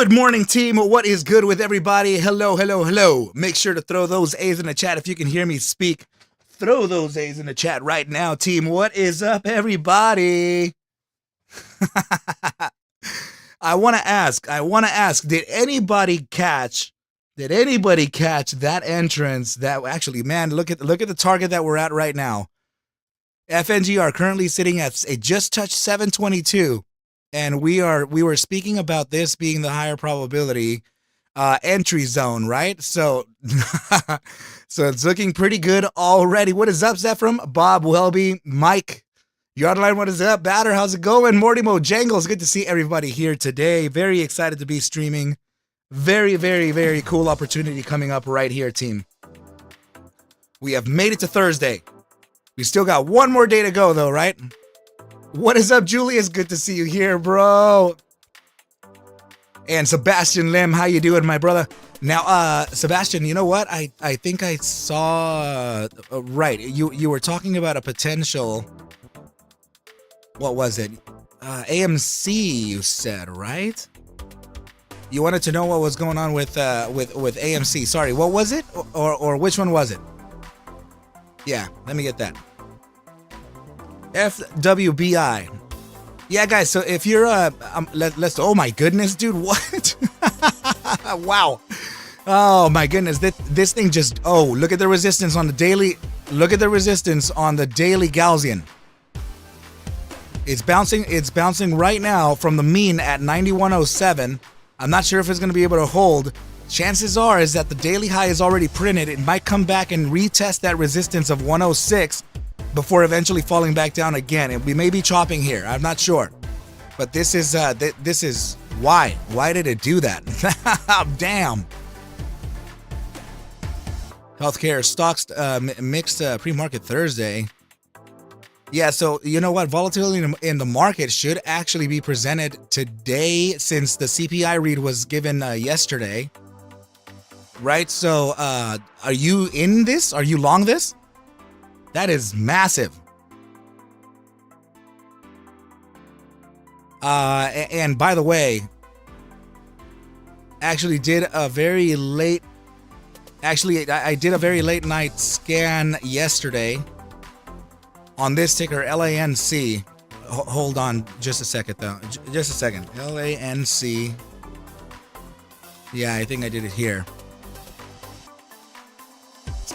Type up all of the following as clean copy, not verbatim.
Good morning, team. What is good with everybody? Hello, hello, hello. Make sure to throw those A's in the chat if you can hear me speak. Throw those A's in the chat right now, team. What is up, everybody? I want to ask, did anybody catch that entrance? That actually, man, look at the target that we're at right now. FNGR currently sitting at a just touched 722. And we were speaking about this being the higher probability entry zone, right? So, so it's looking pretty good already. What is up, Zephram? Bob Welby, Mike, Yardline, what is up? Batter, how's it going? Morty Mojangles, good to see everybody here today. Very excited to be streaming. Very, very, very cool opportunity coming up right here, team. We have made it to Thursday. We still got one more day to go, though, right? What is up, Julius? Good to see you here, bro. And Sebastian Lim, how you doing, my brother? Now, Sebastian, you know what? I think I saw right. You were talking about a potential. What was it? AMC, you said, right? You wanted to know what was going on with AMC. Sorry, what was it? Or which one was it? Yeah, let me get that. FWBI. Yeah, guys, so if you're let's oh my goodness, dude, what? Wow. Oh my goodness, this thing just, oh, look at the resistance on the daily. Look at the resistance on the daily Gaussian. It's bouncing right now from the mean at 9107. I'm not sure if it's going to be able to hold. Chances are is that the daily high is already printed. It might come back and retest that resistance of 106 before eventually falling back down again. And we may be chopping here. I'm not sure. But this is why? Why did it do that? Damn. Healthcare stocks mixed pre-market Thursday. Yeah, so you know what? Volatility in the market should actually be presented today since the CPI read was given yesterday. Right? So are you in this? Are you long this? That is massive. And by the way, actually did a very late. Actually, I did a very late night scan yesterday on this ticker, LANC. Hold on just a second, though. Just a second. LANC. Yeah, I think I did it here.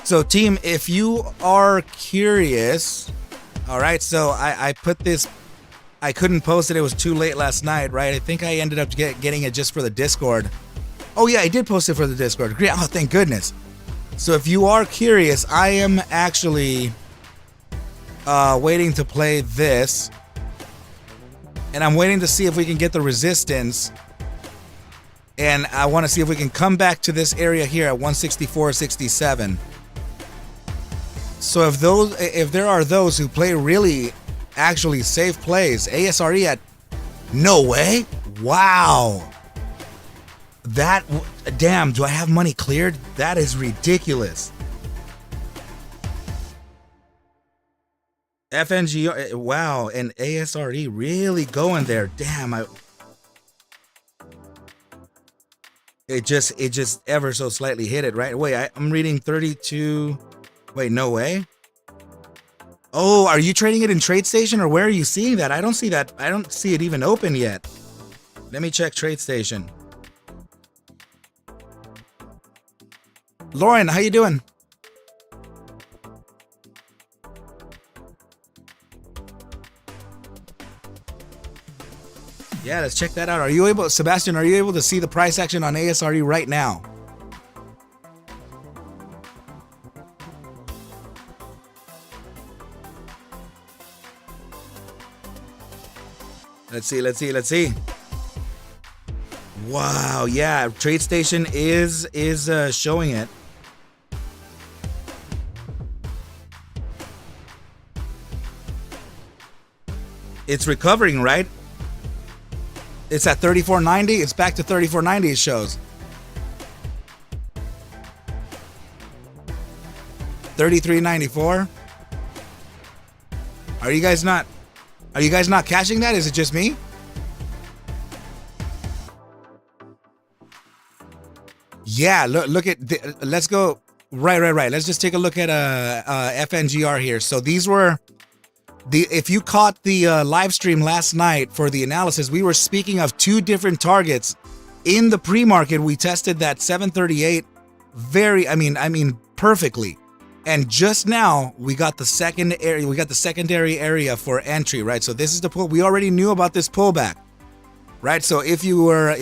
So, team, if you are curious, all right, so I put this, I couldn't post it. It was too late last night, right? I think I ended up getting it just for the Discord. Oh, yeah, I did post it for the Discord. Great. Oh, thank goodness. So if you are curious, I am actually waiting to play this. And I'm waiting to see if we can get the resistance. And I want to see if we can come back to this area here at 164.67. So if there are those who play really actually safe plays, ASRE at no way? Wow. That, damn, do I have money cleared? That is ridiculous. FNGR, wow, and ASRE really going there. Damn, it just ever so slightly hit it, right? Wait, I'm reading 32. Wait, no way. Oh, are you trading it in TradeStation or where are you seeing that? I don't see that. I don't see it even open yet. Let me check TradeStation. Lauren, how you doing? Yeah, let's check that out. Are you able, Sebastian, are you able to see the price action on ASRE right now? Let's see. Wow, yeah, TradeStation is showing it. It's recovering, right? It's at 34.90. It's back to 34.90. It shows 33.94. Are you guys not catching that? Is it just me? Yeah, look at let's go right. Let's just take a look at FNGR here. So these were if you caught the live stream last night for the analysis, we were speaking of two different targets in the pre-market. We tested that 738 perfectly. And just now we got the secondary area for entry, right? So this is the pull. We already knew about this pullback. Right, so if you were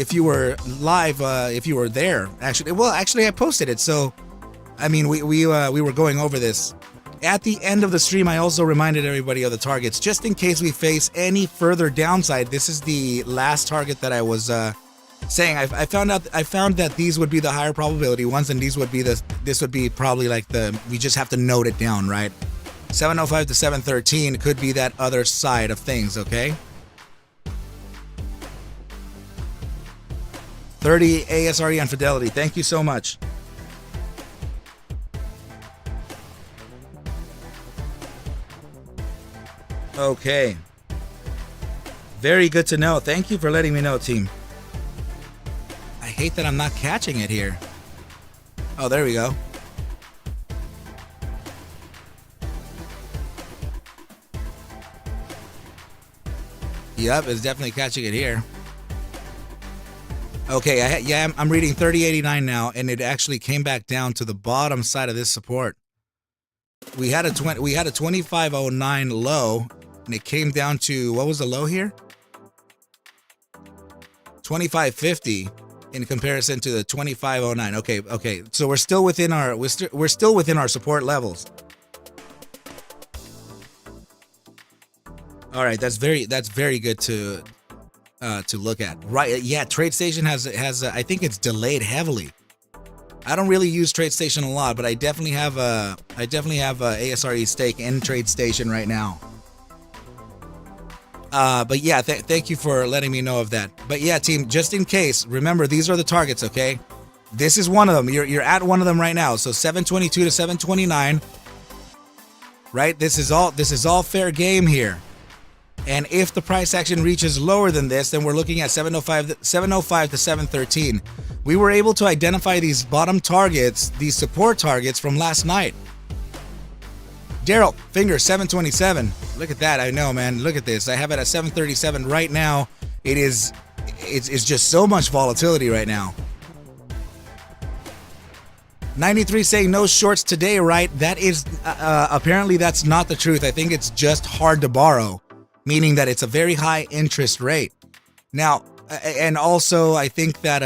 live, if you were there, actually I posted it. So, I mean, we were going over this at the end of the stream. I also reminded everybody of the targets, just in case we face any further downside. This is the last target that I was saying. I found that these would be the higher probability ones, and this would be probably like we just have to note it down, right? 705 to 713 could be that other side of things. Okay. 30 ASRE on Fidelity. Thank you so much. Okay. Very good to know. Thank you for letting me know, team. I hate that I'm not catching it here. Oh, there we go. Yep, it's definitely catching it here. Okay, I'm reading 3089 now, and it actually came back down to the bottom side of this support. We had a 2509 low, and it came down to, what was the low here? 2550 in comparison to the 2509. Okay. So we're still within our support levels. All right, that's very good to look at. Right, yeah, TradeStation has I think it's delayed heavily. I don't really use TradeStation a lot, but I definitely have a ASRE stake in TradeStation right now. But yeah, thank you for letting me know of that. But yeah, team, just in case, remember, these are the targets, okay? This is one of them. You're at one of them right now. So 722 to 729. Right? This is all fair game here. And if the price action reaches lower than this, then we're looking at 705 to 713. We were able to identify these bottom targets, these support targets from last night. Daryl, finger 727. Look at that. I know, man. Look at this. I have it at 737 right now. It's just so much volatility right now. 93 saying no shorts today, right? That is apparently that's not the truth. I think it's just hard to borrow, meaning that it's a very high interest rate. Now, and also I think that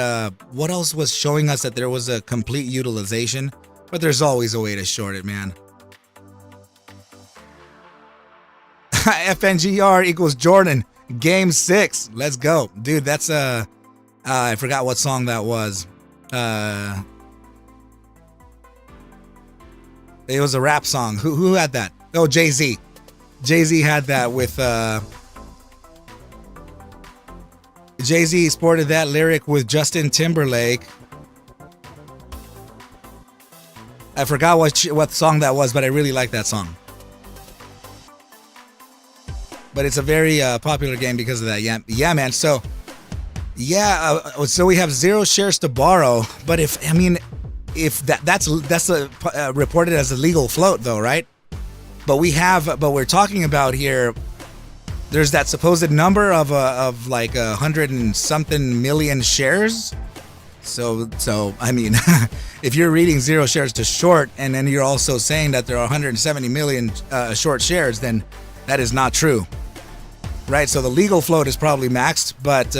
what else was showing us that there was a complete utilization, but there's always a way to short it, man. FNGR equals Jordan. Game 6. Let's go. Dude, that's I forgot what song that was. It was a rap song. Who had that? Oh, Jay-Z. Jay-Z had that with Jay-Z sported that lyric with Justin Timberlake. I forgot what song that was, but I really like that song. But it's a very popular game because of that. Yeah, man. So, so we have 0 shares to borrow. But if that's reported as a legal float, though, right? But we're talking about here. There's that supposed number of like 100 and something million shares. So I mean, if you're reading 0 shares to short, and then you're also saying that there are 170 million short shares, then that is not true, right? So the legal float is probably maxed, but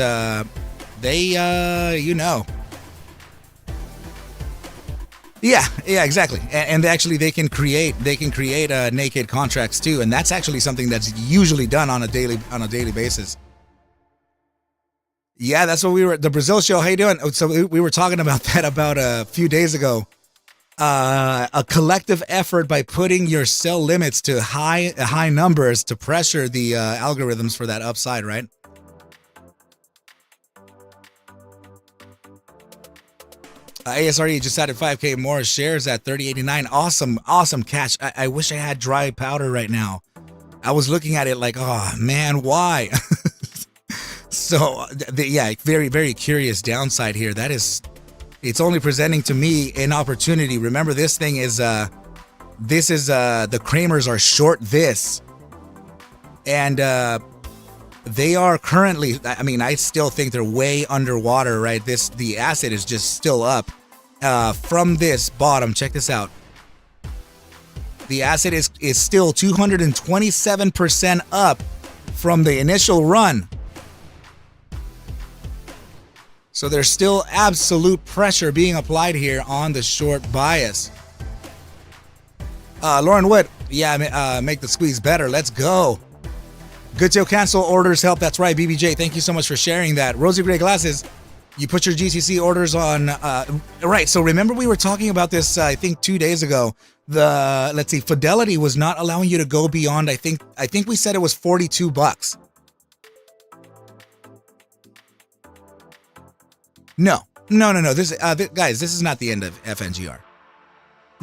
Yeah, exactly. And actually they can create naked contracts too, and that's actually something that's usually done on a daily basis. Yeah, that's what the Brazil show. How you doing? So we were talking about that about a few days ago. A collective effort by putting your sell limits to high numbers to pressure the algorithms for that upside, right? ASRE just added 5K more shares at 3089. Awesome catch. I wish I had dry powder right now. I was looking at it like, oh man, why? So yeah, very, very curious downside here. That is It's only presenting to me an opportunity. Remember, this thing is the Kramers are short this, and they are currently, I mean, I still think they're way underwater, right? The asset is just still up from this bottom. Check this out. The asset is still 227% up from the initial run. So there's still absolute pressure being applied here on the short bias. Lauren Wood, yeah, make the squeeze better. Let's go. Good till cancel orders help. That's right, BBJ. Thank you so much for sharing that. Rosy Gray Glasses, you put your GCC orders on. Right. So remember we were talking about this, I think 2 days ago. Let's see, Fidelity was not allowing you to go beyond, I think we said it was $42. No. This, guys, this is not the end of FNGR.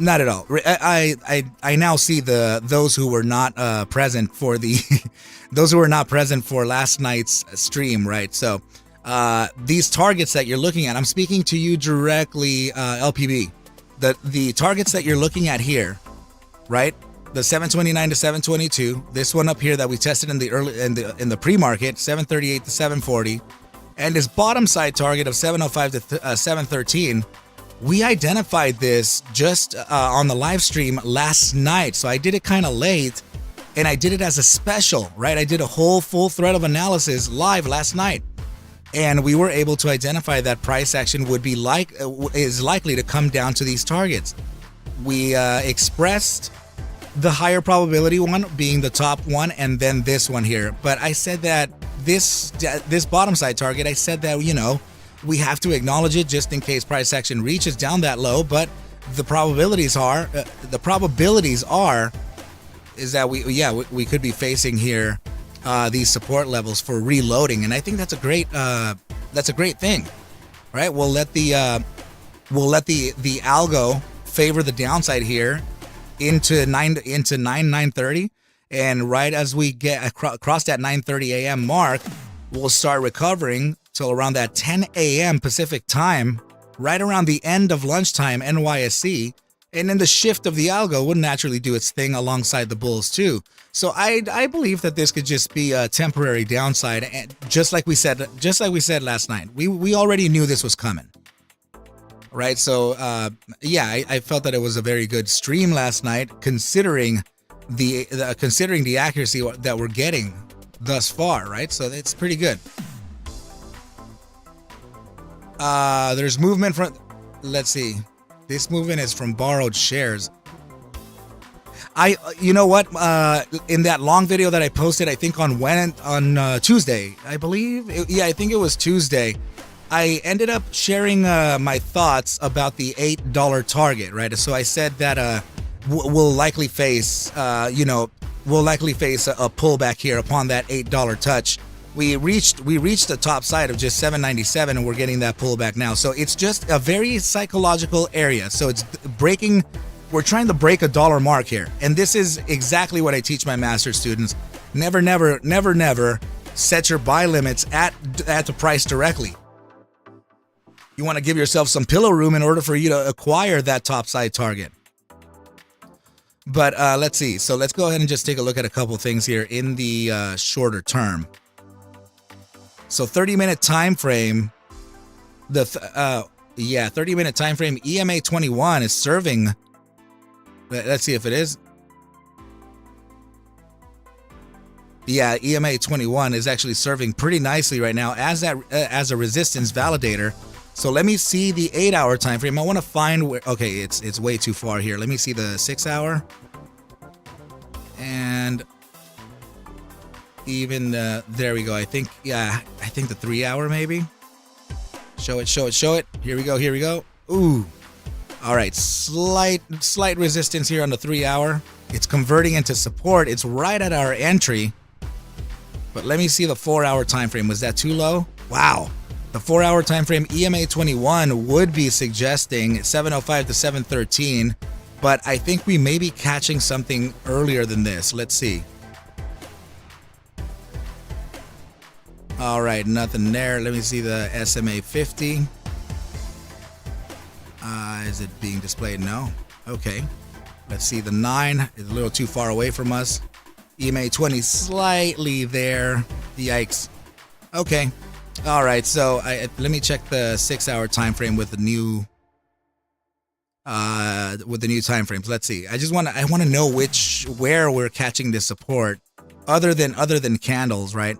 Not at all. I now see those who were not present for the those who were not present for last night's stream, right? So these targets that you're looking at, I'm speaking to you directly, LPB. The targets that you're looking at here, right? The 729 to 722, this one up here that we tested in the pre-market, 738 to 740, and this bottom side target of 705 to 713. We identified this just on the live stream last night. So I did it kind of late, and I did it as a special, right? I did a whole full thread of analysis live last night, and we were able to identify that price action is likely to come down to these targets. We expressed the higher probability one being the top one, and then this one here. But I said that this bottom side target, I said that, you know, we have to acknowledge it just in case price action reaches down that low. But the probabilities are is that we could be facing here these support levels for reloading, and I think that's a great thing, right? We'll let the algo favor the downside here into 930, and right as we get across that 9:30 a.m. mark, we'll start recovering till around that 10 a.m. Pacific time, right around the end of lunchtime NYSE, and then the shift of the algo would naturally do its thing alongside the bulls too. So I believe that this could just be a temporary downside, and just like we said last night, we already knew this was coming, right? So I felt that it was a very good stream last night, considering the accuracy that we're getting thus far, right? So it's pretty good. There's movement from, let's see, this movement is from borrowed shares. You know what? In that long video that I posted, I think on Tuesday, I believe. I think it was Tuesday. I ended up sharing my thoughts about the $8 target, right? So I said that we'll likely face, a pullback here upon that $8 touch. We reached the top side of just 797, and we're getting that pullback now. So it's just a very psychological area. So it's breaking. We're trying to break a dollar mark here, and this is exactly what I teach my master students. Never set your buy limits at the price directly. You want to give yourself some pillow room in order for you to acquire that top side target. But let's see. So let's go ahead and just take a look at a couple things here in the shorter term. So 30-minute time frame, 30-minute time frame, EMA 21 is serving. Let's see if it is. Yeah, EMA 21 is actually serving pretty nicely right now as a resistance validator. So let me see the 8-hour time frame. I want to find where. Okay, it's way too far here. Let me see the 6-hour, and even there we go. I think the 3-hour maybe. Show it. Here we go. Ooh. All right, slight resistance here on the 3-hour. It's converting into support. It's right at our entry. But let me see the 4-hour time frame. Was that too low? Wow. The 4-hour time frame, EMA 21 would be suggesting 705 to 713, but I think we may be catching something earlier than this. Let's see. All right, nothing there. Let me see the SMA 50. Is it being displayed? No. Okay. Let's see. The 9 is a little too far away from us. EMA 20 slightly there. Yikes. Okay. All right. So let me check the 6-hour time frame with the new time frames. Let's see. I want to know where we're catching this support other than candles, right?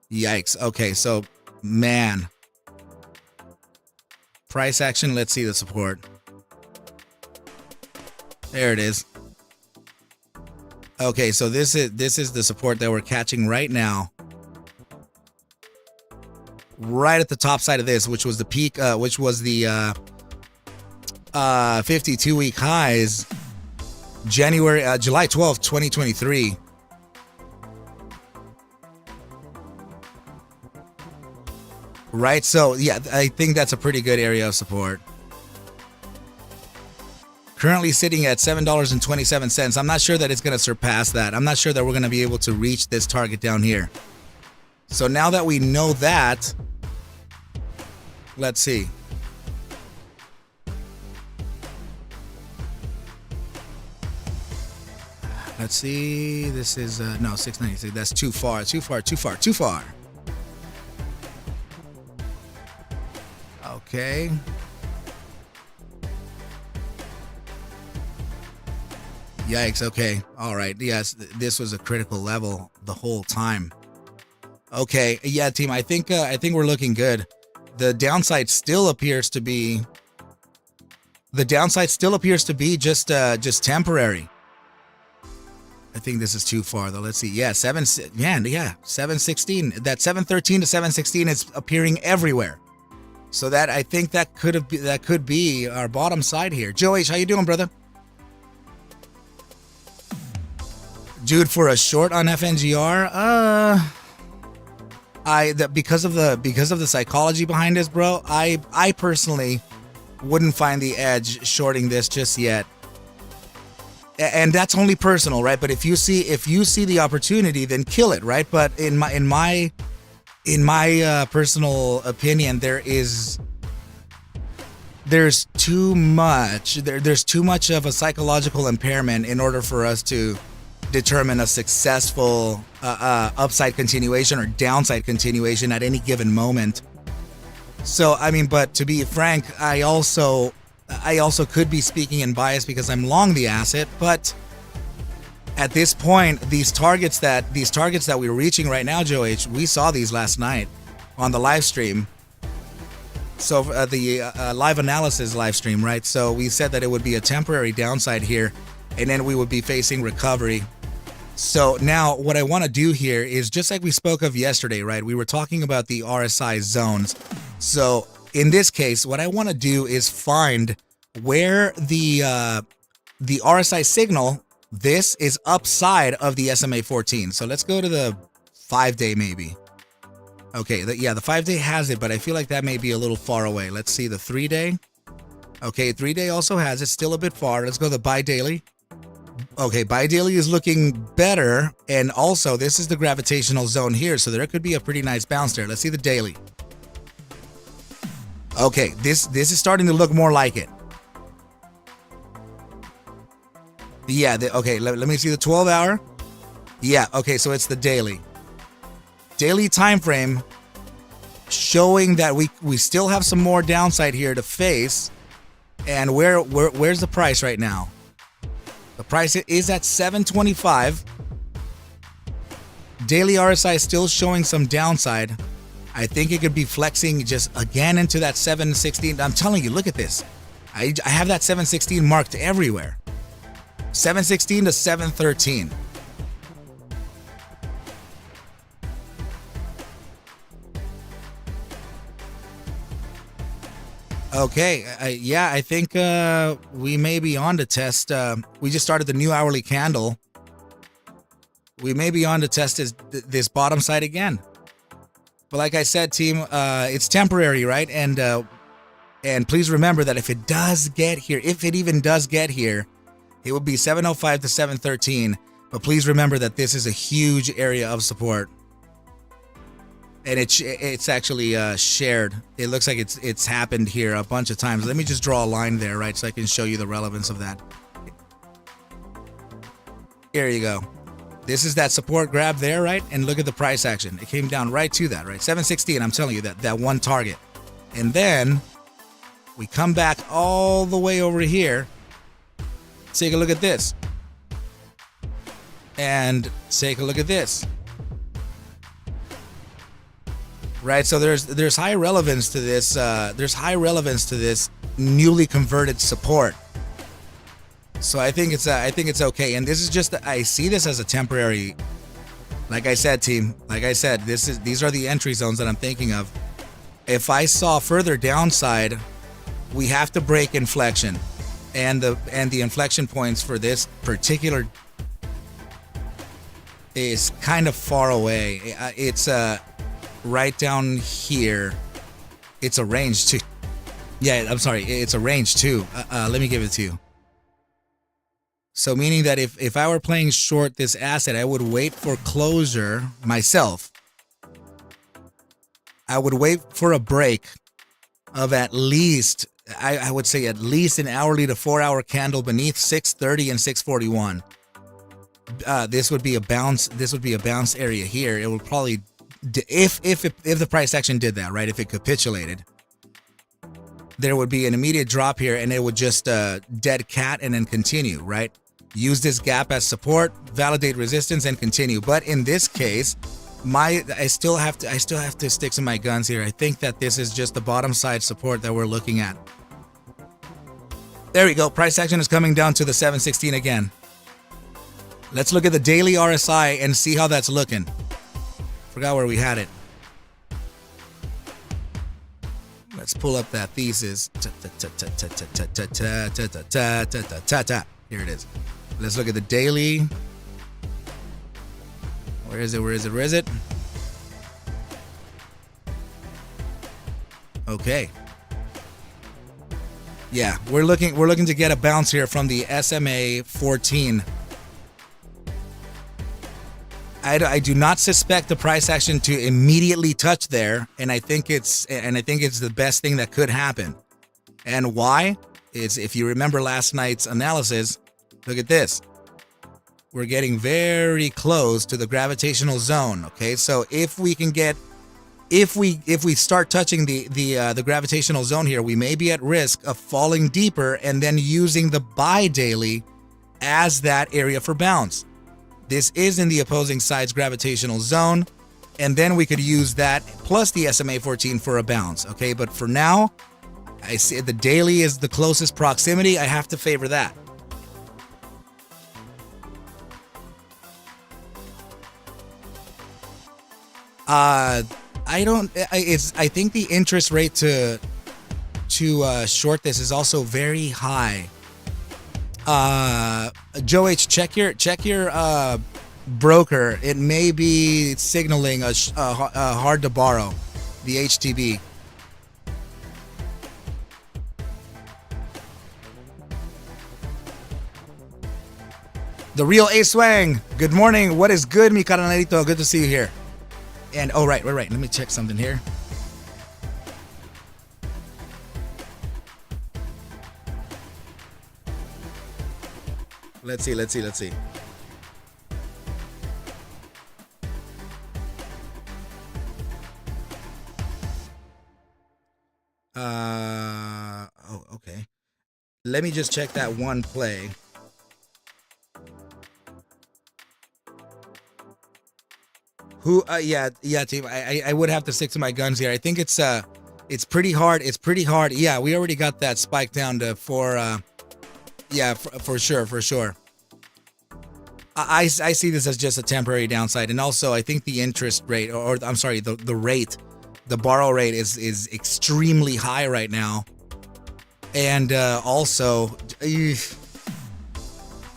Yikes. Okay. So, man. Price action. Let's see the support. There it is. Okay, so this is the support that we're catching right now. Right at the top side of this, which was the peak, which was the 52-week highs, July 12th, 2023. Right, so yeah, I think that's a pretty good area of support. Currently sitting at $7.27. I'm not sure that it's going to surpass that. I'm not sure that we're going to be able to reach this target down here. So now that we know that, let's see. Let's see. This is no 696. That's too far. Too far. Okay. Yikes. Okay. All right. Yes, this was a critical level the whole time. Okay. Yeah, team. I think we're looking good. The downside still appears to be just temporary. I think this is too far though. Let's see. Yeah, 716. That 713 to 716 is appearing everywhere. So that I think that could be our bottom side here. Joe H, how you doing, brother? Dude, for a short on FNGR, because of the psychology behind this, bro, I personally wouldn't find the edge shorting this just yet. And that's only personal, right? But if you see the opportunity, then kill it, right? But in my personal opinion, there's too much of a psychological impairment in order for us to determine a successful upside continuation or downside continuation at any given moment. So I mean, but to be frank, I also could be speaking in bias because I'm long the asset, but at this point, these targets that we're reaching right now, Joe H, we saw these last night on the live stream. So the live analysis live stream, right? So we said that it would be a temporary downside here, and then we would be facing recovery. So now what I want to do here is just like we spoke of yesterday, right? We were talking about the RSI zones. So in this case, what I want to do is find where the RSI signal, this is upside of the SMA 14. So let's go to the 5-day maybe. Okay, the 5-day has it, but I feel like that may be a little far away. Let's see the 3-day. Okay, 3-day also has it, still a bit far. Let's go to the bi-daily. Okay, bi-daily is looking better, and also this is the gravitational zone here, so there could be a pretty nice bounce there. Let's see the daily. Okay, this is starting to look more like it. Yeah, okay, let me see the 12-hour. Yeah, okay, so it's the daily. Daily time frame showing that we still have some more downside here to face. And where's the price right now? The price is at 725. Daily RSI is still showing some downside. I think it could be flexing just again into that 716. I'm telling you, look at this. I have that 716 marked everywhere. 716 to 713. Okay, I think we may be on to test. We just started the new hourly candle. We may be on to test this bottom side again. But like I said, team, it's temporary, right? And please remember that if it does get here, if it even does get here, it would be 705 to 713. But please remember that this is a huge area of support. and it's actually shared. It looks like it's happened here a bunch of times. Let me just draw a line there, right, so I can show you the relevance of that. Here you go. This is that support grab there, right? And look at the price action. It came down right to that, right? 716, I'm telling you, that one target. And then we come back all the way over here. Take a look at this. And take a look at this. Right, so there's high relevance to this. There's high relevance to this newly converted support. So I think it's okay, and this is just, I see this as a temporary. Like I said, team. Like I said, these are the entry zones that I'm thinking of. If I saw further downside, we have to break inflection, and the inflection points for this particular is kind of far away. It's right down here. It's a range too. Yeah, I'm sorry. It's a range too. Let me give it to you. So meaning that if I were playing short this asset, I would wait for closure myself. I would wait for a break of at least, I would say at least an hourly to 4 hour candle beneath 630 and 641. This would be a bounce. This would be a bounce area here. It would probably, if the price action did that, right? If it capitulated, there would be an immediate drop here, and it would just dead cat and then continue, right? Use this gap as support, validate resistance, and continue. But in this case, I still have to stick to my guns here. I think that this is just the bottom side support that we're looking at. There we go. Price action is coming down to the 716 again. Let's look at the daily RSI and see how that's looking. Forgot where we had it. Let's pull up that thesis. Here it is. Let's look at the daily. Where is it? Where is it? Where is it? Okay. Yeah, we're looking to get a bounce here from the SMA 14. I do not suspect the price action to immediately touch there, and I think it's the best thing that could happen. And why? Is if you remember last night's analysis, look at this. We're getting very close to the gravitational zone. Okay, so if we start touching the gravitational zone here, we may be at risk of falling deeper and then using the buy daily as that area for bounce. This is in the opposing side's gravitational zone, and then we could use that plus the SMA 14 for a bounce. Okay, but for now, I see the daily is the closest proximity. I have to favor that. I think the interest rate to short this is also very high. Joe H, check your broker. It may be signaling a hard to borrow, the HTB. The real A Swang. Good morning. What is good, mi carnalito? Good to see you here. And oh right. Let me check something here. Let's see. Oh, okay. Let me just check that one play. Yeah, team. I would have to stick to my guns here. I think it's pretty hard. It's pretty hard. Yeah, we already got that spike down to 4. Yeah, for sure. I see this as just a temporary downside, and also I think the interest rate, or I'm sorry, the rate, the borrow rate is extremely high right now, and also, I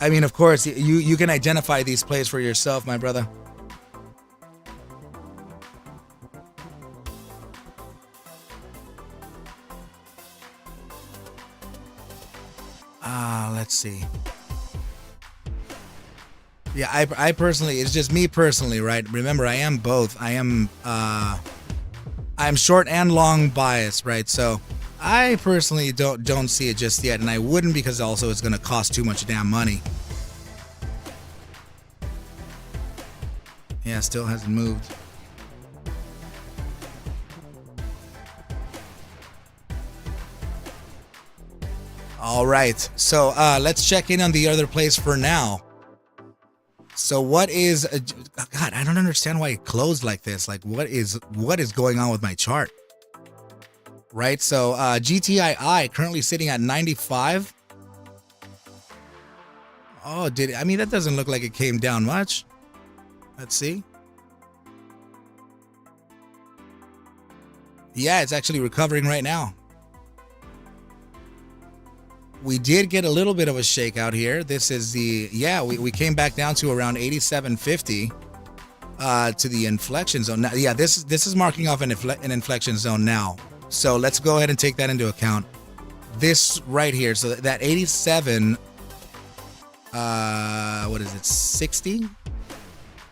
mean, of course, you can identify these plays for yourself, my brother. Let's see. Yeah, I personally, it's just me personally, right? Remember, I am both. I am I'm short and long biased, right? So I personally don't see it just yet, and I wouldn't because also it's going to cost too much damn money. Yeah, still hasn't moved. All right, so let's check in on the other place for now. So what is God, I don't understand why it closed like this. Like what is going on with my chart? Right? So GTII currently sitting at 95. Oh, I mean that doesn't look like it came down much. Let's see. Yeah, it's actually recovering right now. We did get a little bit of a shakeout here. This is we came back down to around 87.50 to the inflection zone. Now, yeah, this is marking off an inflection zone now. So let's go ahead and take that into account. This right here, so that 87, what is it, 60?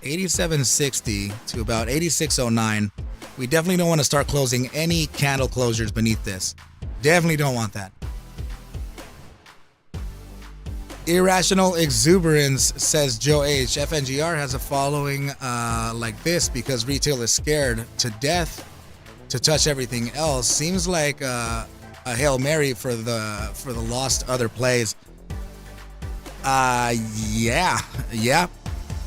87.60 to about 86.09. We definitely don't want to start closing any candle closures beneath this. Definitely don't want that. Irrational exuberance, says Joe H. FNGR has a following like this because retail is scared to death to touch everything else. Seems like a Hail Mary for the lost other plays. Yeah.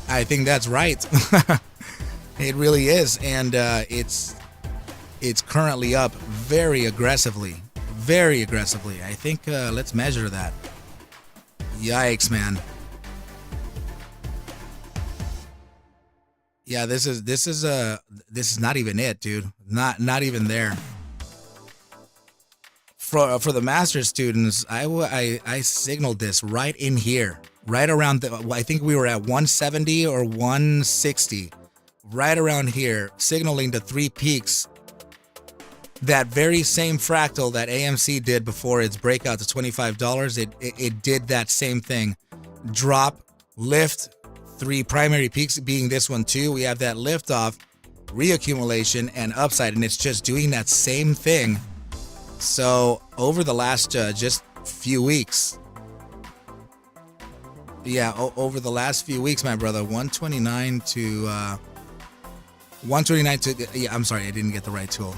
I think that's right. It really is, and it's currently up very aggressively. I think let's measure that. Yikes, man. Yeah, this is not even it, dude. Not even there. For the master's students, I signaled this right in here, right around I think we were at 170 or 160, right around here, signaling the three peaks. That very same fractal that AMC did before its breakout to $25, it did that same thing. Drop, lift, three primary peaks being this one too. We have that lift off, reaccumulation, and upside, and it's just doing that same thing. So over the last just few weeks, over the last few weeks, my brother, 129 to I'm sorry, I didn't get the right tool.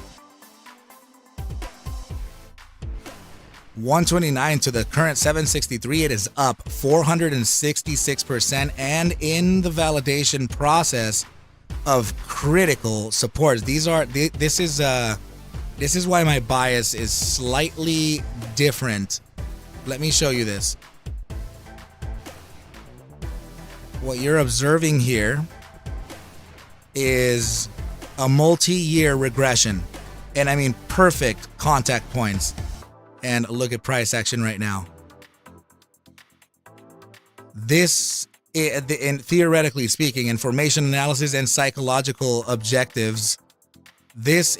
129 to the current 763, it is up 466% and in the validation process of critical supports. This is why my bias is slightly different. Let me show you this. What you're observing here is a multi-year regression, and I mean perfect contact points. And look at price action right now. This, and theoretically speaking, information analysis and psychological objectives, this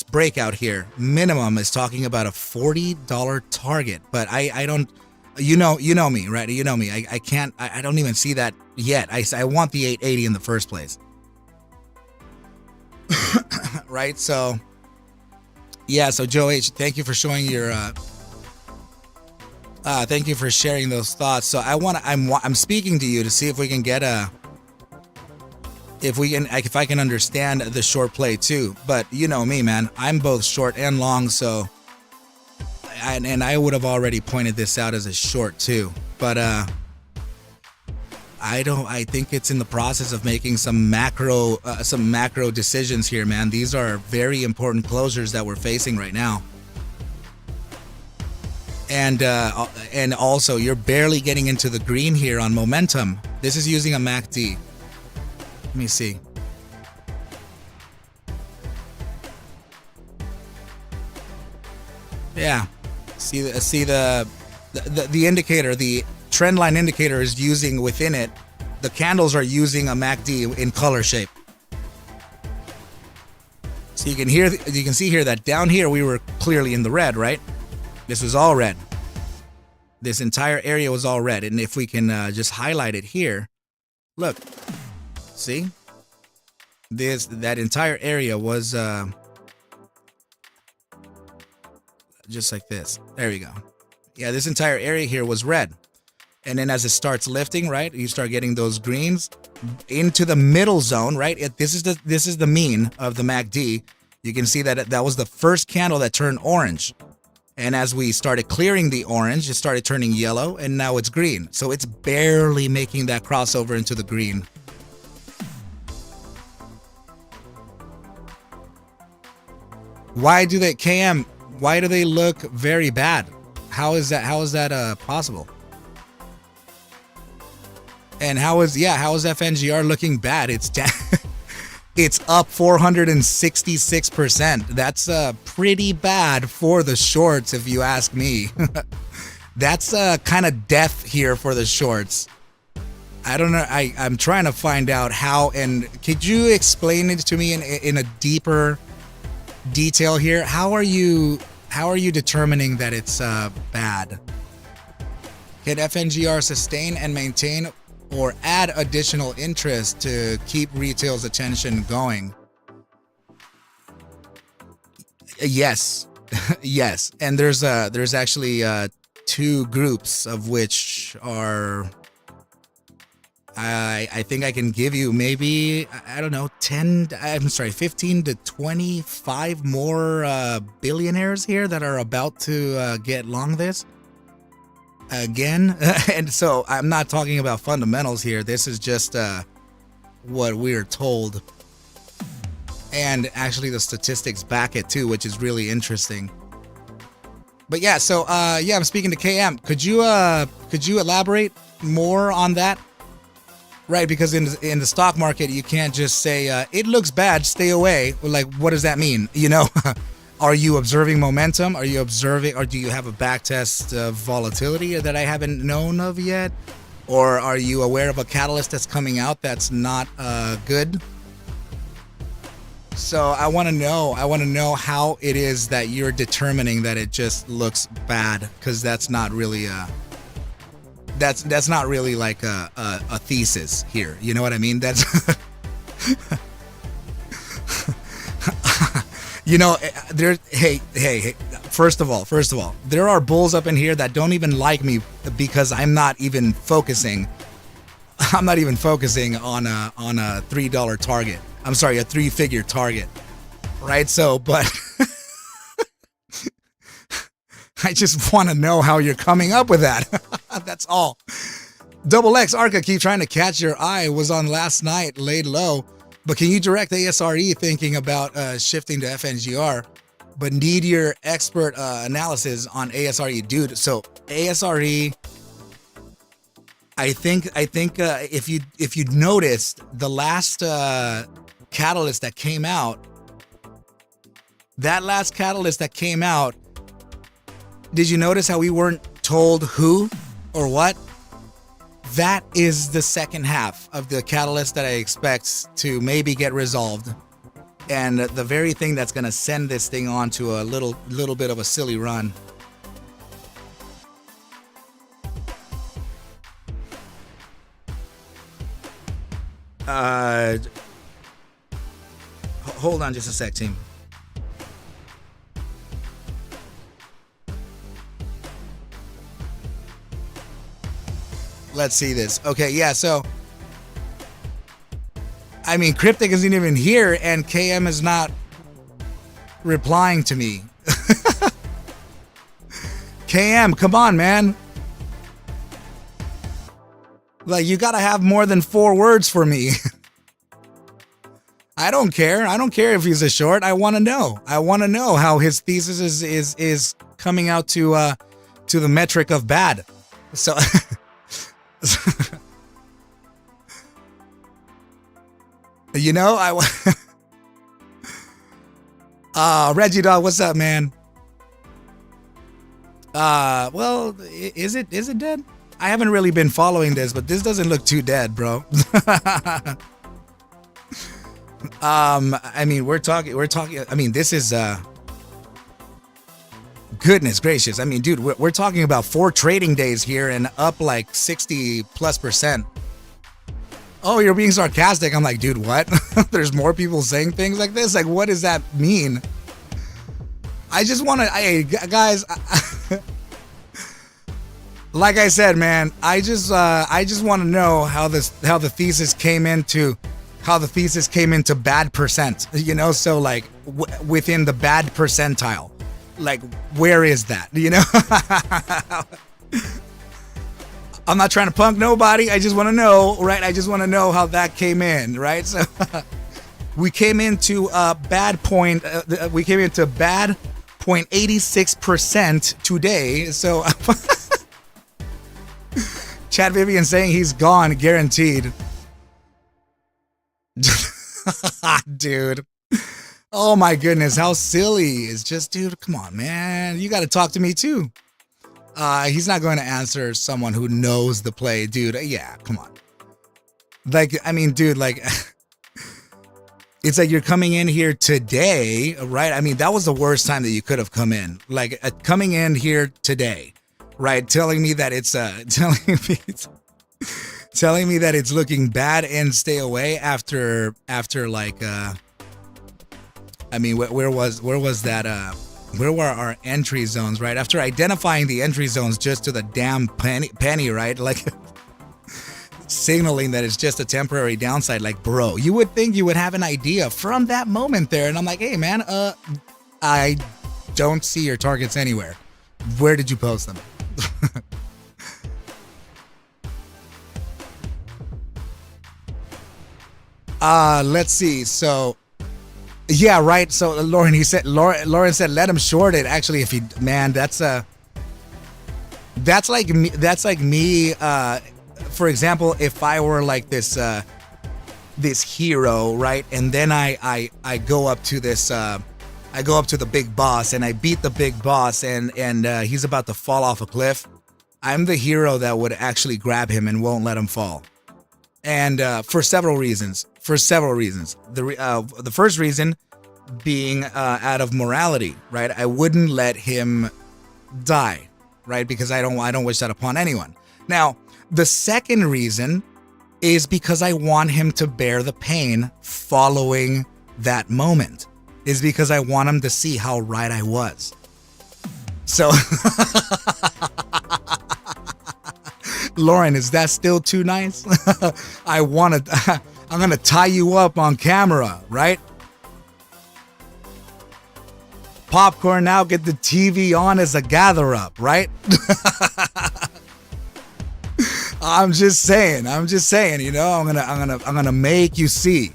breakout here, minimum is talking about a $40 target. But I don't, you know me, right? You know me. I can't, I don't even see that yet. I want the 880 in the first place. Right? So, yeah, so Joe H, thank you for showing your thank you for sharing those thoughts. So I'm speaking to you to see if we can get if I can understand the short play too. But you know me, man, I'm both short and long, so and I would have already pointed this out as a short too. But I think it's in the process of making some macro decisions here, man. These are very important closures that we're facing right now. And also you're barely getting into the green here on momentum. This is using a MACD. Let me see. Yeah. See the indicator, the trend line indicator is using within it. The candles are using a MACD in color shape. So you can see here that down here we were clearly in the red, right? This was all red. This entire area was all red. And if we can just highlight it here, look, see? That entire area was just like this. There we go. Yeah, this entire area here was red. And then as it starts lifting, right, you start getting those greens into the middle zone, right? This is the mean of the MACD. You can see that that was the first candle that turned orange. And as we started clearing the orange, it started turning yellow, and now it's green. So it's barely making that crossover into the green. Why do they, KM, why do they look very bad? How is that possible? And how is FNGR looking bad? It's it's up 466%. That's pretty bad for the shorts, if you ask me. That's kind of death here for the shorts. I don't know. I'm trying to find out how, and could you explain it to me in a deeper detail here? How are you determining that it's bad? Can FNGR sustain and maintain or add additional interest to keep retail's attention going? Yes. Yes. And there's actually two groups of which are, I think I can give you maybe, I don't know, 15 to 25 more billionaires here that are about to get long this again. And so I'm not talking about fundamentals here. This is just what we're told, and actually the statistics back it too, which is really interesting. But yeah, so yeah, I'm speaking to KM. Could you elaborate more on that? Right, because in the stock market, you can't just say it looks bad, stay away. Like, what does that mean? You know, are you observing momentum? Are you observing, or do you have a back test of volatility that I haven't known of yet? Or are you aware of a catalyst that's coming out that's not good? So I want to know how it is that you're determining that it just looks bad, because that's not really that's not really like a thesis here. You know what I mean? That's you know, there. Hey. First of all, there are bulls up in here that don't even like me because I'm not even focusing. I'm not even focusing on a $3 target. I'm sorry, a 3-figure target. Right? So, but I just want to know how you're coming up with that. That's all. Double X Arca, keep trying to catch your eye. Was on last night, laid low. But can you direct ASRE thinking about shifting to FNGR? But need your expert analysis on ASRE, dude. So ASRE, I think if you noticed the last catalyst that came out, did you notice how we weren't told who or what? That is the second half of the catalyst that I expect to maybe get resolved. And the very thing that's going to send this thing on to a little bit of a silly run. Hold on just a sec, team. Let's see this. Okay, yeah, so I mean, Cryptic isn't even here, and KM is not replying to me. KM, come on, man. Like, you gotta have more than 4 words for me. I don't care. I don't care if he's a short. I want to know. I want to know how his thesis is coming out to the metric of bad. So. You know, Reggie Dog, what's up, man? Well, is it dead? I haven't really been following this, but this doesn't look too dead, bro. I mean, we're talking, I mean, this is, goodness gracious. I mean, dude, we're talking about 4 trading days here and up like 60+%. Oh, you're being sarcastic. I'm like, dude, what? There's more people saying things like this? Like, what does that mean? I just want to, hey guys, like I said, man, I just want to know how the thesis came into bad percent, you know? So like within the bad percentile, like where is that, you know? I'm not trying to punk nobody. I just want to know, right? I just want to know how that came in, right? So we came into bad 0.86% today. So Chad Vivian saying he's gone, guaranteed. Dude. Oh my goodness, how silly. It's just, dude, come on, man. You got to talk to me too. He's not going to answer someone who knows the play, dude. Yeah, come on. Like, I mean, dude, like, it's like you're coming in here today, right? I mean, that was the worst time that you could have come in. Like, coming in here today, right? Telling me that it's telling me that it's looking bad and stay away after like, I mean, where was that? Where were our entry zones, right? After identifying the entry zones just to the damn penny, right? Like signaling that it's just a temporary downside. Like, bro, you would think you would have an idea from that moment there. And I'm like, hey, man, I don't see your targets anywhere. Where did you post them? Let's see. So, yeah, right. So Lauren said, let him short it. Actually, if he, man, that's like me. For example, if I were like this hero, right? And then I go up to this, I go up to the big boss and I beat the big boss and he's about to fall off a cliff. I'm the hero that would actually grab him and won't let him fall. And for several reasons. The first reason being out of morality, right? I wouldn't let him die, right? Because I don't wish that upon anyone. Now, the second reason is because I want him to bear the pain following that moment. Is because I want him to see how right I was. So, Lauren, is that still too nice? I'm gonna tie you up on camera, right? Popcorn now, get the TV on as a gather up, right? I'm just saying, you know, I'm gonna make you see.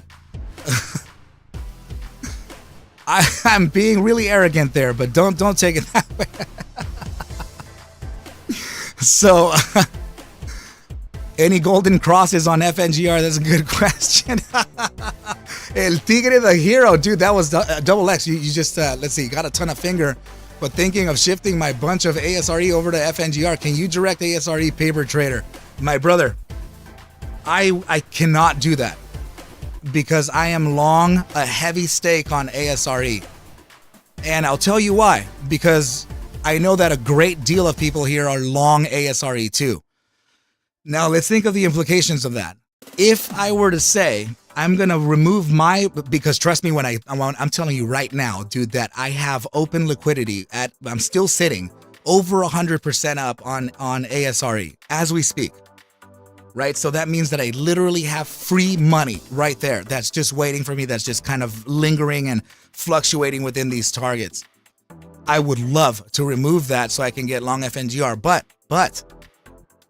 I'm being really arrogant there, but don't take it that way. So, any golden crosses on FNGR? That's a good question. El Tigre the hero, dude. That was double X. You just let's see, got a ton of finger, but thinking of shifting my bunch of ASRE over to FNGR. Can you direct ASRE paper trader? My brother, I cannot do that because I am long a heavy stake on ASRE. And I'll tell you why. Because I know that a great deal of people here are long ASRE too. Now let's think of the implications of that. If I were to say, I'm going to remove because trust me when I'm telling you right now, dude, that I have open liquidity I'm still sitting over 100% up on ASRE as we speak. Right? So that means that I literally have free money right there. That's just waiting for me. That's just kind of lingering and fluctuating within these targets. I would love to remove that so I can get long FNGR, but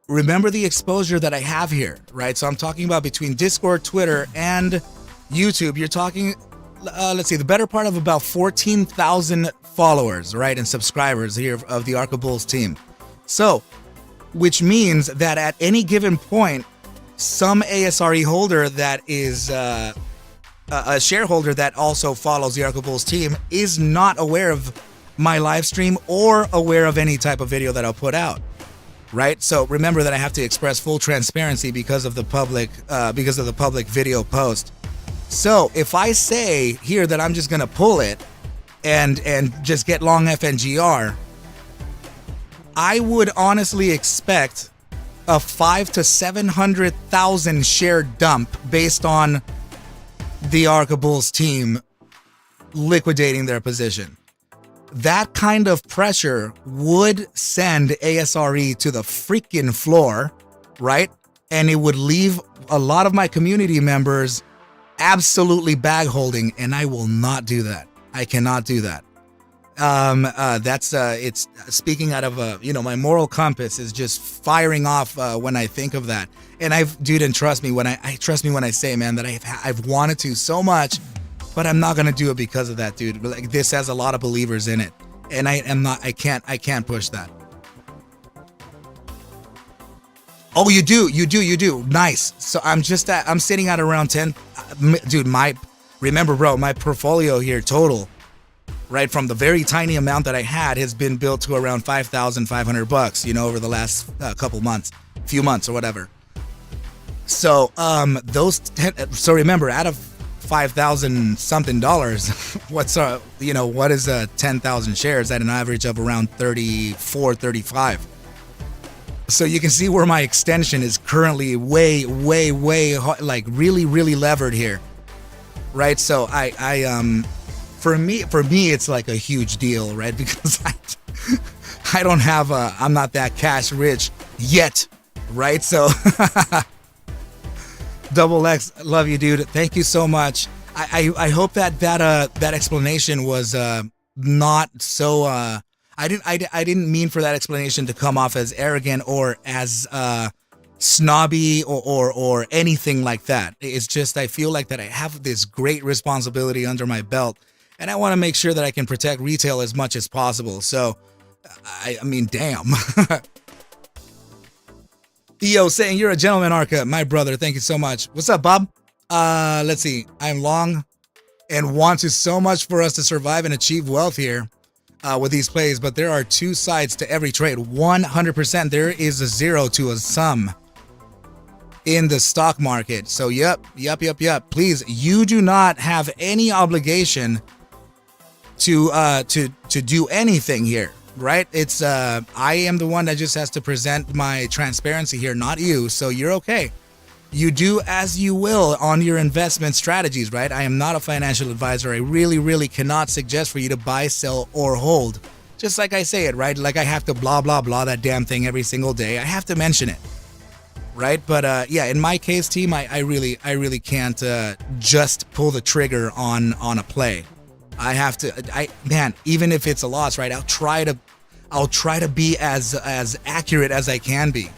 remember the exposure that I have here, right? So I'm talking about between Discord, Twitter, and YouTube. You're talking, let's see, the better part of about 14,000 followers, right? And subscribers here of the Arca Bulls team. So, which means that at any given point, some ASRE holder that is a shareholder that also follows the Arca Bulls team is not aware of my live stream or aware of any type of video that I'll put out, right? So remember that I have to express full transparency because of the public video post. So if I say here that I'm just gonna pull it and just get long FNGR, I would honestly expect a 500,000 to 700,000 share dump based on the Arca Bulls team liquidating their position. that kind of pressure would send ASRE to the freaking floor, right? And it would leave a lot of my community members absolutely bag holding, and I will not do that. I cannot do that. It's speaking out of my moral compass is just firing off when I think of that. And and trust me when I say, man, that I've wanted to so much, but I'm not gonna do it because of that, dude. Like, this has a lot of believers in it, and I can't push that. Oh, you do. Nice. So I'm sitting at around 10, dude. Remember, bro, my portfolio here total, right, from the very tiny amount that I had, has been built to around $5,500, over the last few months or whatever. So so remember, out of $5,000 something, what is 10,000 shares at an average of around 34, 35. So you can see where my extension is currently way, like really, really levered here, right? So for me, it's like a huge deal, right? Because I don't have I'm not that cash rich yet, right? So Double X, love you, dude. Thank you so much. I hope that explanation was not so. I didn't mean for that explanation to come off as arrogant or as snobby or anything like that. It's just I feel like that I have this great responsibility under my belt, and I want to make sure that I can protect retail as much as possible. So, I mean, damn. EO saying, you're a gentleman, Arca, my brother. Thank you so much. What's up, Bob? Let's see. I'm long and want to so much for us to survive and achieve wealth here with these plays, but there are two sides to every trade. 100% there is a zero to a sum in the stock market. So yep. Please, you do not have any obligation to do anything here. Right? It's I am the one that just has to present my transparency here, not you. So you're okay. You do as you will on your investment strategies, right? I am not a financial advisor. I really cannot suggest for you to buy, sell, or hold. Just like I say it, right? Like I have to blah that damn thing every single day. I have to mention it, right? But yeah, in my case, team, I really can't just pull the trigger on a play. I have to, even if it's a loss, right? I'll try to be as accurate as I can be.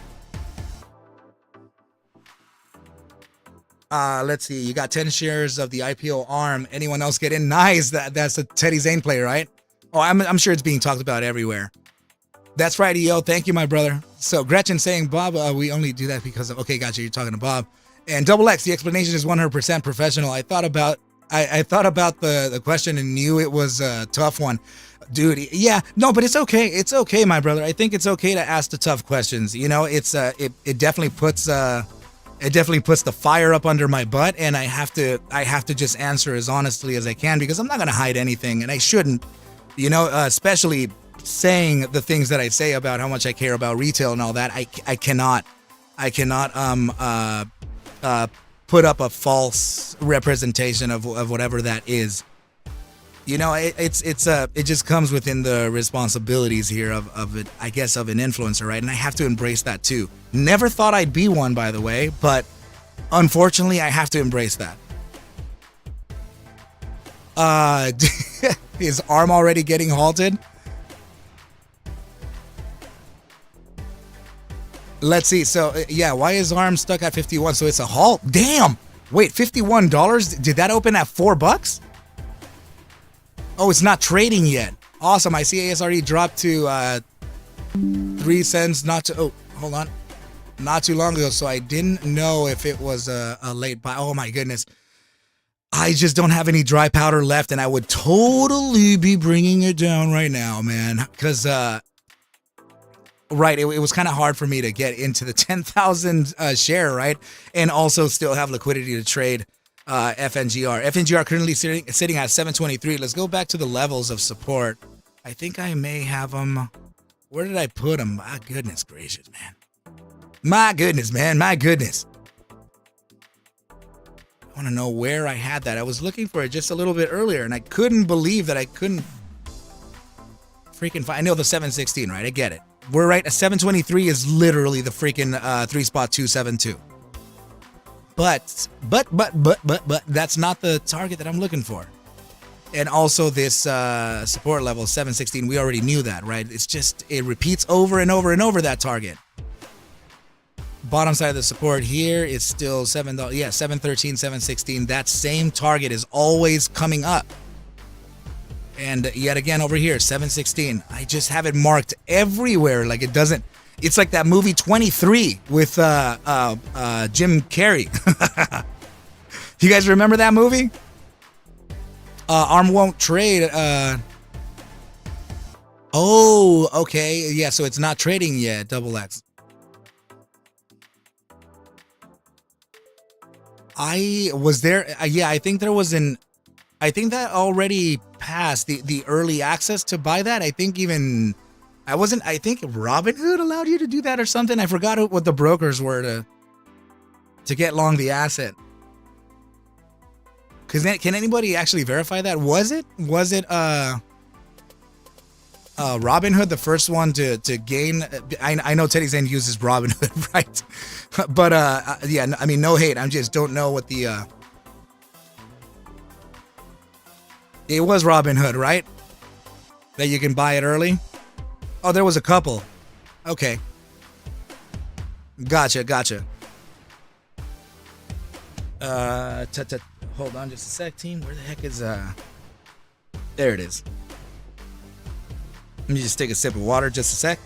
Let's see. You got 10 shares of the IPO ARM. Anyone else get in? Nice. That's a Teddy Zane play, right? Oh, I'm sure it's being talked about everywhere. That's right, EO. Thank you, my brother. So Gretchen saying, Bob, we only do that because of, okay, gotcha. You're talking to Bob. And Double X, the explanation is 100% professional. I thought about the question and knew it was a tough one, dude. Yeah, no, but it's okay. It's okay, my brother. I think it's okay to ask the tough questions. It definitely puts the fire up under my butt, and I have to just answer as honestly as I can, because I'm not gonna hide anything, and I shouldn't. Especially saying the things that I say about how much I care about retail and all that. I cannot put up a false representation of whatever that is. It just comes within the responsibilities here of it, I guess, of an influencer, right? And I have to embrace that too. Never thought I'd be one, by the way, but unfortunately I have to embrace that. Is ARM already getting halted? Let's see. So yeah, why is ARM stuck at 51? So it's a halt. Damn. Wait, $51? Did that open at $4? Oh, it's not trading yet. Awesome. I see ASRE dropped to 3 cents. Not too long ago. So I didn't know if it was a late buy. Oh my goodness. I just don't have any dry powder left, and I would totally be bringing it down right now, man. Because right, it was kind of hard for me to get into the 10,000 share, right, and also still have liquidity to trade FNGR. FNGR currently sitting at 723. Let's go back to the levels of support. I think I may have them. Where did I put them? My goodness gracious, man. My goodness, man. My goodness. I want to know where I had that. I was looking for it just a little bit earlier, and I couldn't believe that I couldn't. freaking fine. I know the 716, right? I get it. We're right. A 723 is literally the freaking 3-spot 272. But that's not the target that I'm looking for. And also this support level 716, we already knew that, right? It's just, it repeats over and over and over that target. Bottom side of the support here is still $7. Yeah, 713, 716. That same target is always coming up. And yet again over here, 716. I just have it marked everywhere. Like it doesn't. It's like that movie 23 with Jim Carrey. You guys remember that movie? Arm won't trade. Oh, okay. Yeah, so it's not trading yet. Double X. I was there. Yeah, I think there was I think that already passed the early access to buy that. I think even I think Robinhood allowed you to do that or something. I forgot what the brokers were to get long the asset. Can anybody actually verify that? Was it Robinhood the first one to gain? I know Teddy's end uses Robinhood, right? But yeah, I mean, no hate. I just don't know what the it was Robinhood, right? That you can buy it early. Oh, there was a couple. Okay. Gotcha. Hold on just a sec, team. Where the heck is there it is. Let me just take a sip of water just a sec.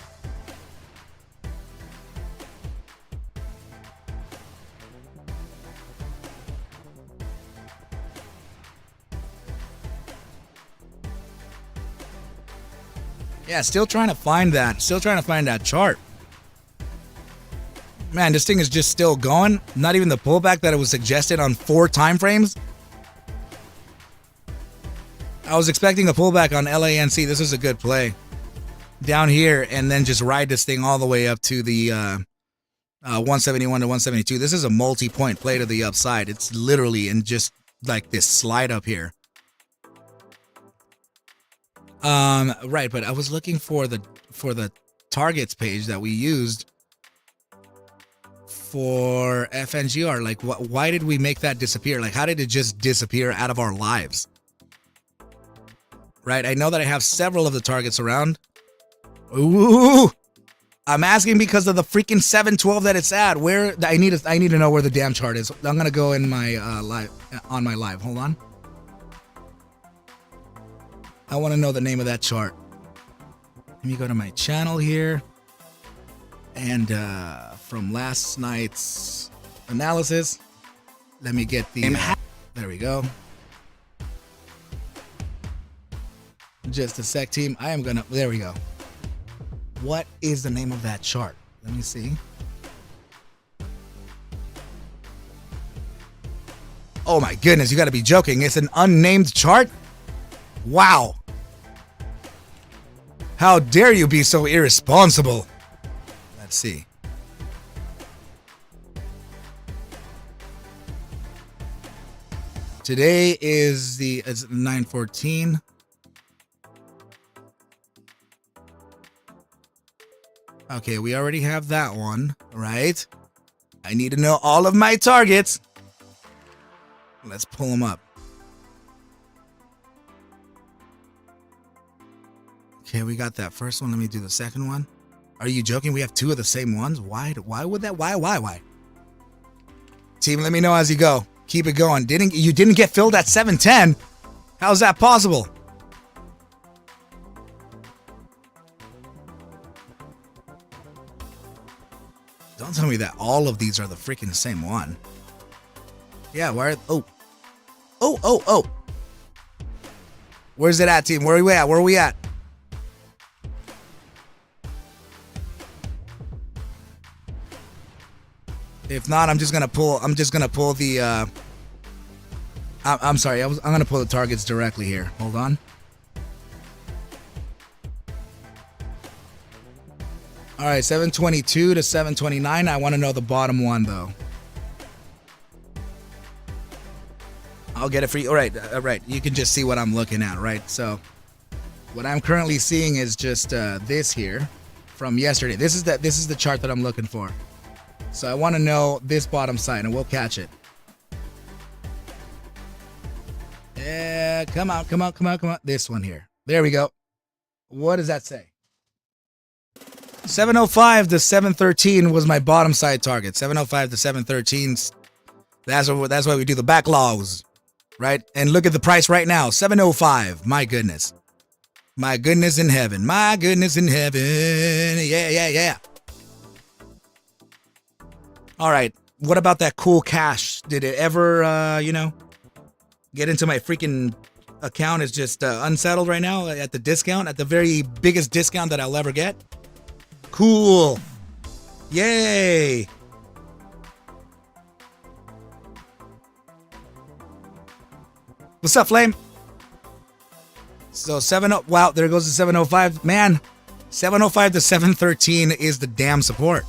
Yeah, still trying to find that. Still trying to find that chart. Man, this thing is just still going. Not even the pullback that it was suggested on 4 time frames. I was expecting a pullback on LANC. This is a good play. Down here and then just ride this thing all the way up to the 171 to 172. This is a multi-point play to the upside. It's literally in just like this slide up here. Right, but I was looking for the targets page that we used for FNGR. Like, why did we make that disappear? Like, how did it just disappear out of our lives? Right, I know that I have several of the targets around. Ooh, I'm asking because of the freaking 712 that it's at. Where I need to know where the damn chart is. I'm gonna go in my live. Hold on. I want to know the name of that chart. Let me go to my channel here. And from last night's analysis, let me get the... there we go. Just a sec, team. I am gonna... There we go. What is the name of that chart? Let me see. Oh my goodness, you gotta be joking. It's an unnamed chart? Wow. How dare you be so irresponsible? Let's see. Today is it's 9/14. Okay, we already have that one, right? I need to know all of my targets. Let's pull them up. Okay, we got that first one. Let me do the second one. Are you joking? We have 2 of the same ones? Why would that? Why? Team, let me know as you go. Keep it going. You didn't get filled at 710? How's that possible? Don't tell me that all of these are the freaking same one. Yeah, where? Oh. Where's it at, team? Where are we at? Where are we at? If not, I'm just gonna pull the. I'm sorry. I'm gonna pull the targets directly here. Hold on. All right, 722 to 729. I want to know the bottom one though. I'll get it for you. All right. You can just see what I'm looking at, right? So, What I'm currently seeing is just this here from yesterday. This is the chart that I'm looking for. So I want to know this bottom side, and we'll catch it. Yeah, come on. This one here. There we go. What does that say? 705 to 713 was my bottom side target. 705 to 713. That's why we do the backlogs, right? And look at the price right now, 705. My goodness. My goodness in heaven. My goodness in heaven. Yeah. All right. What about that cool cash? Did it ever, get into my freaking account? It's just unsettled right now at the discount, at the very biggest discount that I'll ever get. Cool. Yay. What's up, Flame? So wow, there goes the 705. Man, 705 to 713 is the damn support.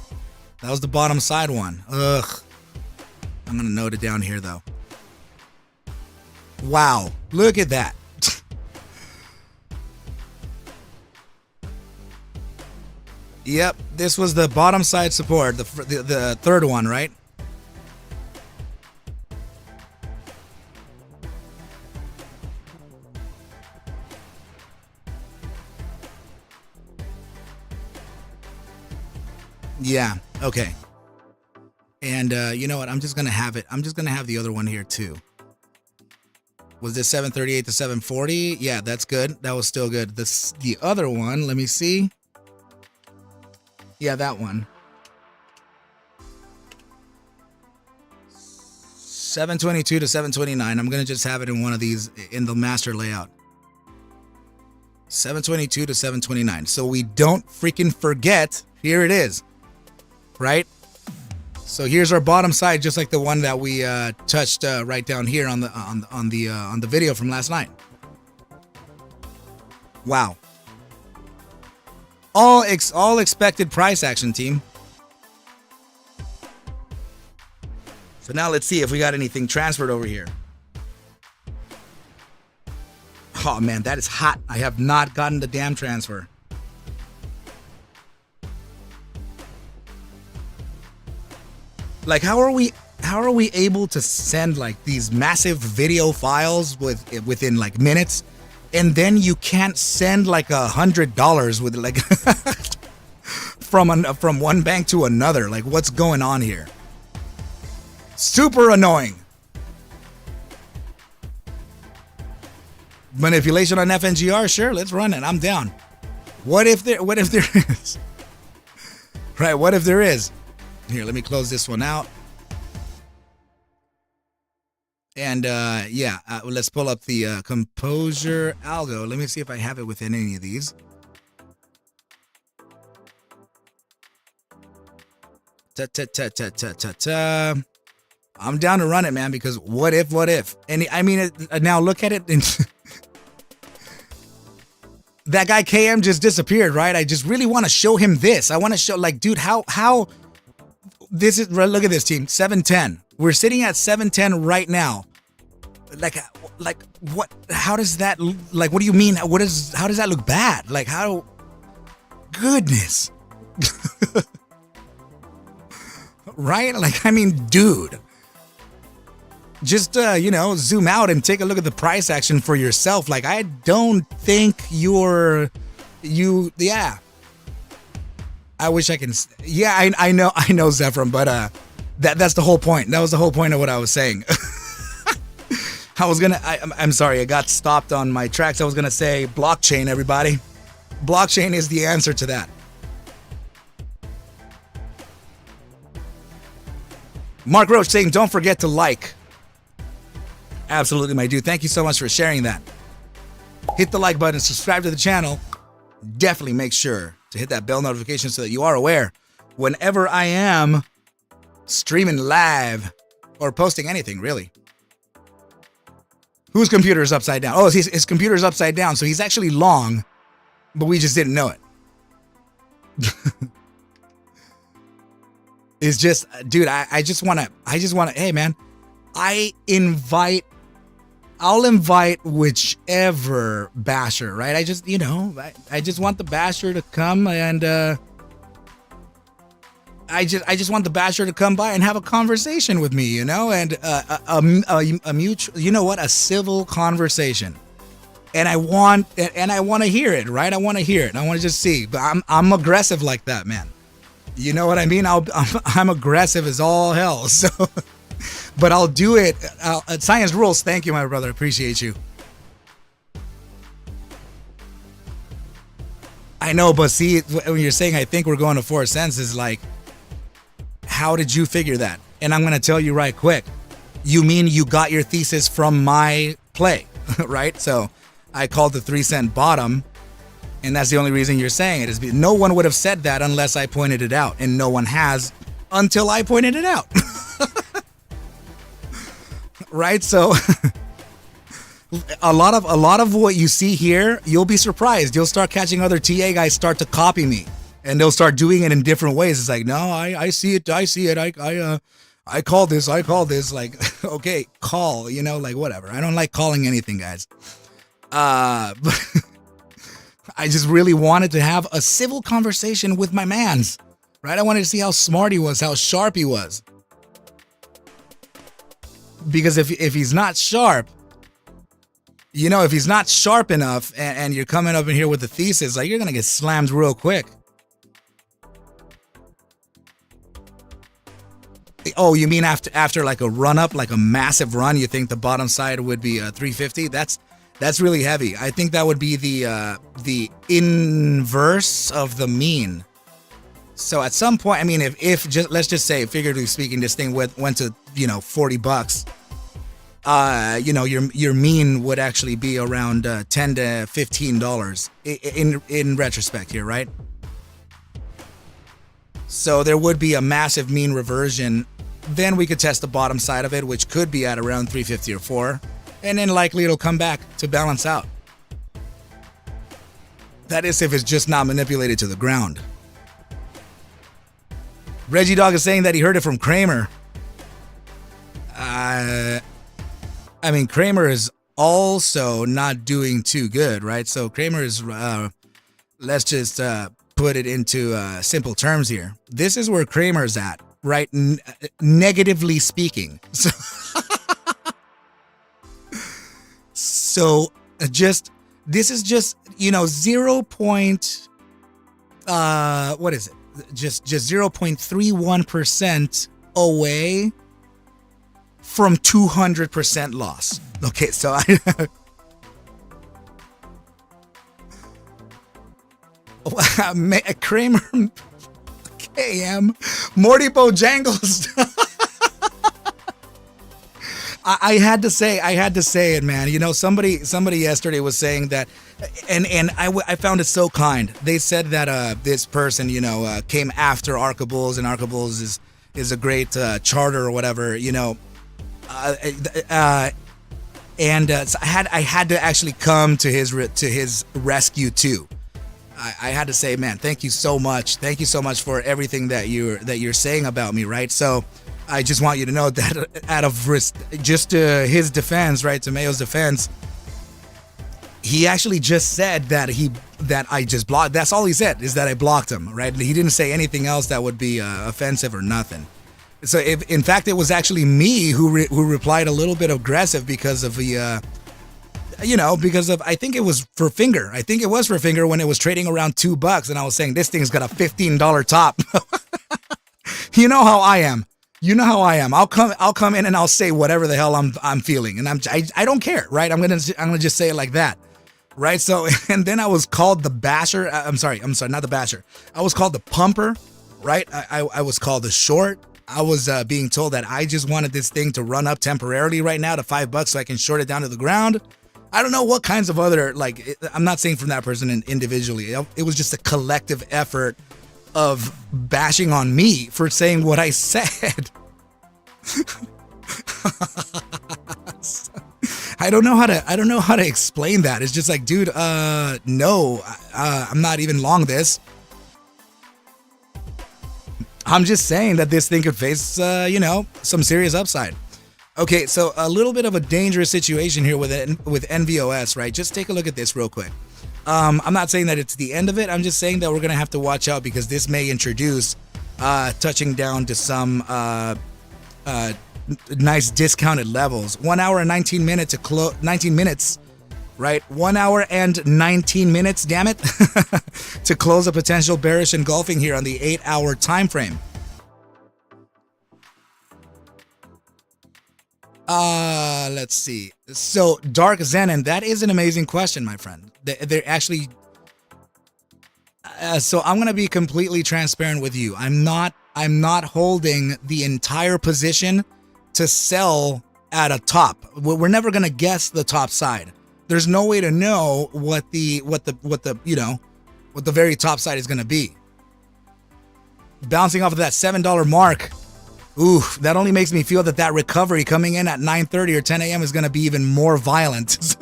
That was the bottom side one. Ugh. I'm going to note it down here, though. Wow, look at that. Yep, this was the bottom side support, the third one, right? Yeah, okay. And you know what? I'm just going to have it. I'm just going to have the other one here too. Was this 738 to 740? Yeah, that's good. That was still good. The other one, let me see. Yeah, that one. 722 to 729. I'm going to just have it in one of these in the master layout. 722 to 729. So we don't freaking forget. Here it is. Right? So here's our bottom side, just like the one that we touched right down here on the video from last night. Wow. All expected price action, team. So now let's see if we got anything transferred over here. Oh man, that is hot. I have not gotten the damn transfer. Like, how are we able to send like these massive video files within like minutes, and then you can't send like $100 with like from one bank to another? Like, what's going on here? Super annoying. Manipulation on FNGR, sure, let's run it. I'm down. What if there is? Right, what if there is? Here, let me close this one out. And let's pull up the Composure Algo. Let me see if I have it within any of these. I'm down to run it, man, because what if? And I mean, now look at it. That guy KM just disappeared, right? I just really want to show him this. I want to show, like, dude, how this is, look at this, team, 710. We're sitting at 710 right now. Like what, how does that, like, what do you mean? How does that look bad? Like, how, goodness. Right? Like, I mean, dude, just, zoom out and take a look at the price action for yourself. Like, I don't think yeah. I wish I can. Yeah, I know, Zephram, but that's the whole point. That was the whole point of what I was saying. I'm sorry, I got stopped on my tracks. I was gonna say blockchain, everybody. Blockchain is the answer to that. Mark Roach saying, don't forget to like. Absolutely, my dude. Thank you so much for sharing that. Hit the like button, subscribe to the channel. Definitely make sure to hit that bell notification so that you are aware whenever I am streaming live or posting anything, really. Whose computer is upside down? Oh, his computer is upside down, so he's actually long, but we just didn't know it. It's just, dude, I just want to, hey man, I invite I'll invite whichever basher, right? I just, I just want the basher to come and I just want the basher to come by and have a conversation with me, and a mutual, a civil conversation. And I want to hear it, right? I want to hear it. I want to just see. But I'm aggressive like that, man. You know what I mean? I'm aggressive as all hell. So, but I'll do it. Science rules. Thank you, my brother. Appreciate you. I know, but see, when you're saying I think we're going to 4 cents, is like, how did you figure that? And I'm going to tell you right quick. You mean you got your thesis from my play, right? So I called the 3 cent bottom, and that's the only reason you're saying it, is no one would have said that unless I pointed it out, and no one has until I pointed it out. Right? So a lot of what you see here, you'll be surprised. You'll start catching other TA guys start to copy me, and they'll start doing it in different ways. It's like, no, I see it. I call this. Like, okay, call, like whatever. I don't like calling anything, guys. But I just really wanted to have a civil conversation with my mans, right? I wanted to see how smart he was, how sharp he was. Because if he's not sharp, if he's not sharp enough and you're coming up in here with a thesis, like, you're going to get slammed real quick. Oh, you mean after like a run up, like a massive run, you think the bottom side would be 350? That's really heavy. I think that would be the inverse of the mean. So at some point, I mean, if just let's just say, figuratively speaking, this thing went to $40, your mean would actually be around $10 to $15 in retrospect here, right? So there would be a massive mean reversion. Then we could test the bottom side of it, which could be at around 350 or 4. And then likely it'll come back to balance out. That is if it's just not manipulated to the ground. Reggie Dog is saying that he heard it from Kramer. I mean, Kramer is also not doing too good, right? So Kramer is, let's just put it into simple terms here. This is where Kramer's at, right? Negatively speaking. So this is just 0.31% away from 200% loss. Okay, so Kramer, KM, Morty Bojangles. I had to say it, man. Somebody yesterday was saying that, and I found it so kind. They said that this person, came after Arca Bulls, and Arca Bulls is a great charter or whatever, so I had to actually come to his rescue too. I had to say, man, thank you so much for everything that you're saying about me, right? So I just want you to know that out of just to his defense, right, to Mayo's defense, he actually just said that I just blocked. That's all he said, is that I blocked him, right? He didn't say anything else that would be offensive or nothing. So in fact, it was actually me who replied a little bit aggressive because of the, I think it was for Finger. I think it was for Finger when it was trading around $2, and I was saying this thing's got a $15 top. You know how I am. I'll come in and I'll say whatever the hell I'm feeling, and I don't care, right? I'm gonna just say it like that, right? So, and then I was called the basher. I'm sorry, not the basher. I was called the pumper, right? I was called the short. I was being told that I just wanted this thing to run up temporarily right now to $5 so I can short it down to the ground. I don't know what kinds of other, I'm not saying from that person individually. It was just a collective effort of bashing on me for saying what I said. I don't know how to explain that. It's just like, dude, no, I'm not even long this. I'm just saying that this thing could face, some serious upside. Okay, so a little bit of a dangerous situation here with NVOS, right? Just take a look at this real quick. I'm not saying that it's the end of it. I'm just saying that we're gonna have to watch out because this may introduce touching down to some nice discounted levels. 1 hour and 19 minutes to close. 19 minutes, right? 1 hour and 19 minutes. Damn it, to close a potential bearish engulfing here on the 8-hour time frame. Let's see. So Dark Zenon, that is an amazing question, my friend. They're actually. So I'm gonna be completely transparent with you. I'm not holding the entire position to sell at a top. We're never gonna guess the top side. There's no way to know what the very top side is gonna be. Bouncing off of that $7 mark. Ooh, that only makes me feel that recovery coming in at 9:30 or 10 a.m. is going to be even more violent.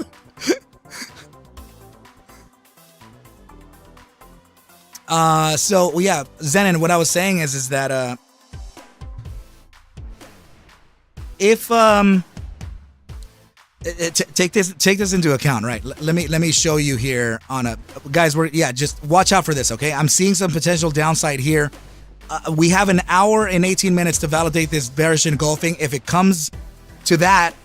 So yeah, Zenon, what I was saying is that if take this into account, right? Let me show you here on a guys. Just watch out for this, okay? I'm seeing some potential downside here. We have an hour and 18 minutes to validate this bearish engulfing. If it comes to that,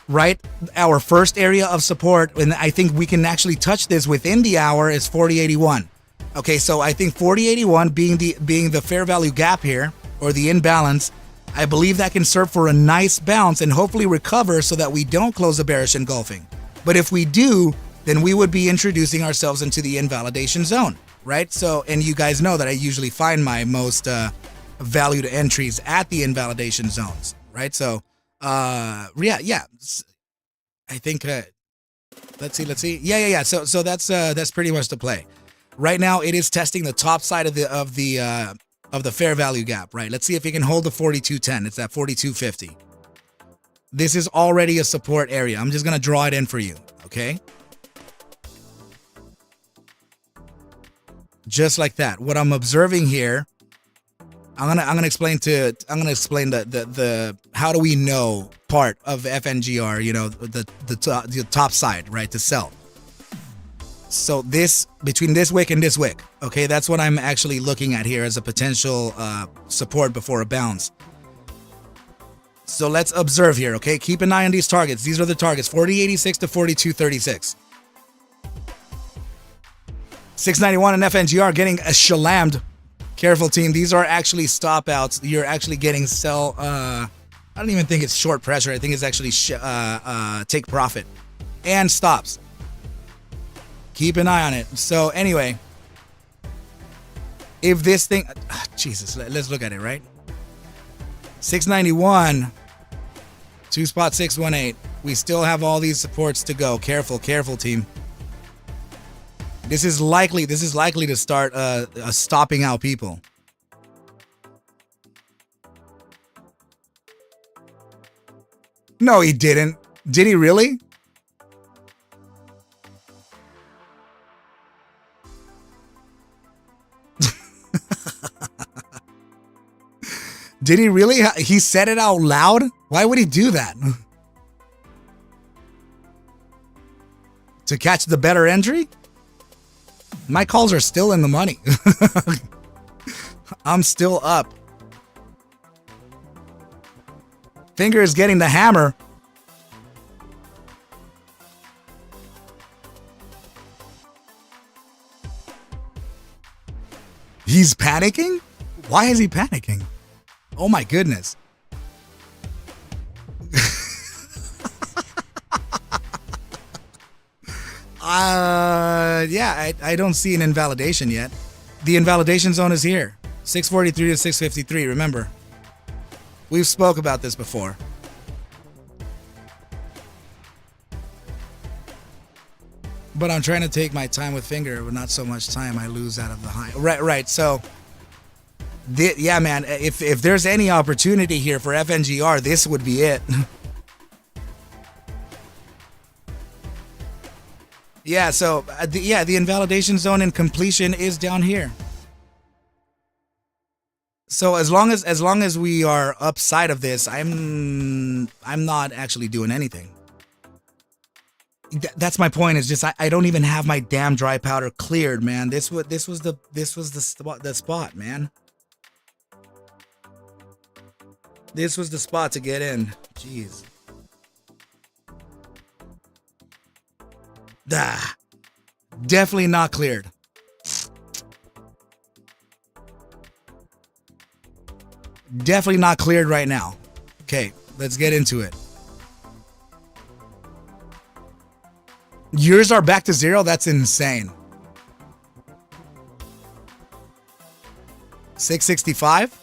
right, our first area of support, and I think we can actually touch this within the hour, is 4081. Okay, so I think 4081 being the fair value gap here, or the imbalance, I believe that can serve for a nice bounce and hopefully recover so that we don't close a bearish engulfing. But if we do, then we would be introducing ourselves into the invalidation zone. Right? So, and you guys know that I usually find my most valued entries at the invalidation zones, right? So, yeah. I think, let's see. Yeah. So that's pretty much the play. Right now, it is testing the top side of the fair value gap, right? Let's see if it can hold the 4210. It's at 4250. This is already a support area. I'm just gonna draw it in for you, okay? Just like that. What I'm observing here, I'm gonna explain the how do we know part of FNGR, you know, the top side, right, to sell. So this, between this wick and this wick, okay, that's what I'm actually looking at here as a potential support before a bounce. So let's observe here, okay? Keep an eye on these targets. These are the targets, 4086 to 4236. 691 and FNGR getting a shalammed. Careful, team. These are actually stop outs. You're actually getting sell. I don't even think it's short pressure. I think it's actually take profit and stops. Keep an eye on it. So anyway, if this thing, Jesus, let's look at it, right? 691, 2.618. We still have all these supports to go. Careful, team. This is likely to start stopping out people. No, he didn't. Did he really? Did he really? He said it out loud? Why would he do that? To catch the better entry? My calls are still in the money. I'm still up. Finger is getting the hammer. He's panicking? Why is he panicking? Oh my goodness. Yeah, I don't see an invalidation yet. The invalidation zone is here. 643 to 653, remember. We've spoke about this before. But I'm trying to take my time with finger, but not so much time I lose out of the high. Right. So, yeah, man, if there's any opportunity here for FNGR, this would be it. Yeah, so the invalidation zone and completion is down here. So as long as we are upside of this, I'm I'm not actually doing anything. That's my point. Is just I don't even have my damn dry powder cleared, man. This was the spot, man. This was the spot to get in. Jeez. Definitely not cleared. Definitely not cleared right now. Okay, let's get into it. Yours are back to zero? That's insane. 665?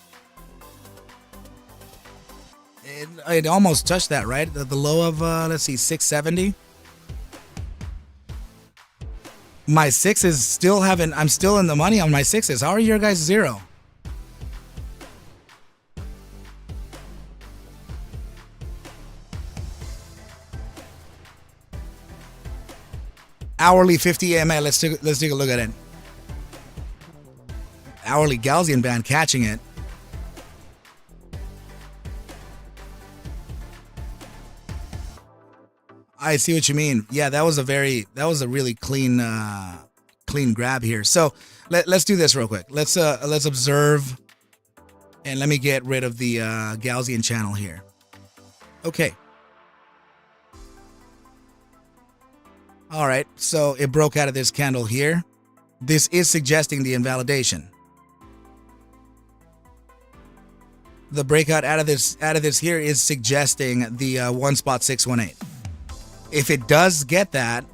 It almost touched that, right? The low of, let's see, 670. My sixes still haven't, I'm still in the money on my sixes. How are your guys zero? Hourly 50 EMA. Let's take a look at it. Hourly Gaussian band catching it. I see what you mean. Yeah, that was a really clean grab here. So let's do this real quick. Let's observe, and let me get rid of the Gaussian channel here. Okay. All right, so it broke out of this candle here. This is suggesting the invalidation. The breakout out of this here is suggesting the 1.618. If it does get that,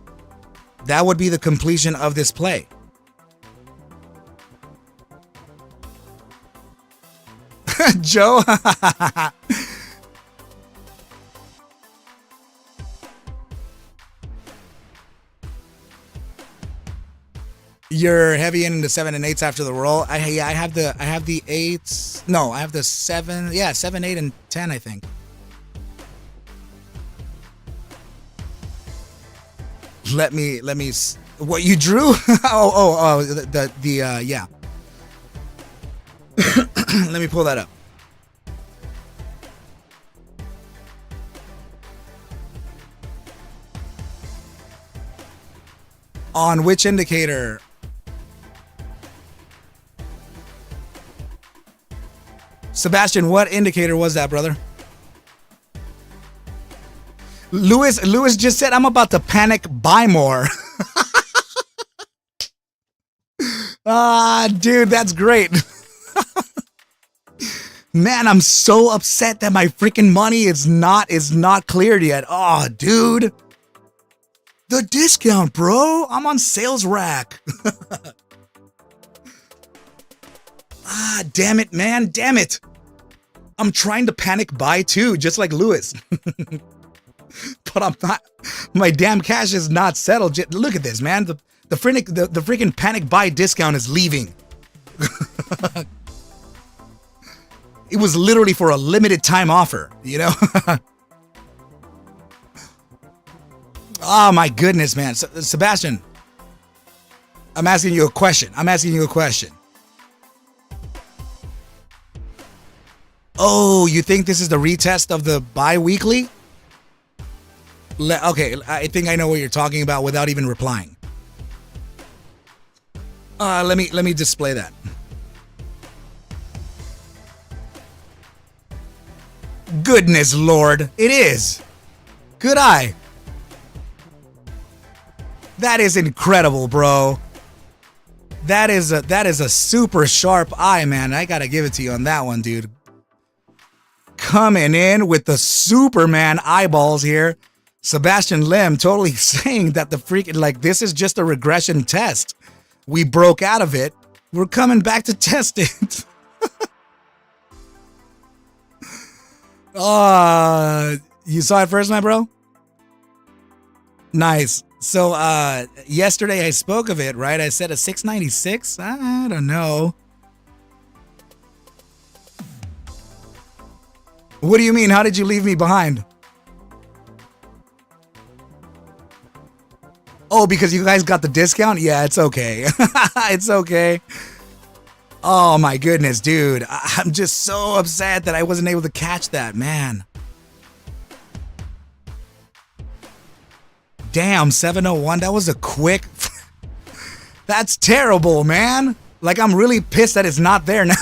that would be the completion of this play. Joe. You're heavy in the 7 and 8s after the roll. I have the 8s. No, I have the 7. Yeah, 7, 8, and 10, I think. Let me. What you drew? Yeah. Let me pull that up. On which indicator? Sebastian, what indicator was that, brother? Lewis just said, I'm about to panic, buy more. Dude, that's great. Man, I'm so upset that my freaking money is not cleared yet. Oh, dude. The discount, bro. I'm on sales rack. Damn it, man. Damn it. I'm trying to panic buy too, just like Lewis. But I'm not. My damn cash is not settled. Look at this, man. The freaking panic buy discount is leaving. It was literally for a limited time offer, you know? Oh my goodness, man. Sebastian, I'm asking you a question. Oh, you think this is the retest of the bi-weekly? Okay, I think I know what you're talking about without even replying. Let me display that. Goodness Lord, it is. Good eye. That is incredible, bro. That is a super sharp eye, man. I gotta give it to you on that one, dude. Coming in with the Superman eyeballs here. Sebastian Lim totally saying that the freaking, like, this is just a regression test. We broke out of it. We're coming back to test it. You saw it first, my bro? Nice. So, yesterday I spoke of it, right? I said a 696? I don't know. What do you mean? How did you leave me behind? Oh, because you guys got the discount? Yeah, it's okay. It's okay. Oh my goodness, dude. I'm just so upset that I wasn't able to catch that, man. Damn, 701. That was a quick. That's terrible, man. Like, I'm really pissed that it's not there now.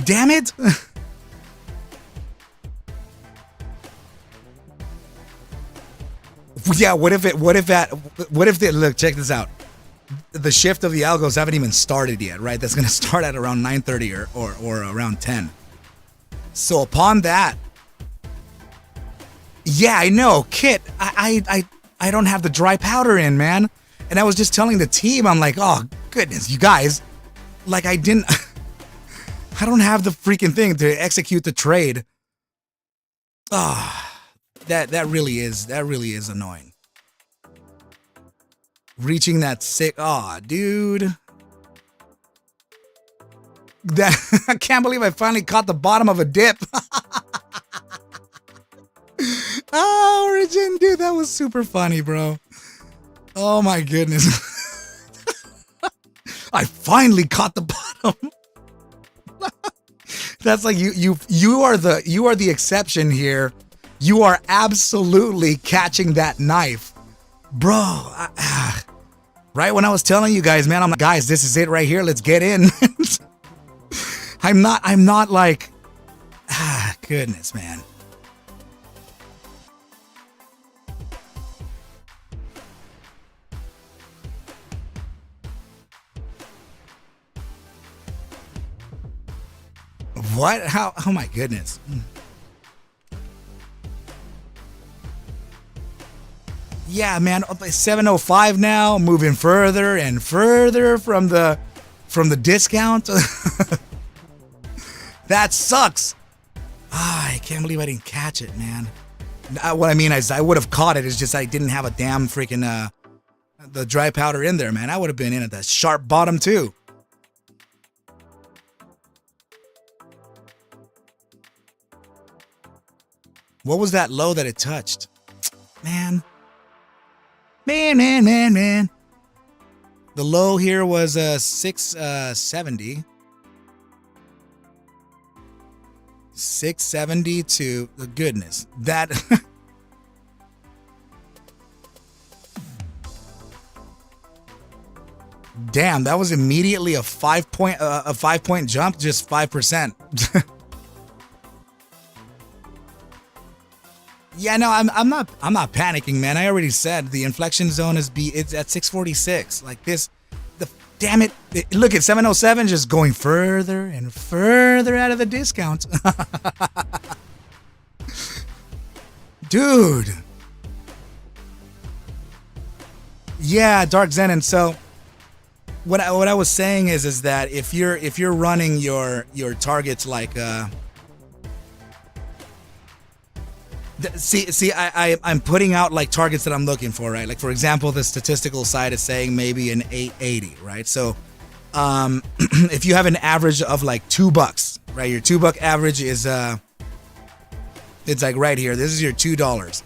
Damn it. Yeah, what if look, check this out. The shift of the algos haven't even started yet, right? That's going to start at around 9:30 or around 10. So upon that, yeah, I know, Kit, I don't have the dry powder in, man. And I was just telling the team, I'm like, oh goodness, you guys, like I don't have the freaking thing to execute the trade. Ah, that really is annoying. Reaching that sick, dude. That I can't believe I finally caught the bottom of a dip. Origin, dude, that was super funny, bro. Oh my goodness. I finally caught the bottom. That's like you are the exception here. You are absolutely catching that knife. Bro, right when I was telling you guys, man, I'm like, guys, this is it right here. Let's get in. I'm not like, goodness, man. What? How? Oh my goodness. Yeah, man, 705 now, moving further and further from the discount. That sucks. I can't believe I didn't catch it, man. What I mean is I would have caught it. It's just I didn't have a damn freaking the dry powder in there, man. I would have been in at that sharp bottom too. What was that low that it touched? Man. Man. The low here was 670. 672. The goodness. That damn, that was immediately a 5-point jump, just 5%. Yeah, no, I'm not panicking, man. I already said the inflection zone it's at 646. Like this, damn it. Look at 707 just going further and further out of the discount. Dude. Yeah, Dark Zenon. So what I was saying is that if you're running your targets like See, I'm putting out like targets that I'm looking for, right? Like for example, the statistical side is saying maybe an 880, right? So, if you have an average of like $2, right? Your $2 average is it's like right here. This is your $2,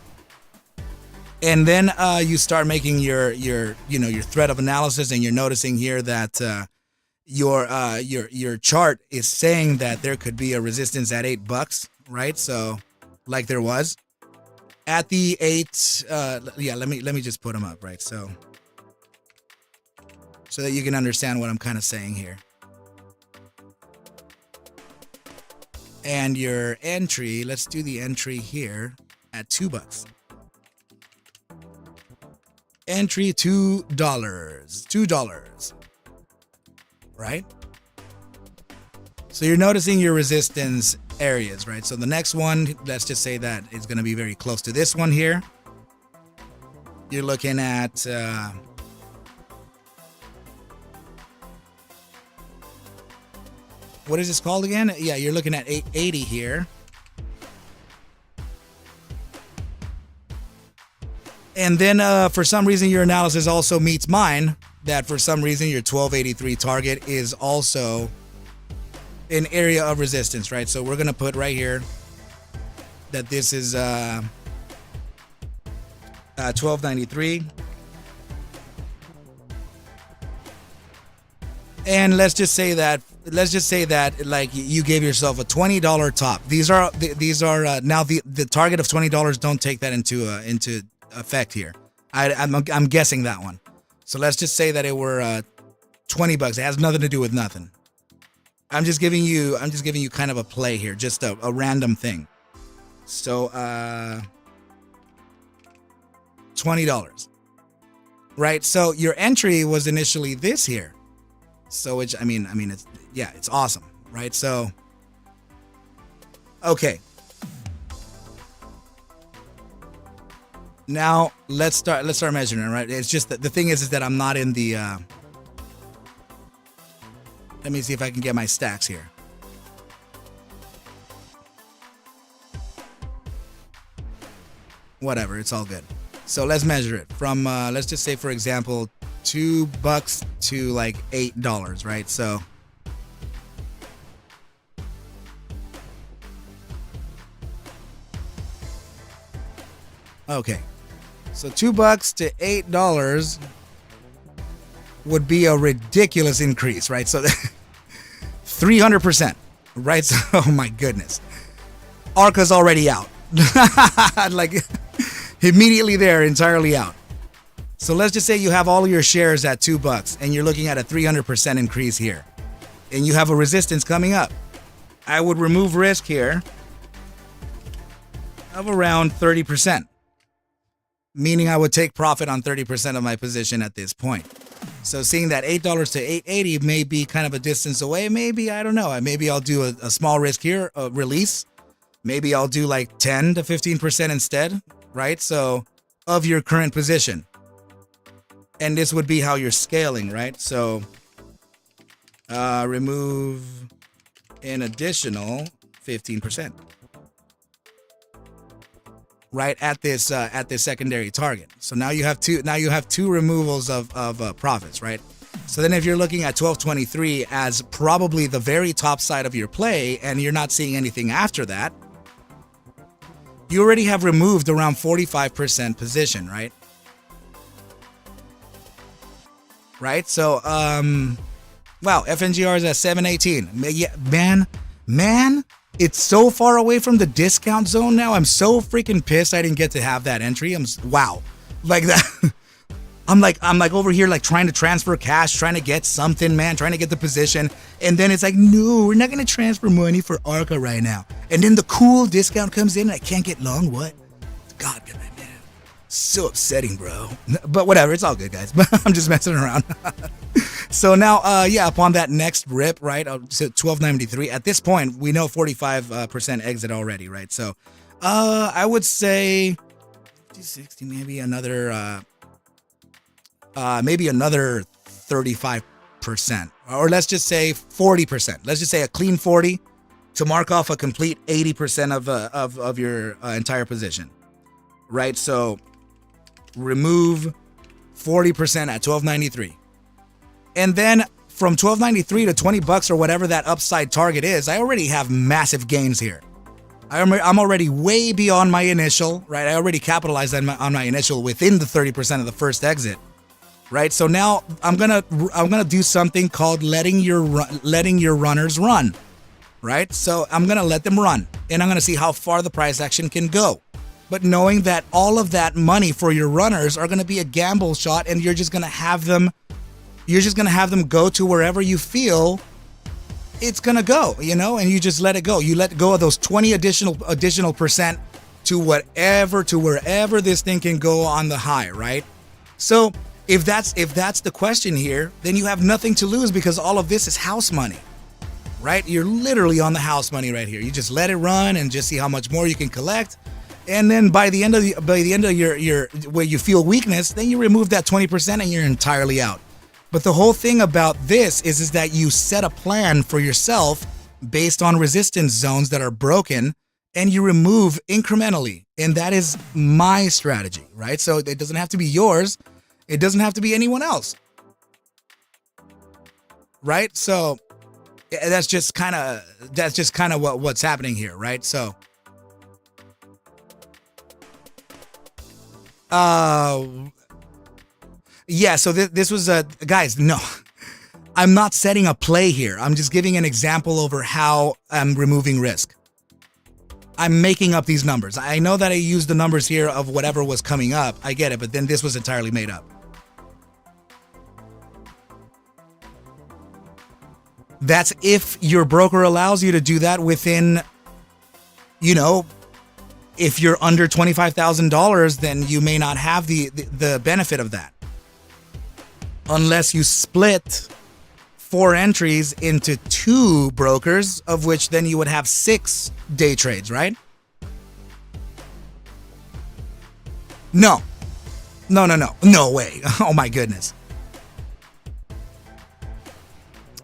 and then you start making your thread of analysis, and you're noticing here that your chart is saying that there could be a resistance at $8, right? So. Like there was at the 8 yeah, let me just put them up, right? So that you can understand what I'm kind of saying here. And your entry, let's do the entry here at $2. Entry $2, right? So you're noticing your resistance areas, right? So the next one, let's just say that it's going to be very close to this one here. You're looking at what is this called again? Yeah, you're looking at 880 here. And then for some reason your analysis also meets mine, that for some reason your 1283 target is also an area of resistance, right? So we're gonna put right here that this is 1293, and let's just say that let's just say that like you gave yourself a $20 top. These are now the target of $20. Don't take that into effect here. I'm guessing that one. So let's just say that it were $20. It has nothing to do with nothing. I'm just giving you kind of a play here, just a random thing. So $20. Right? So your entry was initially this here. So which I mean it's awesome, right? So okay. Now let's start measuring, right? It's just that the thing is that I'm not in the let me see if I can get my stacks here. Whatever, it's all good. So let's measure it from let's just say, for example, $2 to like $8, right? So okay. So $2 to $8 would be a ridiculous increase, right? So 300%, right? So, oh my goodness. Arca's already out. Like immediately there, entirely out. So let's just say you have all your shares at $2 and you're looking at a 300% increase here. And you have a resistance coming up. I would remove risk here of around 30%. Meaning I would take profit on 30% of my position at this point. So seeing that $8 to $8.80 may be kind of a distance away. Maybe, I don't know. Maybe I'll do a small risk here, a release. Maybe I'll do like 10 to 15% instead, right? So of your current position. And this would be how you're scaling, right? So remove an additional 15%. Right at this secondary target. So now you have two removals of profits, right? So then if you're looking at 1223 as probably the very top side of your play and you're not seeing anything after that, you already have removed around 45% position, right? Right? So wow, FNGR is at 718. Yeah, man, it's so far away from the discount zone now. I'm so freaking pissed I didn't get to have that entry. Wow. Like that. I'm like over here like trying to transfer cash, trying to get something, man, trying to get the position. And then it's like, no, we're not going to transfer money for Arca right now. And then the cool discount comes in and I can't get long. What? God, man. So upsetting, bro. But whatever, it's all good, guys. I'm just messing around. So now, yeah, upon that next rip, right, so 1293, at this point, we know 45% exit already, right? So I would say 60, maybe another 35%. Or let's just say 40%. Let's just say a clean 40 to mark off a complete 80% of your entire position, right? So remove 40% at 1293. And then from 1293 to $20 or whatever that upside target is, I already have massive gains here. I'm already way beyond my initial, right? I already capitalized on my initial within the 30% of the first exit, right? So now I'm gonna do something called letting your runners run, right? So I'm gonna let them run, and I'm gonna see how far the price action can go. But knowing that all of that money for your runners are gonna be a gamble shot, and you're just gonna have them go to wherever you feel it's gonna go, you know, and you just let it go. You let go of those 20 additional percent to wherever this thing can go on the high, right? So if that's the question here, then you have nothing to lose because all of this is house money, right? You're literally on the house money right here. You just let it run and just see how much more you can collect. And then by the end of your where you feel weakness, then you remove that 20% and you're entirely out. But the whole thing about this is that you set a plan for yourself based on resistance zones that are broken and you remove incrementally. And that is my strategy, right? So it doesn't have to be yours. It doesn't have to be anyone else, right? So that's just kind of what's happening here, right? So yeah, so this was guys, no, I'm not setting a play here. I'm just giving an example over how I'm removing risk. I'm making up these numbers. I know that I used the numbers here of whatever was coming up. I get it, but then this was entirely made up. That's if your broker allows you to do that within, you know, if you're under $25,000, then you may not have the benefit of that. Unless you split 4 entries into 2 brokers, of which then you would have 6 day trades, right? No way. Oh my goodness.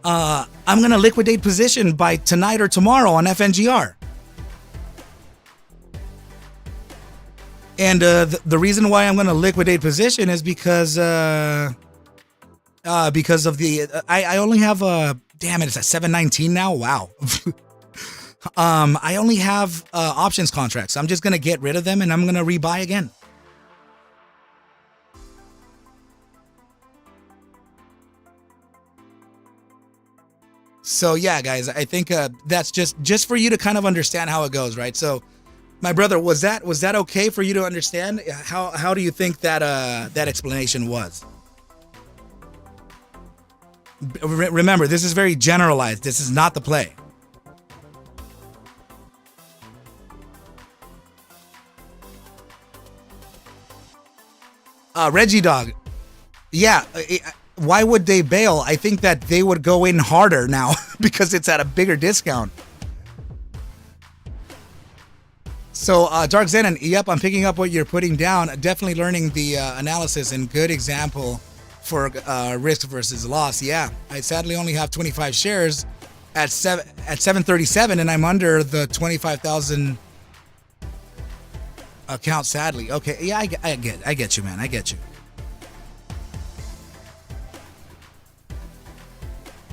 I'm gonna liquidate position by tonight or tomorrow on FNGR. And the reason why I'm gonna liquidate position is because of the I only have damn it, it's at 719 now. Wow. I only have options contracts. I'm just gonna get rid of them and I'm gonna rebuy again. So yeah, guys, I think that's just for you to kind of understand how it goes, right? So, my brother, was that okay for you to understand? How do you think that that explanation was? Remember, this is very generalized. This is not the play. Reggie Dog, yeah. Why would they bail? I think that they would go in harder now because it's at a bigger discount. So, Dark Zenon, yep, I'm picking up what you're putting down. Definitely learning the analysis and good example for risk versus loss. Yeah, I sadly only have 25 shares at 737, and I'm under the 25,000 account. Sadly, okay. Yeah, I get you, man. I get you.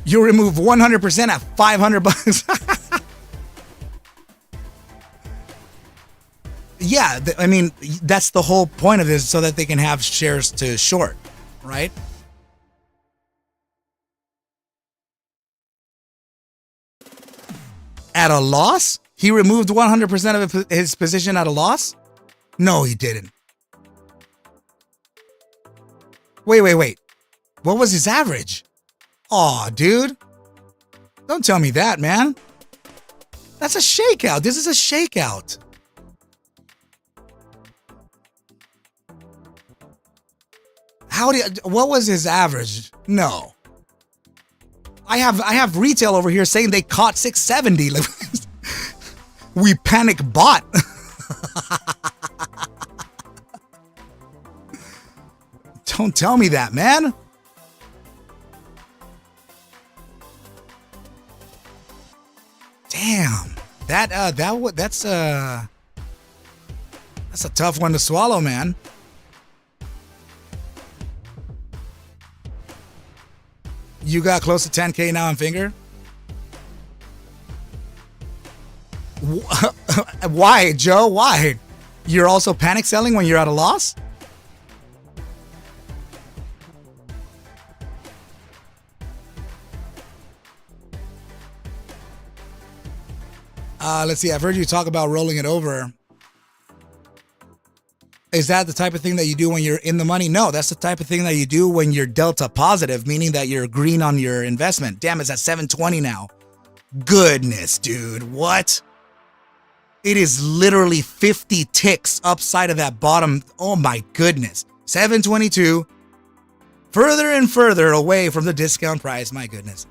You remove 100% at $500. Yeah, I mean, that's the whole point of this, so that they can have shares to short, right? At a loss? He removed 100% of his position at a loss? No, he didn't. Wait. What was his average? Aw, dude. Don't tell me that, man. That's a shakeout. This is a shakeout. What was his average? No. I have retail over here saying they caught 670. We panic bought. Don't tell me that, man. Damn, that's a tough one to swallow, man. You got close to 10K now in finger. Why, Joe? Why? You're also panic selling when you're at a loss? Let's see. I've heard you talk about rolling it over. Is that the type of thing that you do when you're in the money? No, that's the type of thing that you do when you're delta positive, meaning that you're green on your investment. Damn, it's at 720 now. Goodness, dude. What? It is literally 50 ticks upside of that bottom. Oh my goodness. 722. Further and further away from the discount price. My goodness.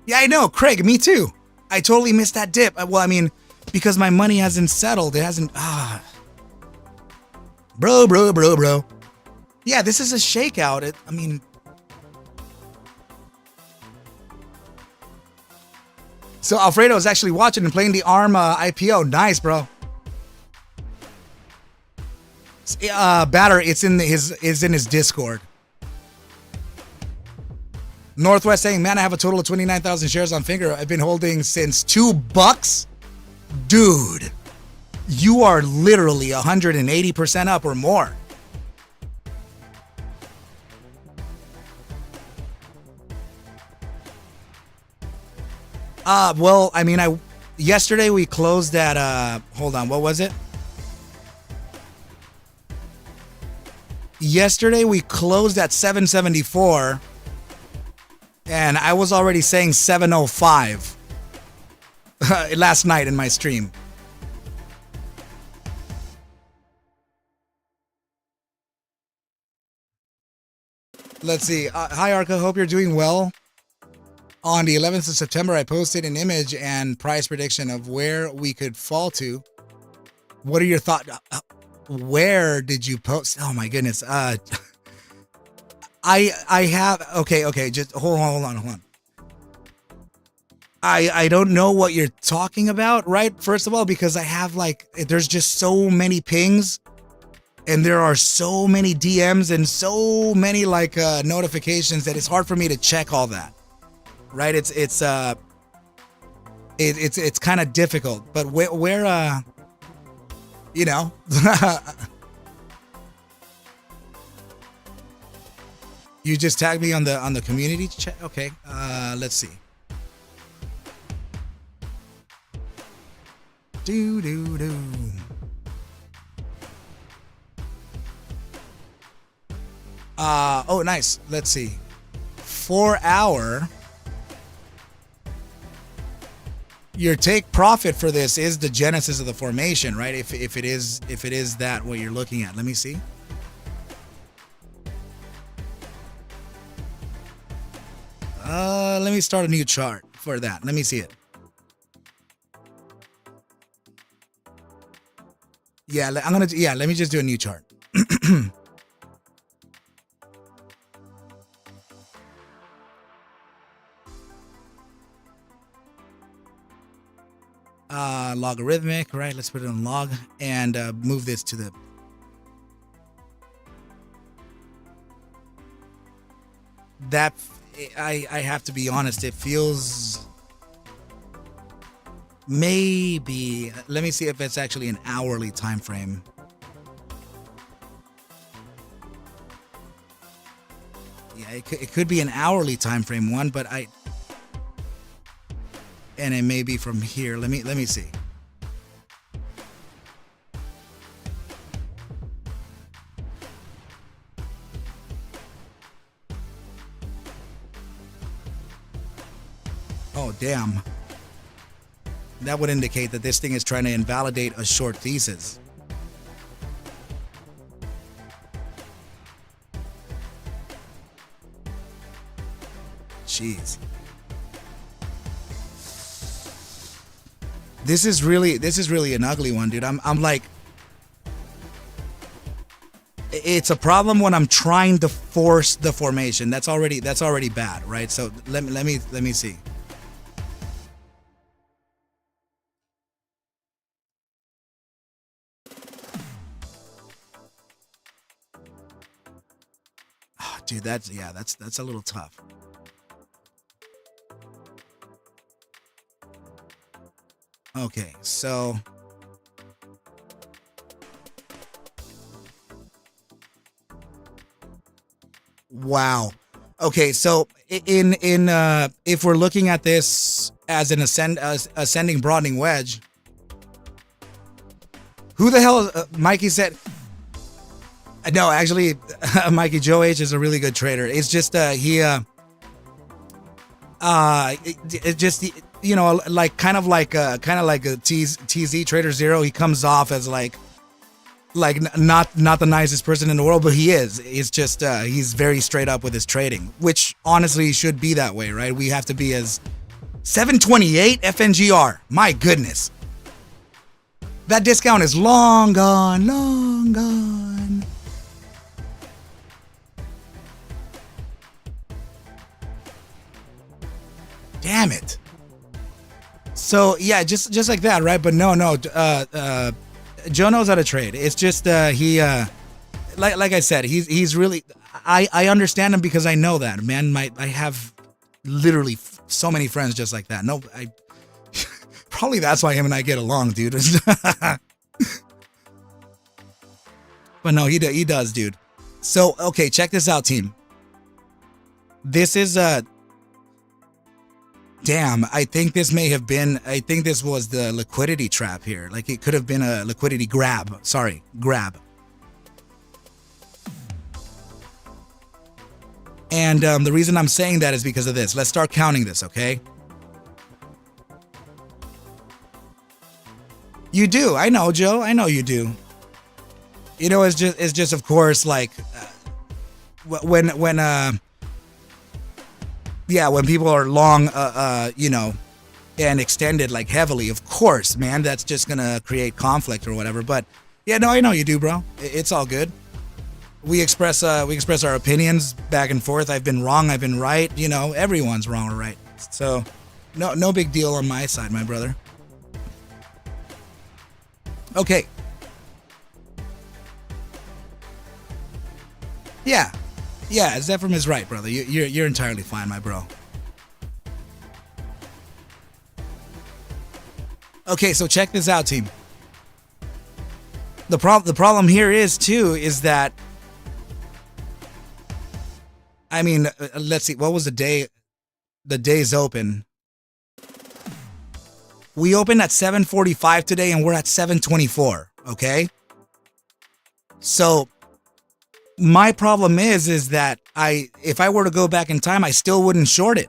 Yeah, I know. Craig, me too. I totally missed that dip. Well, I mean, because my money hasn't settled. It hasn't. Bro. Yeah, this is a shakeout. I mean. So Alfredo is actually watching and playing the Arma IPO. Nice, bro. Batter, it's in his Discord. Northwest saying, man, I have a total of 29,000 shares on Finger. I've been holding since $2. Dude, you are literally 180% up or more. Well, I mean, yesterday we closed at hold on, what was it? Yesterday we closed at 774 and I was already saying 705 last night in my stream. Let's see. Hi, Arca. Hope you're doing well. On the 11th of September, I posted an image and price prediction of where we could fall to. What are your thoughts? Where did you post? Oh my goodness. I have. Okay. Just hold on. I don't know what you're talking about, right? First of all, because I have there's just so many pings. And there are so many DMs and so many notifications that it's hard for me to check all that, right? It's kind of difficult. But where you know, you just tagged me on the community chat. Okay, let's see. Do. Oh, nice. Let's see. 4 hour. Your take profit for this is the genesis of the formation, right? If it is that what you're looking at. Let me see. Let me start a new chart for that. Let me see it. Yeah, let me just do a new chart. Logarithmic, right? Let's put it on log and move this to the I have to be honest, it feels maybe, let me see if it's actually an hourly time frame. Yeah, it could be an hourly time frame one, but and it may be from here. Let me see. Oh, damn. That would indicate that this thing is trying to invalidate a short thesis. Jeez. This is really an ugly one, dude. I'm like, it's a problem when I'm trying to force the formation. That's already bad, right? So let me see. Oh, dude, that's a little tough. Okay, so wow. Okay, so in if we're looking at this as an ascending broadening wedge, who the hell Mikey said? No, actually, Mikey Joe H is a really good trader. It's just it just, you know, like kind of like a TZ Trader Zero. He comes off as like not the nicest person in the world, but he is. It's just he's very straight up with his trading, which honestly should be that way, right? We have to be as 728 FNGR. My goodness, that discount is long gone, long gone. Damn it. So yeah, just like that, right? But no, Joe knows how to trade. It's just he like I said, he's really, I understand him because I know that, man. I have literally so many friends just like that. No, I probably that's why him and I get along, dude. But no, he does, dude. So okay, check this out, team. This is Damn, I think this may have been, I think this was the liquidity trap here. Like it could have been a liquidity grab. Sorry, grab. And the reason I'm saying that is because of this. Let's start counting this, okay? You do. I know, Joe. I know you do. You know, it's just of course, like when people are long, you know, and extended like heavily, of course, man, that's just gonna create conflict or whatever. But yeah, no, I know you do, bro. It's all good. We express our opinions back and forth. I've been wrong. I've been right. You know, everyone's wrong or right. So, no big deal on my side, my brother. Okay. Yeah, Zephram is right, brother. You're entirely fine, my bro. Okay, so check this out, team. The problem here is that, I mean, let's see, what was the day? The day's open. We opened at 7:45 today, and we're at 7:24. Okay, so my problem is that if I were to go back in time, I still wouldn't short it.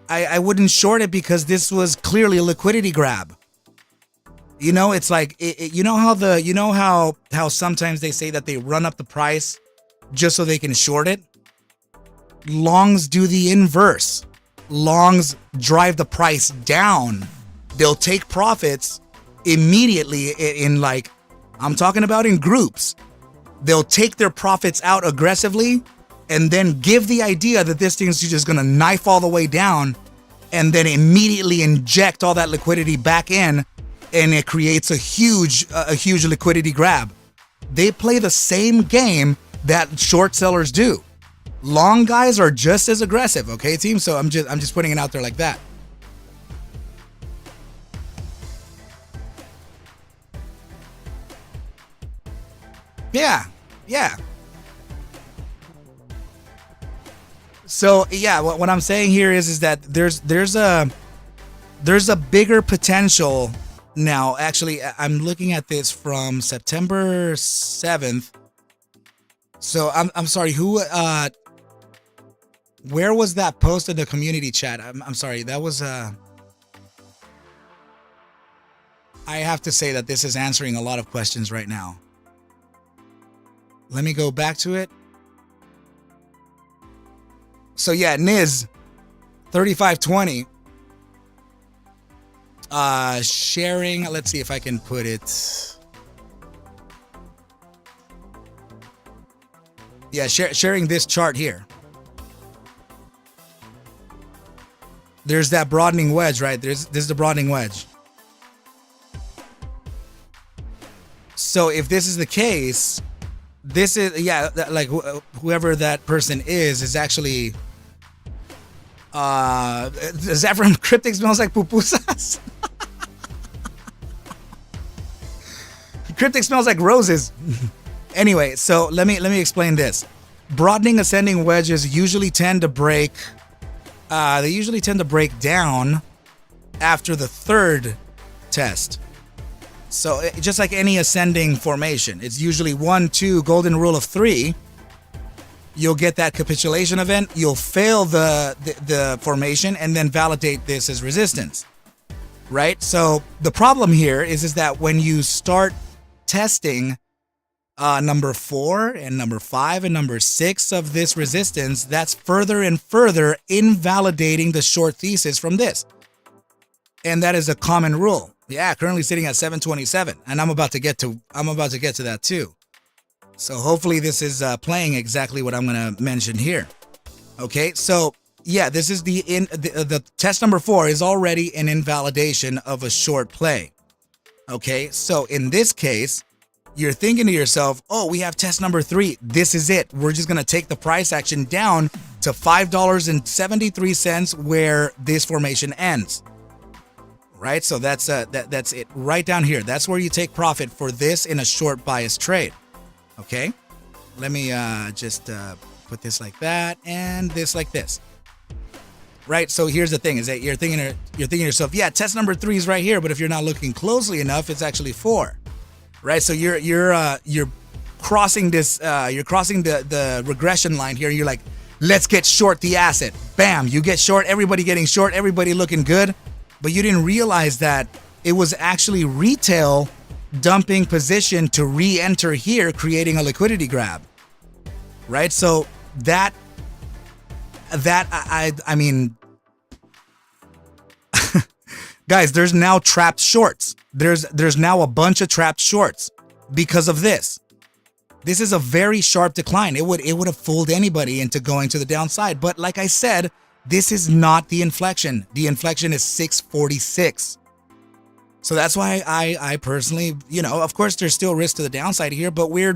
I wouldn't short it because this was clearly a liquidity grab. You know, it's like you know how sometimes they say that they run up the price just so they can short it. Longs do the inverse. Longs drive the price down. They'll take profits immediately in like, I'm talking about in groups. They'll take their profits out aggressively and then give the idea that this thing's just going to knife all the way down and then immediately inject all that liquidity back in, and it creates a huge liquidity grab. They play the same game that short sellers do. Long guys are just as aggressive, okay, team? So I'm just putting it out there like that. Yeah. So yeah, what I'm saying here is that there's a bigger potential now. Actually, I'm looking at this from September 7th. So I'm sorry, who where was that post in the community chat? I'm sorry, that was I have to say that this is answering a lot of questions right now. Let me go back to it. So yeah, Niz 3520 sharing, let's see if I can put it. Yeah, sharing this chart here. There's that broadening wedge, right? This is the broadening wedge. So if this is the case, this is, yeah, like whoever that person is actually Zephram Cryptic smells like pupusas. Cryptic smells like roses. Anyway, so let me explain this. Broadening ascending wedges usually tend to break down after the third test. So just like any ascending formation, it's usually 1, 2, golden rule of 3. You'll get that capitulation event, you'll fail the formation, and then validate this as resistance, right? So the problem here is that when you start testing number 4 and number 5 and number 6 of this resistance, that's further and further invalidating the short thesis from this. And that is a common rule. Yeah, currently sitting at 727, and I'm about to get to that too. So hopefully this is playing exactly what I'm going to mention here. Okay, so yeah, this is the test number 4 is already an invalidation of a short play. Okay, so in this case, you're thinking to yourself, oh, we have test number 3. This is it. We're just going to take the price action down to $5.73 where this formation ends. Right? So that's it right down here. That's where you take profit for this in a short bias trade. Okay? Let me just put this like that and this like this. right? So here's the thing: is that you're thinking to yourself, yeah, test number 3 is right here, but if you're not looking closely enough, it's actually 4, right? So you're crossing this, you're crossing the regression line here. You're like, let's get short the asset. Bam, you get short. Everybody getting short. Everybody looking good, but you didn't realize that it was actually retail dumping position to re-enter here, creating a liquidity grab, right? So that I mean, guys, there's now trapped shorts. There's now a bunch of trapped shorts because of this. This is a very sharp decline. It would have fooled anybody into going to the downside. But like I said, this is not the inflection. The inflection is 646. So that's why I personally, of course there's still risk to the downside here, but we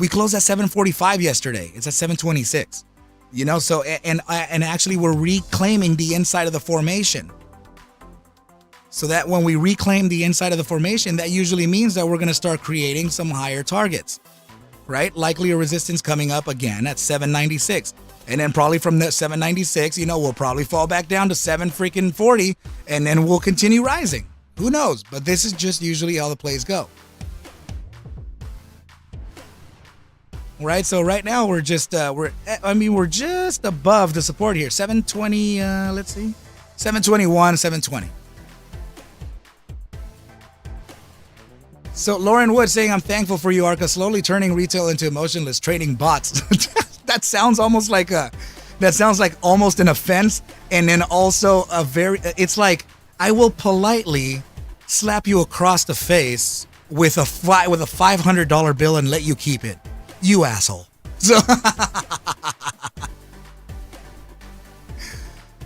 closed at 745 yesterday. It's at 726. So and actually we're reclaiming the inside of the formation. So that when we reclaim the inside of the formation, that usually means that we're going to start creating some higher targets, right? Likely a resistance coming up again at 796. And then probably from the 796, we'll probably fall back down to 740, and then we'll continue rising. Who knows? But this is just usually how the plays go. Right? So right now we're just we're just above the support here. 720, let's see. 721, 720. So Lauren Wood saying, I'm thankful for you, Arca, slowly turning retail into emotionless trading bots. That sounds almost like almost an offense, and then also it's like, I will politely slap you across the face with a $500 bill and let you keep it, you asshole.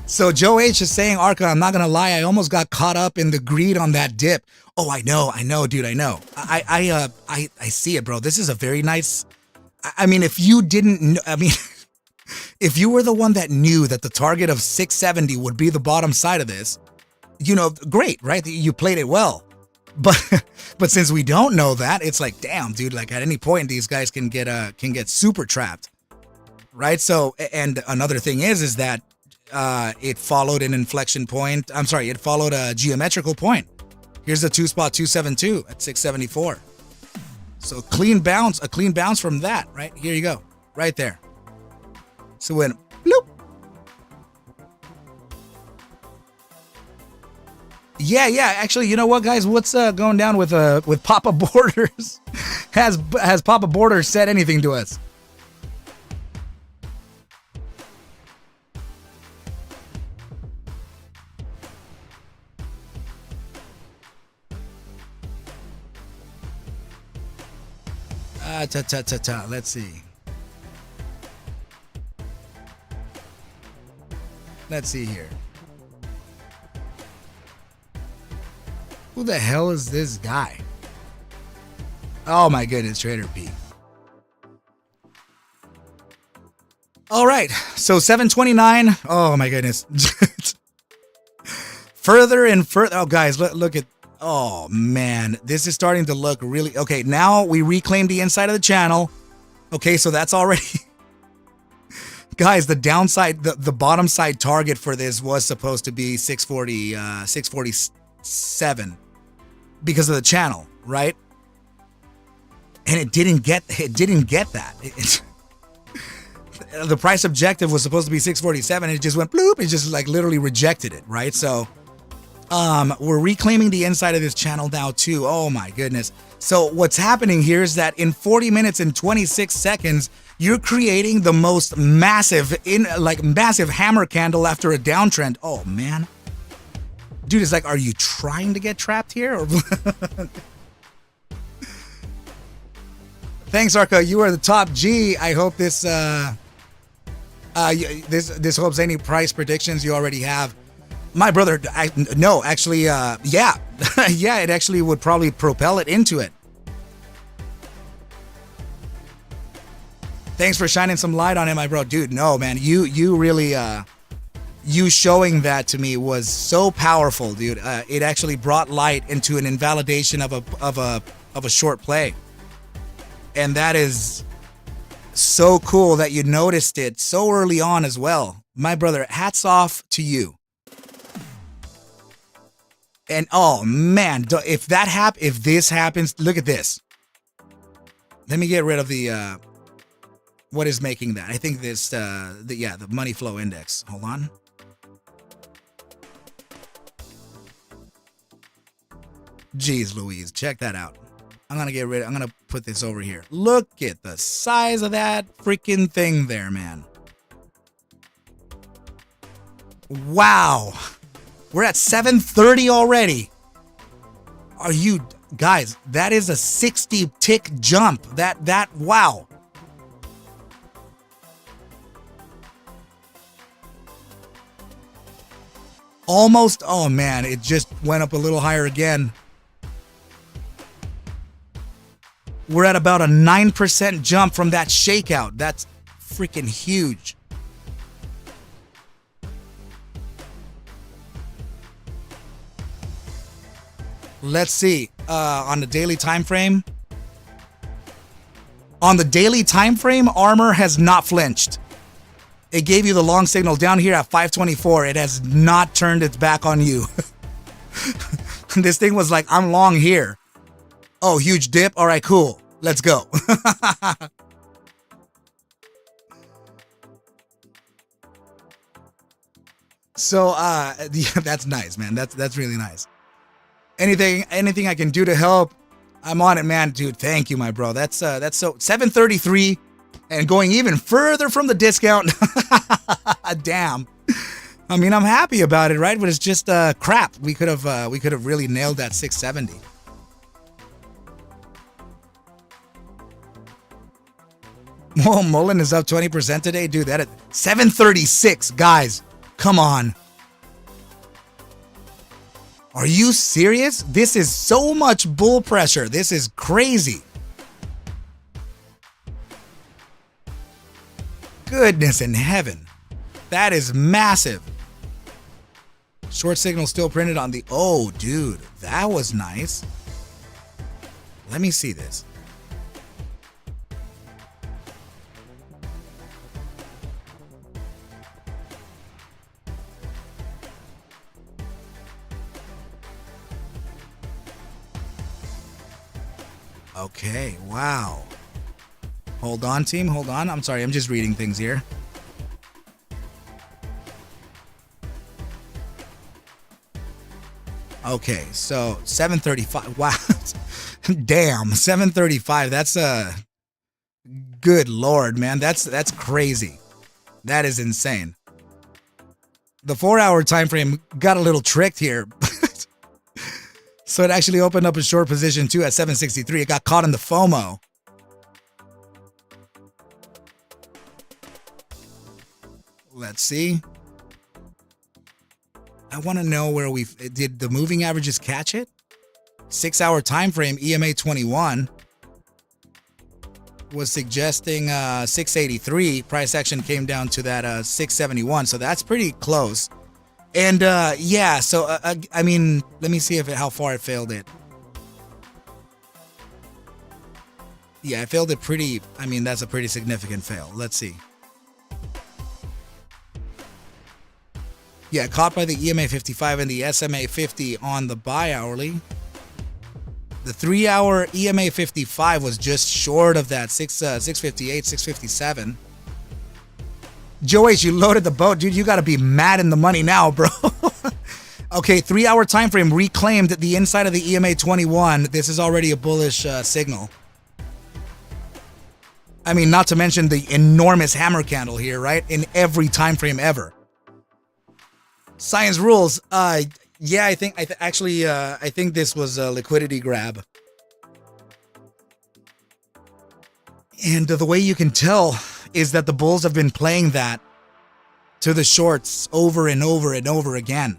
So Joe H is saying, Arca, I'm not gonna lie, I almost got caught up in the greed on that dip. Oh, I know, dude, I know. I see it, bro. This is a very nice. I mean, if you didn't know, if you were the one that knew that the target of 670 would be the bottom side of this, great, right? You played it well. But since we don't know that, it's like, damn, dude, like at any point these guys can get super trapped, right? So, and another thing is that it followed an inflection point. I'm sorry, it followed a geometrical point. Here's the 2-spot 272 at 674. So a clean bounce from that, right? Here you go, right there. So when bloop. Yeah. Actually, you know what, guys? What's going down with Papa Borders? Has Papa Borders said anything to us? Let's see. Let's see here. Who the hell is this guy? Oh my goodness, Trader P. All right, so 729. Oh my goodness. Further and further. Oh, guys, look at. Oh man, this is starting to look really okay. Now we reclaim the inside of the channel. Okay, so that's already. Guys, the downside, the bottom side target for this was supposed to be 647 because of the channel, right? And it didn't get that. The price objective was supposed to be 647. It just went bloop. It just like literally rejected it, right? So we're reclaiming the inside of this channel now too. Oh my goodness. So what's happening here is that in 40 minutes and 26 seconds, you're creating the most massive hammer candle after a downtrend. Oh man. Dude, it's like, are you trying to get trapped here? Or Thanks, Arca. You are the top G. I hope this hopes any price predictions you already have. My brother, no, actually, yeah. Yeah, it actually would probably propel it into it. Thanks for shining some light on it, my bro. Dude, no, man, you really, you showing that to me was so powerful, dude. It actually brought light into an invalidation of a short play. And that is So cool that you noticed it so early on as well. My brother, hats off to you. And oh man, if this happens, look at this. Let me get rid of the what is making that? I think this the money flow index. Hold on. Jeez Louise, check that out. I'm gonna put this over here. Look at the size of that freaking thing there, man. Wow. We're at 730 already. Are you guys, that is a 60 tick jump. Wow. Almost, oh man, it just went up a little higher again. We're at about a 9% jump from that shakeout. That's freaking huge. Let's see, on the daily time frame. On the daily time frame, Armor has not flinched. It gave you the long signal down here at 524. It has not turned its back on you. This thing was like, I'm long here. Oh, huge dip. All right, cool. Let's go. So, yeah, that's nice, man. That's really nice. Anything I can do to help, I'm on it, man. Dude, thank you, my bro. That's so 733 and going even further from the discount. Damn. I mean, I'm happy about it, right? But it's just crap. We could have really nailed that 670. Whoa, Mullen is up 20% today, dude. That is 736, guys. Come on. Are you serious? This is so much bull pressure. This is crazy. Goodness in heaven. That is massive. Short signal still printed on the... Oh, dude. That was nice. Let me see this. Okay, wow. Hold on, team, hold on. I'm sorry, I'm just reading things here. Okay, so 735. Wow. Damn, 735. That's good lord, man. That's crazy. That is insane. The 4-hour time frame got a little tricked here. So it actually opened up a short position too at 763. It got caught in the FOMO. Let's see. I want to know where did the moving averages catch it? 6-hour time frame, EMA 21 was suggesting 683. Price action came down to that 671. So that's pretty close. And yeah, so I mean, let me see how far it failed it. Yeah, I failed it pretty. I mean, that's a pretty significant fail. Let's see. Yeah, caught by the EMA 55 and the SMA 50 on the buy hourly. The 3-hour EMA 55 was just short of that, 658, 657. Joe H, you loaded the boat, dude. You got to be mad in the money now, bro. Okay, 3-hour time frame reclaimed the inside of the EMA 21. This is already a bullish signal. I mean, not to mention the enormous hammer candle here, right? In every time frame ever. Science rules. Yeah, I think I think this was a liquidity grab. And the way you can tell is that the bulls have been playing that to the shorts over and over and over again.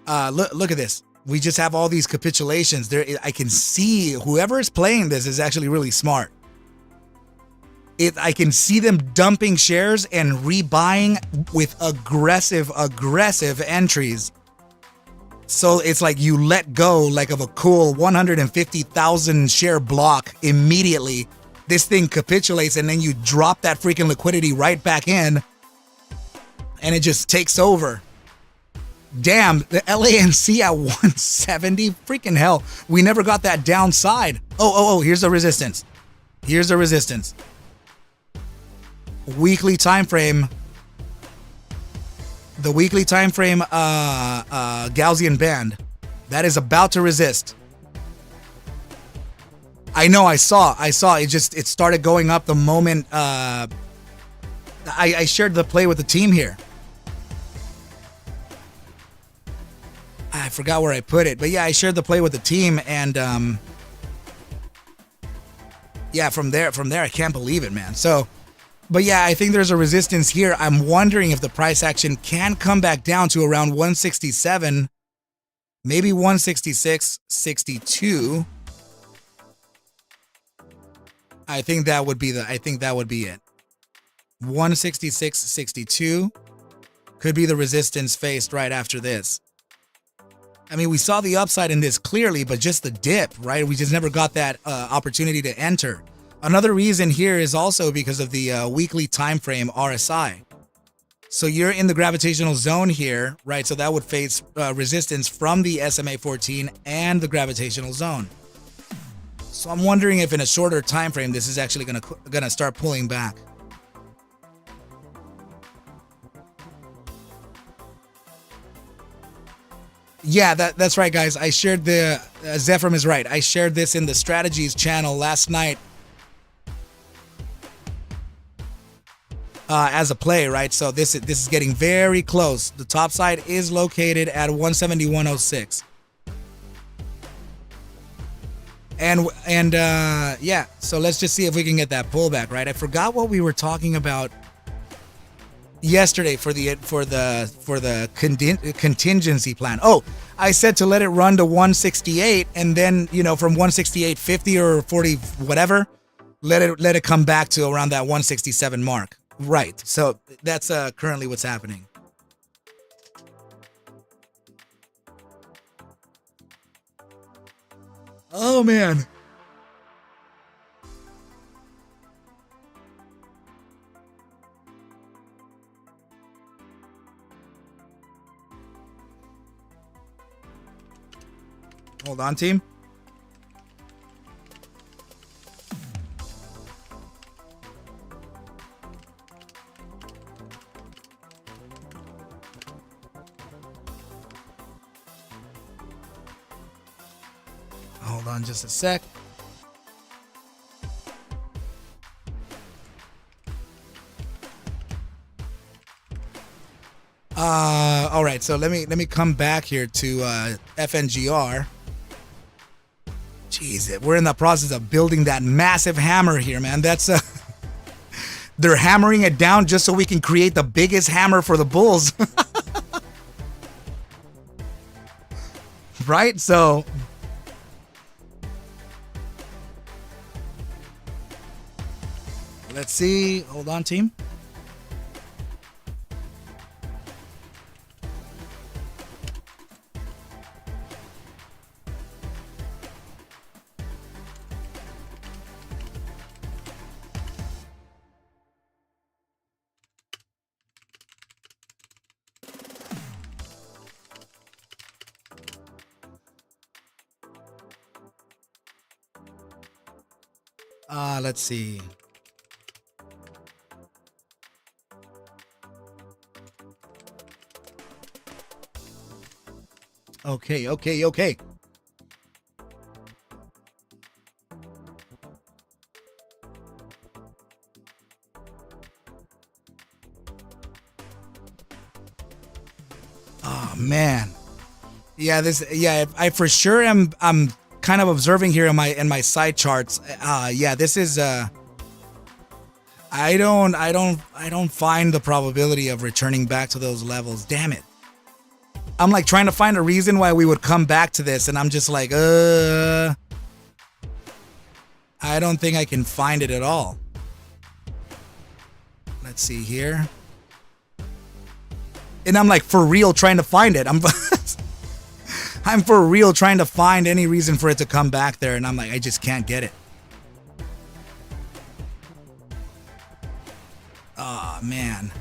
Look at this. We just have all these capitulations. There, I can see whoever is playing this is actually really smart. I can see them dumping shares and rebuying with aggressive entries. So it's like you let go like of a cool 150,000 share block immediately this thing capitulates and then you drop that freaking liquidity right back in and it just takes over. Damn, the LANC at 170, freaking hell. We never got that downside. Oh, here's the resistance. Here's the resistance. Weekly time frame. The weekly time frame Gaussian band. That is about to resist. I know, I saw. It started going up the moment I shared the play with the team here. I forgot where I put it, but yeah, I shared the play with the team, and yeah, from there, I can't believe it, man. So, but yeah, I think there's a resistance here. I'm wondering if the price action can come back down to around 167, maybe 166.62. I think that would be it. 166.62 could be the resistance faced right after this. I mean, we saw the upside in this clearly, but just the dip, right? We just never got that opportunity to enter. Another reason here is also because of the weekly time frame RSI. So you're in the gravitational zone here, right? So that would face resistance from the SMA 14 and the gravitational zone. So I'm wondering if in a shorter time frame, this is actually gonna start pulling back. Yeah, that's right, guys. I shared the Zephram is right. I shared this in the strategies channel last night as a play, right? So this is getting very close. The top side is located at 171.06. And yeah, so let's just see if we can get that pullback, right? I forgot what we were talking about yesterday for the contingency plan. Oh, I said to let it run to 168, and then, you know, from 168.50 or 40 whatever, let it come back to around that 167 mark. Right. So that's currently what's happening. Oh man. Hold on, team. Hold on just a sec. All right, so let me come back here to FNGR. Jeez, we're in the process of building that massive hammer here, man. That's they're hammering it down just so we can create the biggest hammer for the bulls. Right? So let's see. Hold on, team. Let's see. Okay. Oh man. Yeah, I for sure am kind of observing here in my side charts. Yeah, this is I don't find the probability of returning back to those levels. Damn it. I'm like trying to find a reason why we would come back to this, and I'm just like, I don't think I can find it at all. Let's see here. And I'm like for real trying to find it. I'm for real trying to find any reason for it to come back there, and I'm like, I just can't get it. man.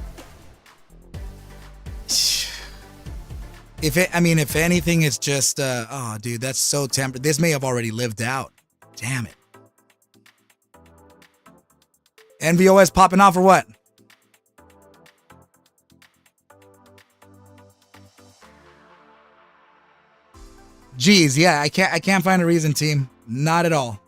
If anything, it's just, oh, dude, that's so tempered. This may have already lived out. Damn it. NVOS popping off or what? Geez, yeah, I can't find a reason, team. Not at all.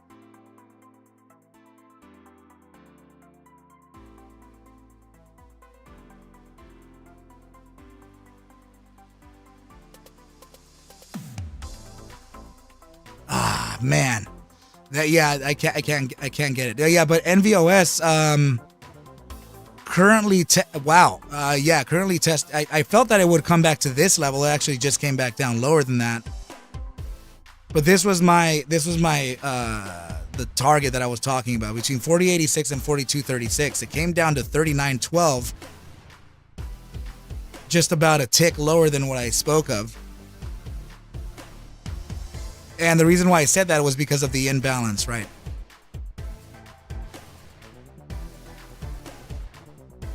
Ah, man. Yeah, I can't get it. Yeah, but NVOS currently currently test. I felt that it would come back to this level. It actually just came back down lower than that. But this was my the target that I was talking about between 40.86 and 42.36. It came down to 39.12. Just about a tick lower than what I spoke of. And the reason why I said that was because of the imbalance, right?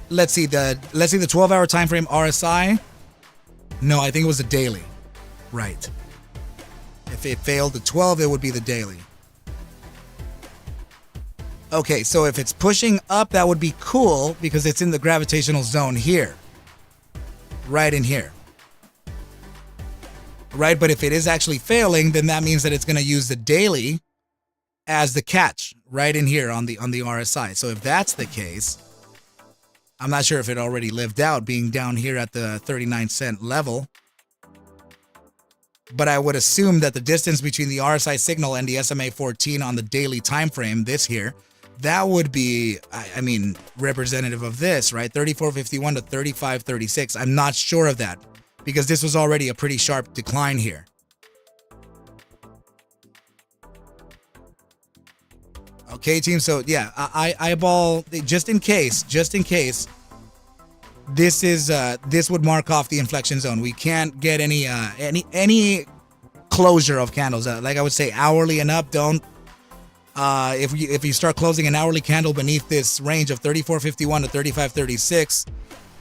Let's see the 12-hour time frame RSI. No, I think it was the daily. Right. If it failed to 12, it would be the daily. Okay, so if it's pushing up, that would be cool because it's in the gravitational zone here. Right in here. Right, but if it is actually failing, then that means that it's going to use the daily as the catch right in here on the RSI. So if that's the case, I'm not sure if it already lived out being down here at the 39-cent level. But I would assume that the distance between the RSI signal and the SMA 14 on the daily time frame, this here, that would be, I mean, representative of this, right? 34.51 to 35.36. I'm not sure of that because this was already a pretty sharp decline here. Okay, team. So yeah, I eyeball just in case. This would mark off the inflection zone. We can't get any closure of candles. Like I would say, hourly and up. Don't. If you start closing an hourly candle beneath this range of 34.51 to 35.36,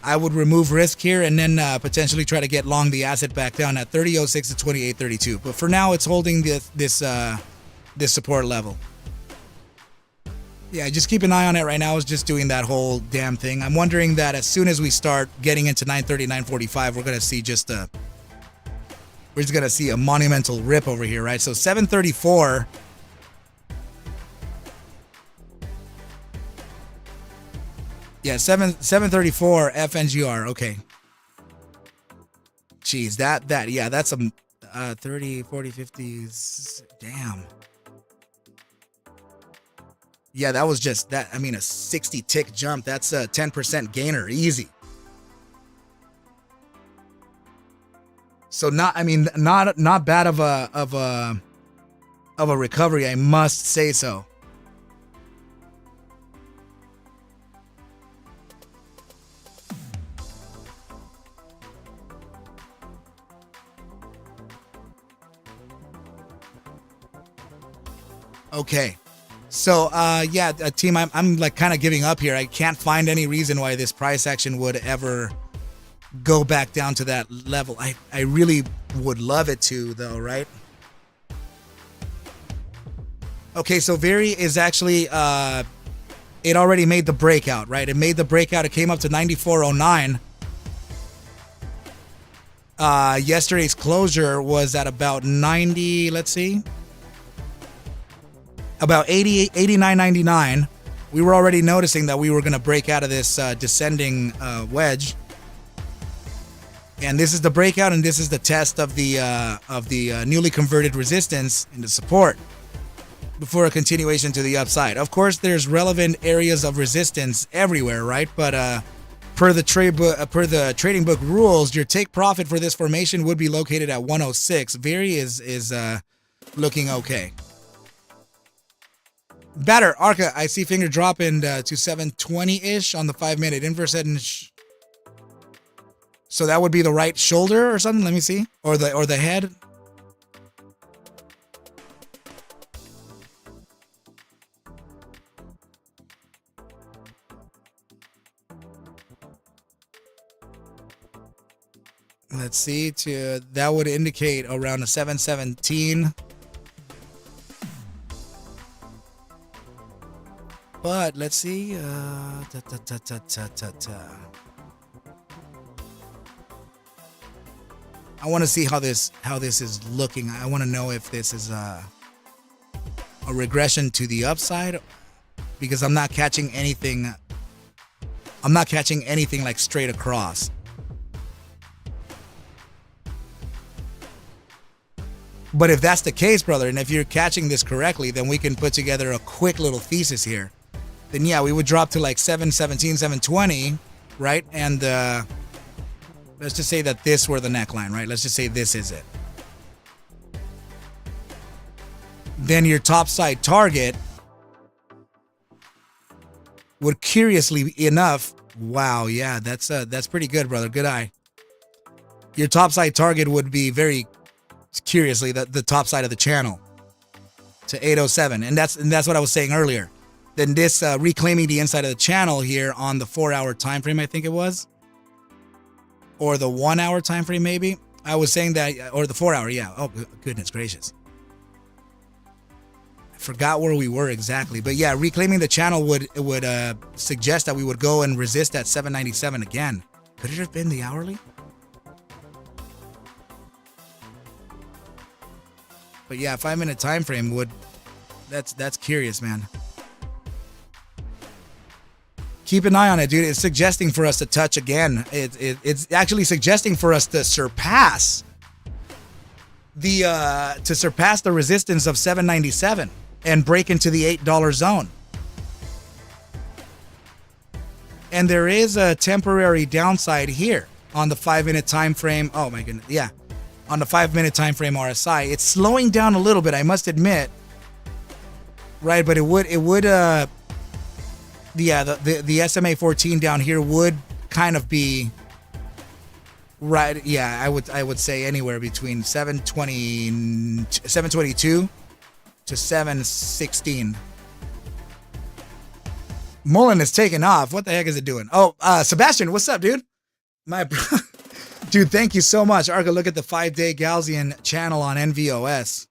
I would remove risk here and then potentially try to get long the asset back down at 30.06 to 28.32. But for now, it's holding this support level. Yeah, just keep an eye on it right now. It's just doing that whole damn thing. I'm wondering that as soon as we start getting into 9:30, 9:45, we're gonna see we're just gonna see a monumental rip over here, right? So 7:34. Yeah, 7:34 FNGR. Okay. Jeez, yeah, that's some 30, 40, 50s. Damn. Yeah, that was just that. I mean, a 60 tick jump. That's a 10% gainer, easy. So not bad of a recovery, I must say so. Okay. So, team, I'm like kind of giving up here. I can't find any reason why this price action would ever go back down to that level. I really would love it to, though, right? Okay, so Very is actually, it already made the breakout, right? It made the breakout. It came up to 94.09. Yesterday's closure was at about 90, let's see. About 89.99. We were already noticing that we were going to break out of this descending wedge. And this is the breakout, and this is the test of the newly converted resistance into support before a continuation to the upside. Of course, there's relevant areas of resistance everywhere, right? But per the trading book rules, your take profit for this formation would be located at 106. Very is looking okay. Better, Arca, I see finger dropping to 720-ish on the 5-minute inverse head. So that would be the right shoulder or something. Let me see. Or the head. Let's see, that would indicate around a 717. But let's see. I want to see how this is looking. I want to know if this is a regression to the upside, because I'm not catching anything. I'm not catching anything like straight across. But if that's the case, brother, and if you're catching this correctly, then we can put together a quick little thesis here. Then yeah, we would drop to like 717, 720, right? And let's just say that this were the neckline, right? Let's just say this is it. Then your top side target would, curiously enough, wow, yeah, that's pretty good, brother. Good eye. Your top side target would be very curiously the top side of the channel to 807, and that's what I was saying earlier. Then this reclaiming the inside of the channel here on the 4-hour time frame, I think it was, or the 1-hour time frame, maybe. I was saying that, or the 4-hour, yeah. Oh goodness gracious, I forgot where we were exactly, but yeah, reclaiming the channel would suggest that we would go and resist at 797 again. Could it have been the hourly? But yeah, 5-minute time frame would. That's curious, man. Keep an eye on it, dude. It's suggesting for us to touch again. It's actually suggesting for us to surpass the resistance of 797 and break into the $8 zone. And there is a temporary downside here on the 5-minute time frame. Oh my goodness, yeah. On the 5-minute time frame RSI, it's slowing down a little bit, I must admit. Right, but it would the SMA 14 down here would kind of be right. Yeah, I would say anywhere between 722 to 716. Mullen is taking off. What the heck is it doing? Oh, Sebastian, what's up, dude? My dude, thank you so much. Arca, look at the 5-day Gaussian channel on NVOS.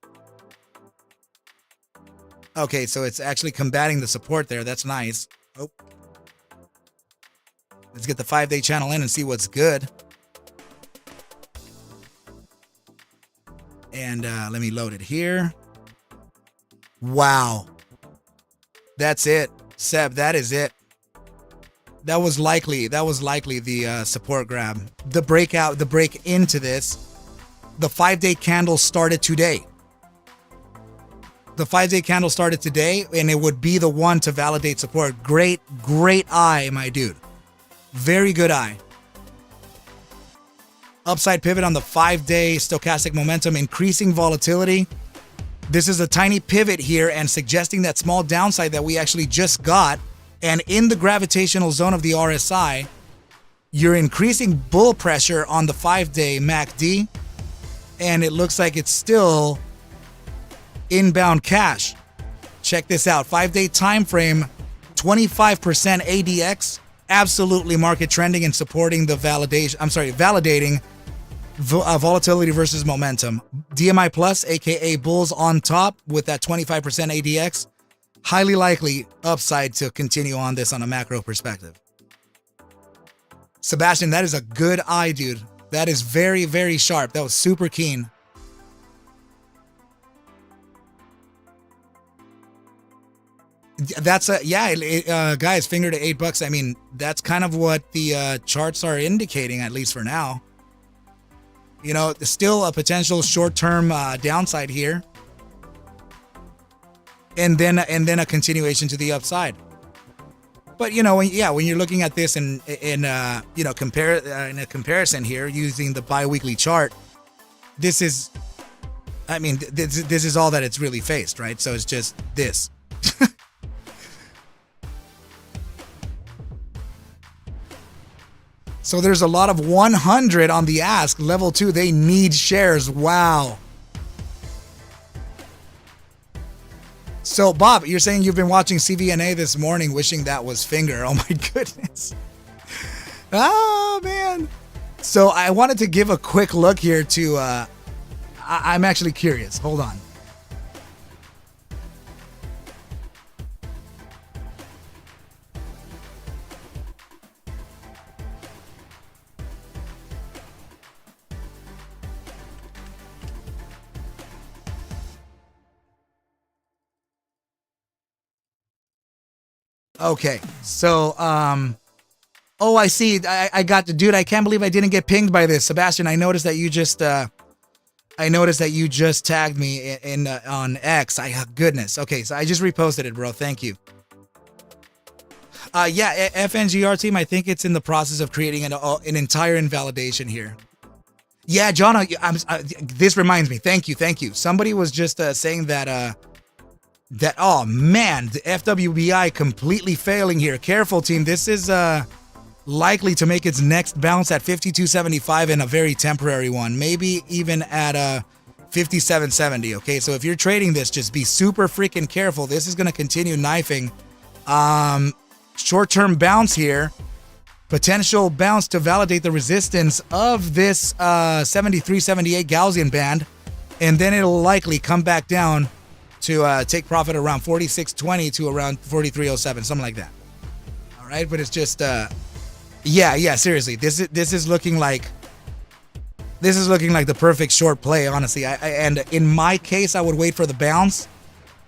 Okay, so it's actually combating the support there. That's nice. Oh. Let's get the 5-day channel in and see what's good. And let me load it here. Wow. That's it. Seb, that is it. That was likely the support grab. The break into this. The 5-day candle started today. The 5-day candle started today, and it would be the one to validate support. Great eye, my dude. Very good eye. Upside pivot on the 5-day stochastic momentum, increasing volatility. This is a tiny pivot here and suggesting that small downside that we actually just got. And in the gravitational zone of the RSI, you're increasing bull pressure on the 5-day MACD. And it looks like it's still inbound cash. Check this out. 5-day time frame, 25% ADX. Absolutely market trending and supporting the validating volatility versus momentum. DMI plus, aka bulls on top with that 25% ADX. Highly likely upside to continue on this on a macro perspective. Sebastian, that is a good eye, dude. That is very, very sharp. That was super keen. That's guys, finger to $8. I mean, that's kind of what the charts are indicating, at least for now. You know, still a potential short-term downside here, and then a continuation to the upside. But you know, when you're looking at this in a comparison here using the biweekly chart, this is all that it's really faced, right? So it's just this. So there's a lot of 100 on the ask. Level 2, they need shares. Wow. So, Bob, you're saying you've been watching CVNA this morning wishing that was finger. Oh, my goodness. Oh, man. So I wanted to give a quick look here to, I'm actually curious. Hold on. Okay, so, oh, I see. I got the dude. I can't believe I didn't get pinged by this. Sebastian, I noticed that you just, tagged me in on X. Goodness. Okay, so I just reposted it, bro. Thank you. Yeah, FNGR team, I think it's in the process of creating an entire invalidation here. Yeah, John, this reminds me. Thank you. Somebody was just saying that, oh man, the FWBI completely failing here. Careful, team. This is likely to make its next bounce at 52.75 and a very temporary one, maybe even at 57.70. Okay, so if you're trading this, just be super freaking careful. This is going to continue knifing. Short-term bounce here. Potential bounce to validate the resistance of this 73.78 Gaussian band, and then it'll likely come back down to take profit around 46.20 to around 43.07, something like that. All right, but it's just yeah, seriously, this is looking like the perfect short play, honestly. And in my case, I would wait for the bounce.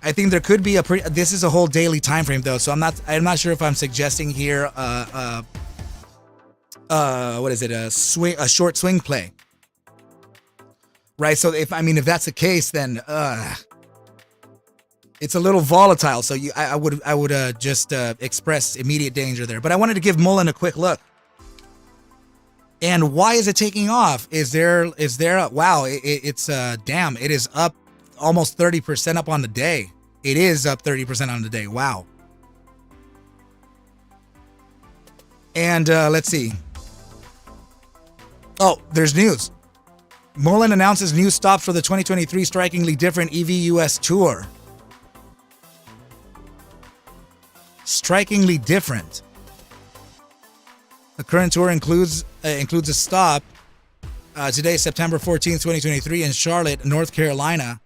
I think there could be this is a whole daily time frame though, so I'm not sure if I'm suggesting here what is it, a short swing play, right? So if that's the case, then it's a little volatile. So I would just express immediate danger there. But I wanted to give Mullen a quick look. And why is it taking off? Is there wow? It's damn. It is up almost 30% up on the day. It is up 30% on the day. Wow. And let's see. Oh, there's news. Mullen announces new stops for the 2023 Strikingly Different EV US Tour. Strikingly different. The current tour includes a stop today, September 14th, 2023, in Charlotte, North Carolina,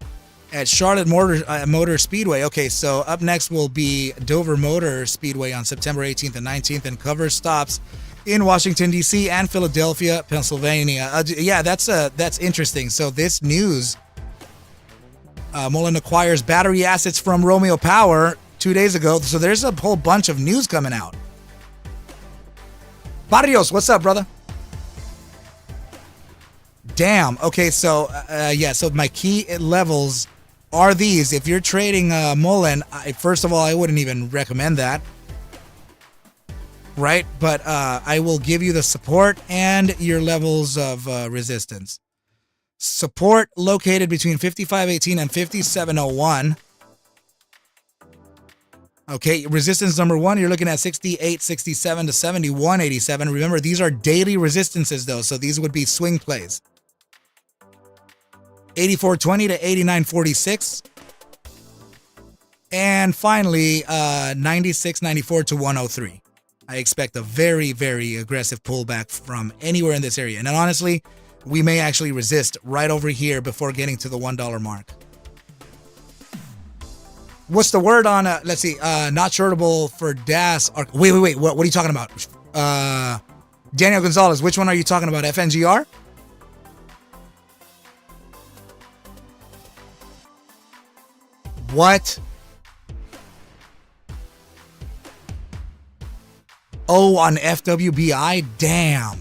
at Charlotte Motor Speedway. Okay, so up next will be Dover Motor Speedway on September 18th and 19th, and covers stops in Washington, D.C. and Philadelphia, Pennsylvania. Yeah, that's interesting. So this news, Mullen acquires battery assets from Romeo Power 2 days ago. So there's a whole bunch of news coming out. Barrios, what's up, brother? Damn. Okay, so yeah, so my key levels are these. If you're trading Mullen, first of all, I wouldn't even recommend that. Right? But I will give you the support and your levels of resistance. Support located between 55.18 and 57.01. Okay, resistance number one, you're looking at 68.67 to 71.87. Remember, these are daily resistances, though, so these would be swing plays. 84.20 to 89.46. And finally, 96.94 to 103. I expect a very, very aggressive pullback from anywhere in this area. And then honestly, we may actually resist right over here before getting to the $1 mark. What's the word on, let's see, not shortable for DAS. Wait, what are you talking about? Daniel Gonzalez, which one are you talking about? FNGR? What? Oh, on FWBI? Damn.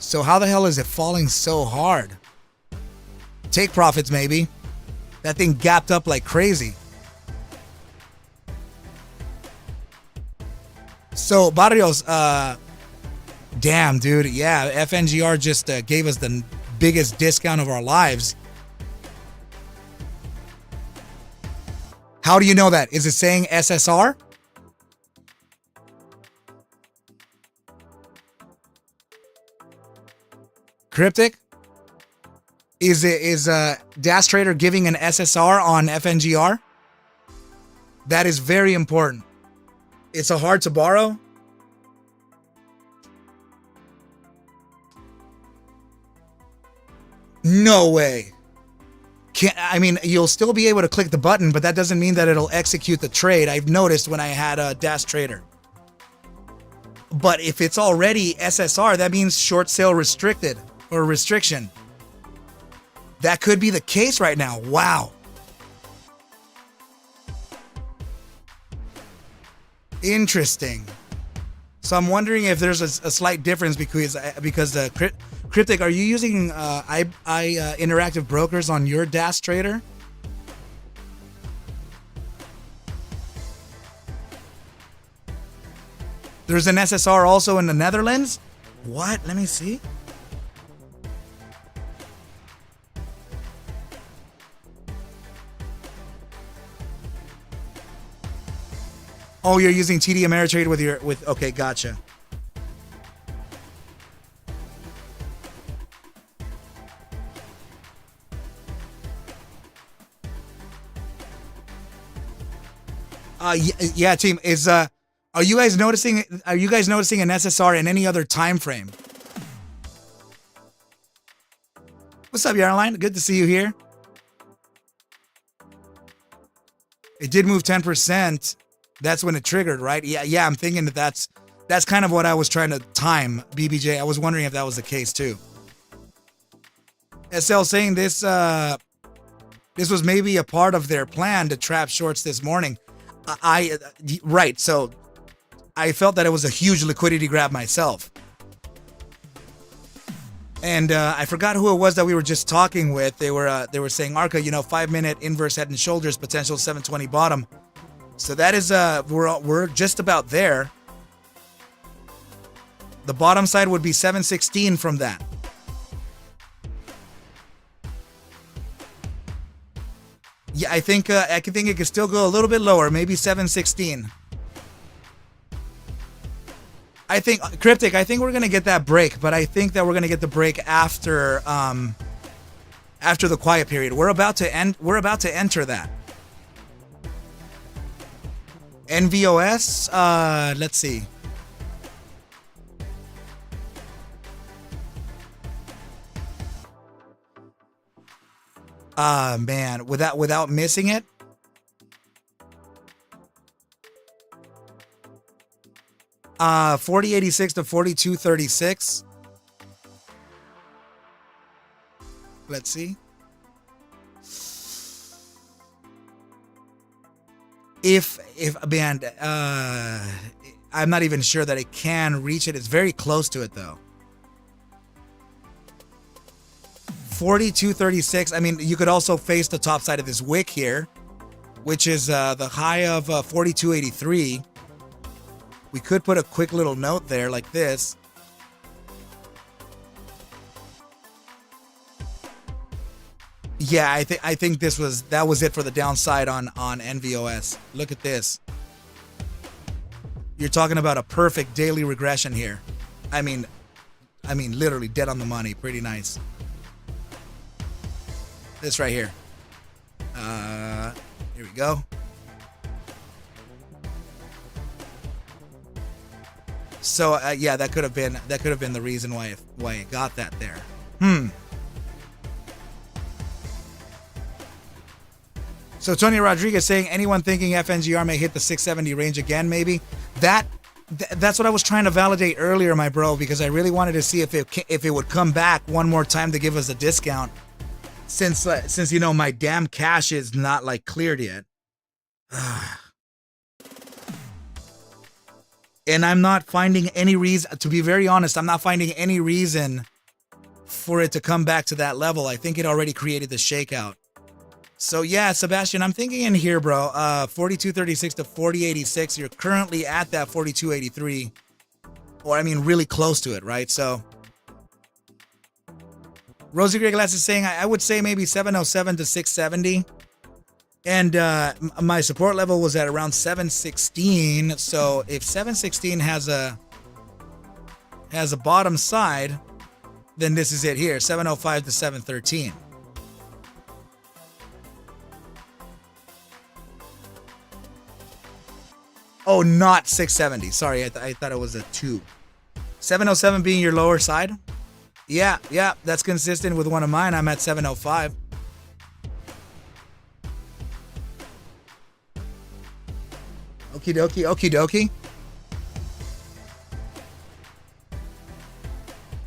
So how the hell is it falling so hard? Take profits, maybe. That thing gapped up like crazy. So, Barrios, damn, dude. Yeah, FNGR just gave us the biggest discount of our lives. How do you know that? Is it saying SSR? Cryptic? Is DAS Trader giving an SSR on FNGR? That is very important. It's a hard to borrow. No way. I mean, you'll still be able to click the button, but that doesn't mean that it'll execute the trade. I've noticed when I had a Dash Trader. But if it's already SSR, that means short sale restricted or restriction. That could be the case right now. Wow. Interesting. So I'm wondering if there's a slight difference because Cryptic, are you using interactive brokers on your Dash Trader? There's an SSR also in the Netherlands? What? Let me see. Oh, you're using TD Ameritrade with okay, gotcha. Yeah, team is are you guys noticing an SSR in any other time frame? What's up, Yarline? Good to see you here. It did move 10%. That's when it triggered, right? Yeah, I'm thinking that's kind of what I was trying to time, BBJ. I was wondering if that was the case too. SL saying this was maybe a part of their plan to trap shorts this morning. Right, so I felt that it was a huge liquidity grab myself. And I forgot who it was that we were just talking with. They were saying, Arca, 5-minute inverse head and shoulders, potential 720 bottom. So that is we're just about there. The bottom side would be 716 from that. Yeah, I think it could still go a little bit lower, maybe 716. I think Cryptic, I think we're gonna get that break, but I think that we're gonna get the break after the quiet period. We're about to enter that. NVOS, let's see. Man, without missing it. Uh, 4086 to 4236. Let's see. If man, I'm not even sure that it can reach it. It's very close to it though. 4236. I mean, you could also face the top side of this wick here, which is the high of 4283. We could put a quick little note there like this. Yeah, I think that was it for the downside on NVOS. Look at this. You're talking about a perfect daily regression here. I mean literally dead on the money. Pretty nice. This right here. Here we go. So yeah, that could have been the reason why it got that there. So Tony Rodriguez saying anyone thinking FNGR may hit the 670 range again, maybe. That's what I was trying to validate earlier, my bro, because I really wanted to see if it would come back one more time to give us a discount. Since my damn cash is not like cleared yet. And I'm not finding any reason, to be very honest, I'm not finding any reason for it to come back to that level. I think it already created the shakeout. So yeah, Sebastian, I'm thinking in here, bro, 4236 to 4086. You're currently at that 4283, or I mean, really close to it, right? So Rosie Gray Glass is saying, I would say maybe 707 to 670. And my support level was at around 716. So if 716 has a bottom side, then this is it here, 705 to 713. Oh, not 670. Sorry, I thought it was a 2. 707 being your lower side? Yeah, that's consistent with one of mine. I'm at 705. Okie dokie, okie dokie.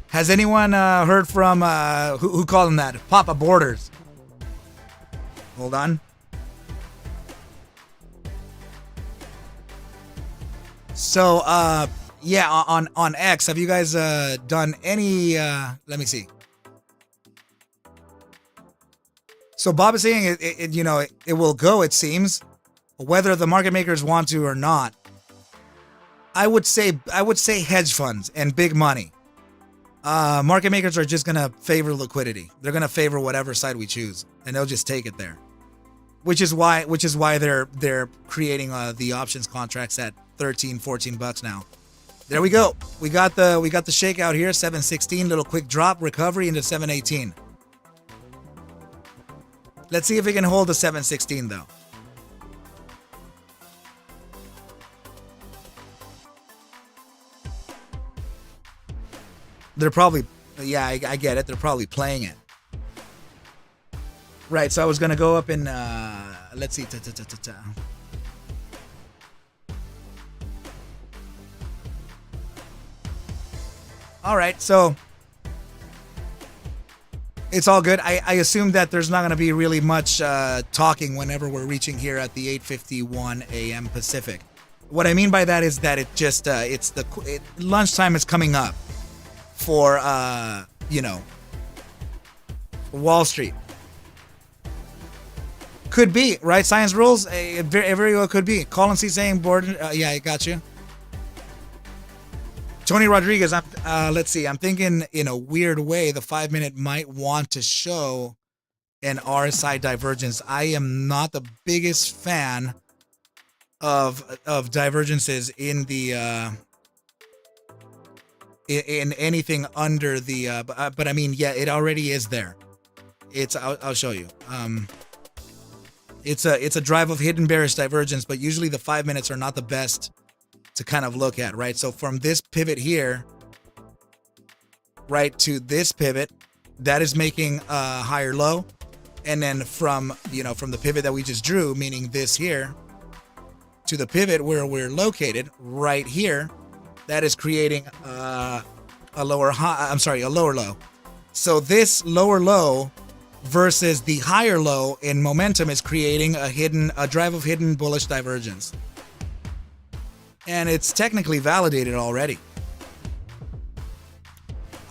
Has anyone heard from, who called him that? Papa Borders. Hold on. So, yeah, on X, have you guys done any, let me see. So Bob is saying it will go, it seems, whether the market makers want to or not. I would say hedge funds and big money. Market makers are just gonna favor liquidity. They're gonna favor whatever side we choose, and they'll just take it there. Which is why they're creating the options contracts at $13-14 now. There we go. We got the shakeout here, 716, little quick drop, recovery into 718. Let's see if we can hold the 716 though. They're probably, yeah, I get it. They're probably playing it. Right, so I was gonna go up in, let's see, All right, so it's all good. I assume that there's not gonna be really much talking whenever we're reaching here at the 8:51 a.m. Pacific. What I mean by that is that it just lunchtime is coming up for Wall Street. Could be, right? Science rules, very well could be. Colin C saying board. Yeah, I got you. Tony Rodriguez, let's see. I'm thinking in a weird way, the 5-minute might want to show an RSI divergence. I am not the biggest fan of divergences in the in anything under the. But I mean, yeah, it already is there. I'll show you. It's a drive of hidden bearish divergence, but usually the 5 minutes are not the best to kind of look at, right? So from this pivot here, right to this pivot, that is making a higher low, and then from the pivot that we just drew, meaning this here, to the pivot where we're located right here, that is creating a lower high. I'm sorry, a lower low. So this lower low versus the higher low in momentum is creating a drive of hidden bullish divergence. And it's technically validated already.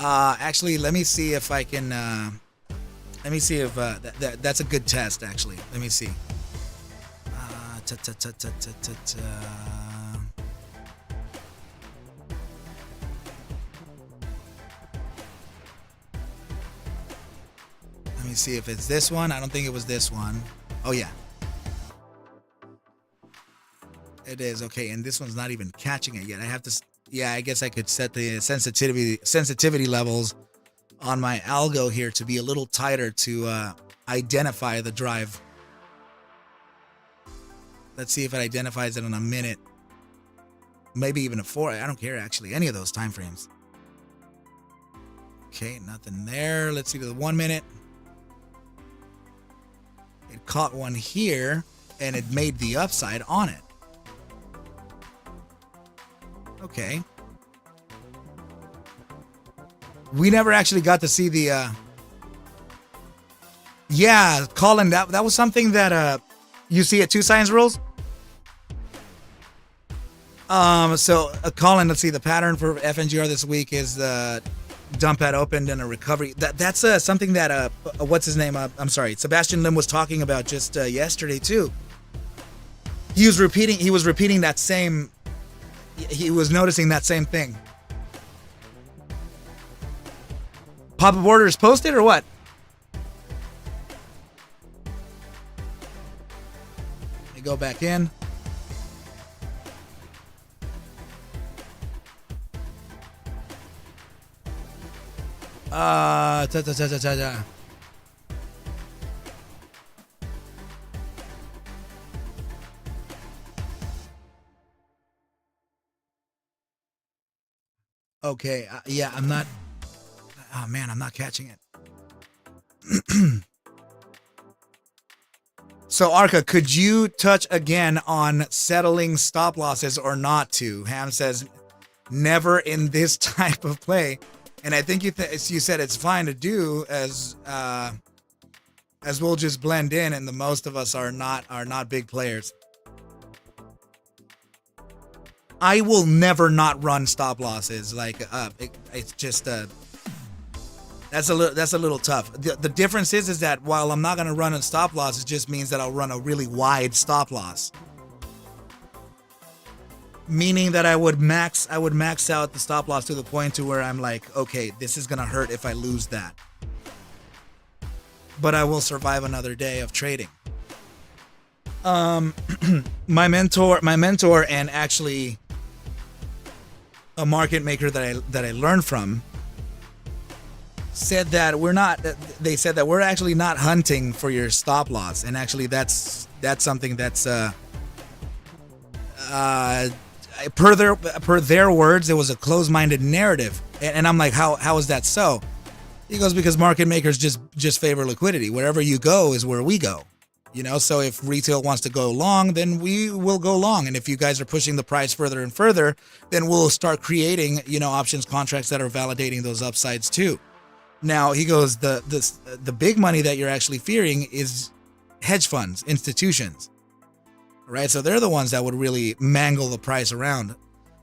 Actually, let me see if I can, let me see if that's a good test, actually. Let me see. Let me see if it's this one. I don't think it was this one. Oh, yeah. It is. Okay, and this one's not even catching it yet. I have to... Yeah, I guess I could set the sensitivity levels on my algo here to be a little tighter to identify the drive. Let's see if it identifies it in a minute. Maybe even a 4. I don't care, actually. Any of those time frames. Okay, nothing there. Let's see to the 1 minute. It caught one here, and it made the upside on it. Okay. We never actually got to see the... Yeah, Colin, that was something that you see at 2 Science Rules. Colin, let's see, the pattern for FNGR this week is dump had opened and a recovery. That's something that what's his name? I'm sorry, Sebastian Lim was talking about just yesterday too. He was repeating that same. He was noticing that same thing. Papa Borders posted or what? Let me go back in. Okay, yeah, I'm not. Oh man, I'm not catching it. So Arca, could you touch again on settling stop losses or not to? Ham says, never in this type of play. And I think you said it's fine to do as we'll just blend in, and the most of us are not big players. I will never not run stop losses. Like it's just that's a little tough. The difference is that while I'm not gonna run a stop loss, it just means that I'll run a really wide stop loss. Meaning that I would max out the stop loss to the point to where I'm like, okay, this is gonna hurt if I lose that. But I will survive another day of trading. My mentor and actually a market maker that I learned from said that they said that we're actually not hunting for your stop loss, and actually that's something that's per their words, it was a closed-minded narrative. And I'm like, how is that so? He goes, because market makers just favor liquidity. Wherever you go is where we go. You know, so if retail wants to go long, then we will go long. And if you guys are pushing the price further and further, then we'll start creating, options contracts that are validating those upsides too. Now, he goes, the big money that you're actually fearing is hedge funds, institutions, right? So they're the ones that would really mangle the price around.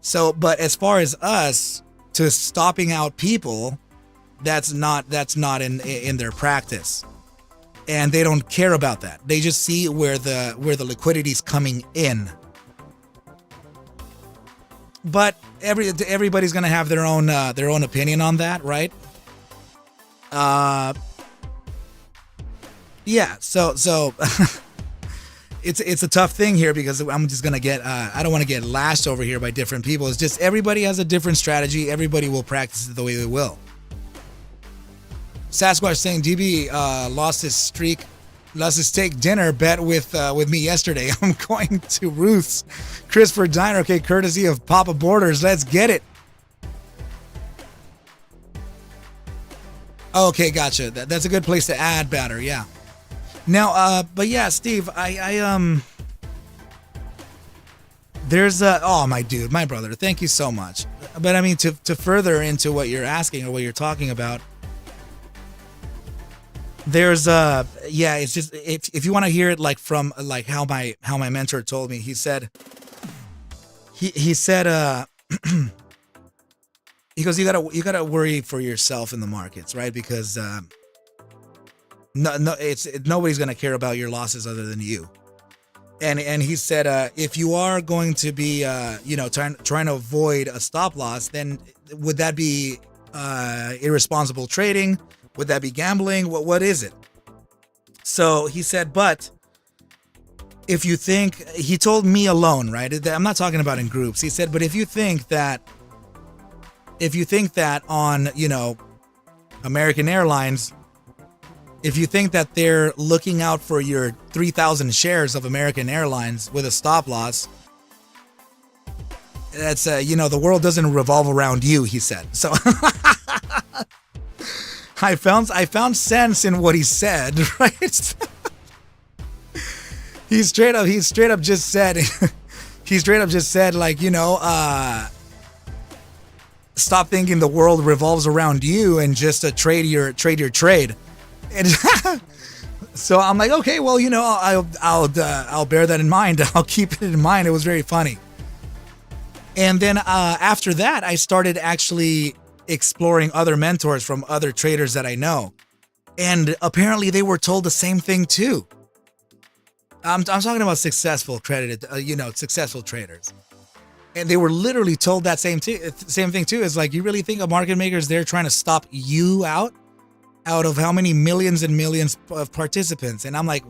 So, but as far as us to stopping out people, that's not in their practice. And they don't care about that. They just see where the liquidity's coming in. But everybody's gonna have their own opinion on that, right? Yeah. So it's a tough thing here, because I'm just gonna get I don't want to get lashed over here by different people. It's just everybody has a different strategy. Everybody will practice it the way they will. Sasquatch saying DB lost his steak dinner bet with me yesterday. I'm going to Ruth's Christopher Diner, okay, courtesy of Papa Borders. Let's get it. Okay, gotcha. That's a good place to add batter, yeah. Now, but yeah, Steve, there's oh my dude, my brother, thank you so much. But I mean, to further into what you're asking or what you're talking about, there's yeah, it's just if you want to hear it like from like how my mentor told me, he said he said he goes, you gotta worry for yourself in the markets, right? Because nobody's gonna care about your losses other than you. And he said if you are going to be trying to avoid a stop loss, then would that be irresponsible trading? Would that be gambling? What is it? So he said, but if you think, he told me alone, right? I'm not talking about in groups. He said, but if you think that on, American Airlines, if you think that they're looking out for your 3,000 shares of American Airlines with a stop loss, that's, the world doesn't revolve around you, he said. So I found sense in what he said, right? He straight up just said like, stop thinking the world revolves around you and just trade your trade. And so I'm like, okay, well, I'll bear that in mind. I'll keep it in mind. It was very funny. And then after that, I started actually exploring other mentors from other traders that I know, and apparently they were told the same thing too. I'm talking about successful successful traders, and they were literally told that same thing too. It's like, you really think a market maker is there trying to stop you out of how many millions and millions of participants? And I'm like,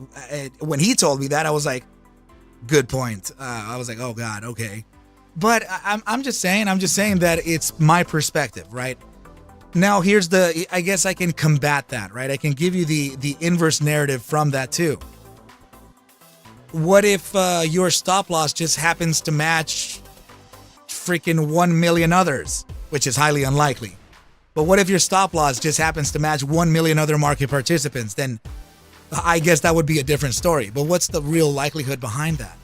when he told me that, I was like, good point. I was like, oh God, okay. But I'm just saying that it's my perspective, right? Now I guess I can combat that, right? I can give you the inverse narrative from that too. What if your stop loss just happens to match freaking 1 million others, which is highly unlikely. But what if your stop loss just happens to match 1 million other market participants? Then I guess that would be a different story. But what's the real likelihood behind that?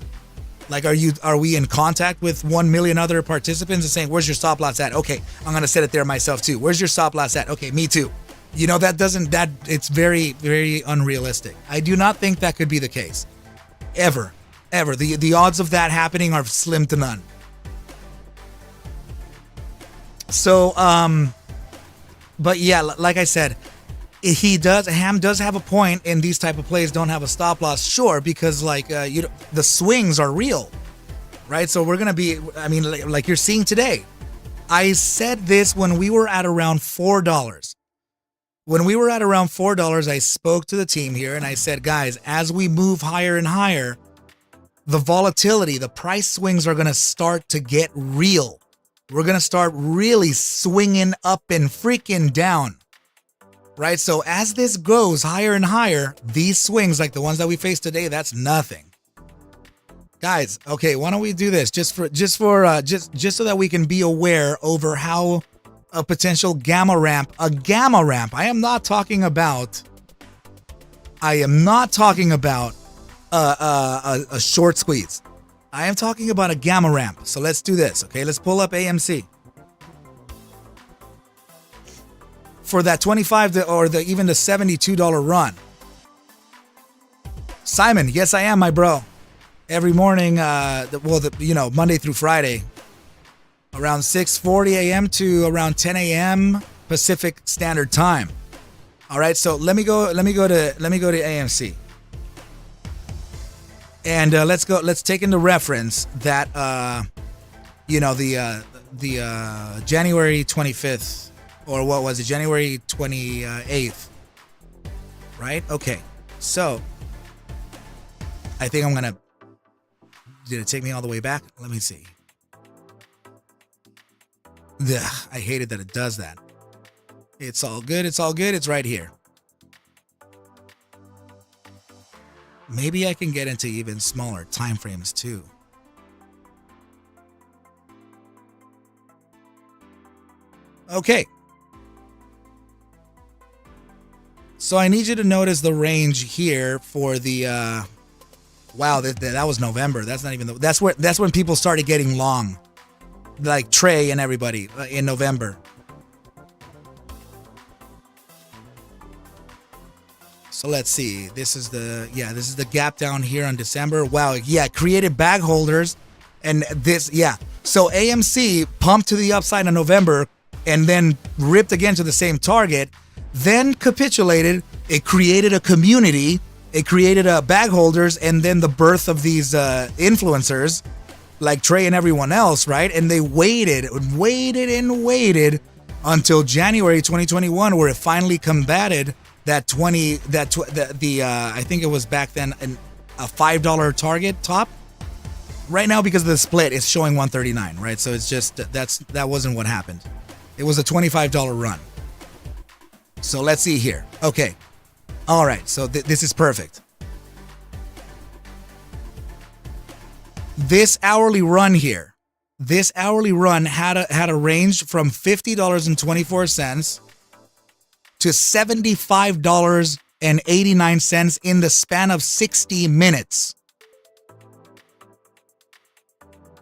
Like, are we in contact with 1 million other participants and saying, where's your stop loss at? Okay, I'm going to set it there myself too. Where's your stop loss at? Okay, me too. You know, it's very, very unrealistic. I do not think that could be the case. Ever. The odds of that happening are slim to none. So, but yeah, like I said, Ham does have a point in these type of plays don't have a stop loss. Sure, because like the swings are real, right? So we're gonna be, I mean, like you're seeing today. I said this when we were at around $4. When we were at around $4, I spoke to the team here and I said, guys, as we move higher and higher, the volatility, the price swings are gonna start to get real. We're gonna start really swinging up and freaking down. Right, so as this goes higher and higher, these swings like the ones that we face today, that's nothing. Guys, okay, why don't we do this just so that we can be aware over how a potential gamma ramp. I am not talking about a short squeeze. I am talking about a gamma ramp. So let's do this. Okay, let's pull up AMC. For that $25 or even the $72 run. Simon, yes I am, my bro. Every morning, Monday through Friday, around 6:40 a.m. to around 10 a.m. Pacific Standard Time. All right, so let me go to AMC. And let's take into reference that the January 25th. Or what was it? January 28th. Right? Okay. So, I think I'm going to... Did it take me all the way back? Let me see. Ugh, I hated that it does that. It's all good. It's all good. It's right here. Maybe I can get into even smaller time frames too. Okay. So I need you to notice the range here for the wow, that was November. That's not even that's when people started getting long. Like Trey and everybody in November. So let's see. This is the gap down here on December. Wow, yeah, created bag holders and this So AMC pumped to the upside in November and then ripped again to the same target. Then capitulated, it created a community, it created bag holders, and then the birth of these influencers like Trey and everyone else, right? And they waited until January 2021 where it finally combated I think it was back then a $5 target top. Right now, because of the split, it's showing 139, right? So it's just, that wasn't what happened. It was a $25 run. So let's see here. Okay. All right. So this is perfect. This hourly run here, had a range from $50.24 to $75.89 in the span of 60 minutes.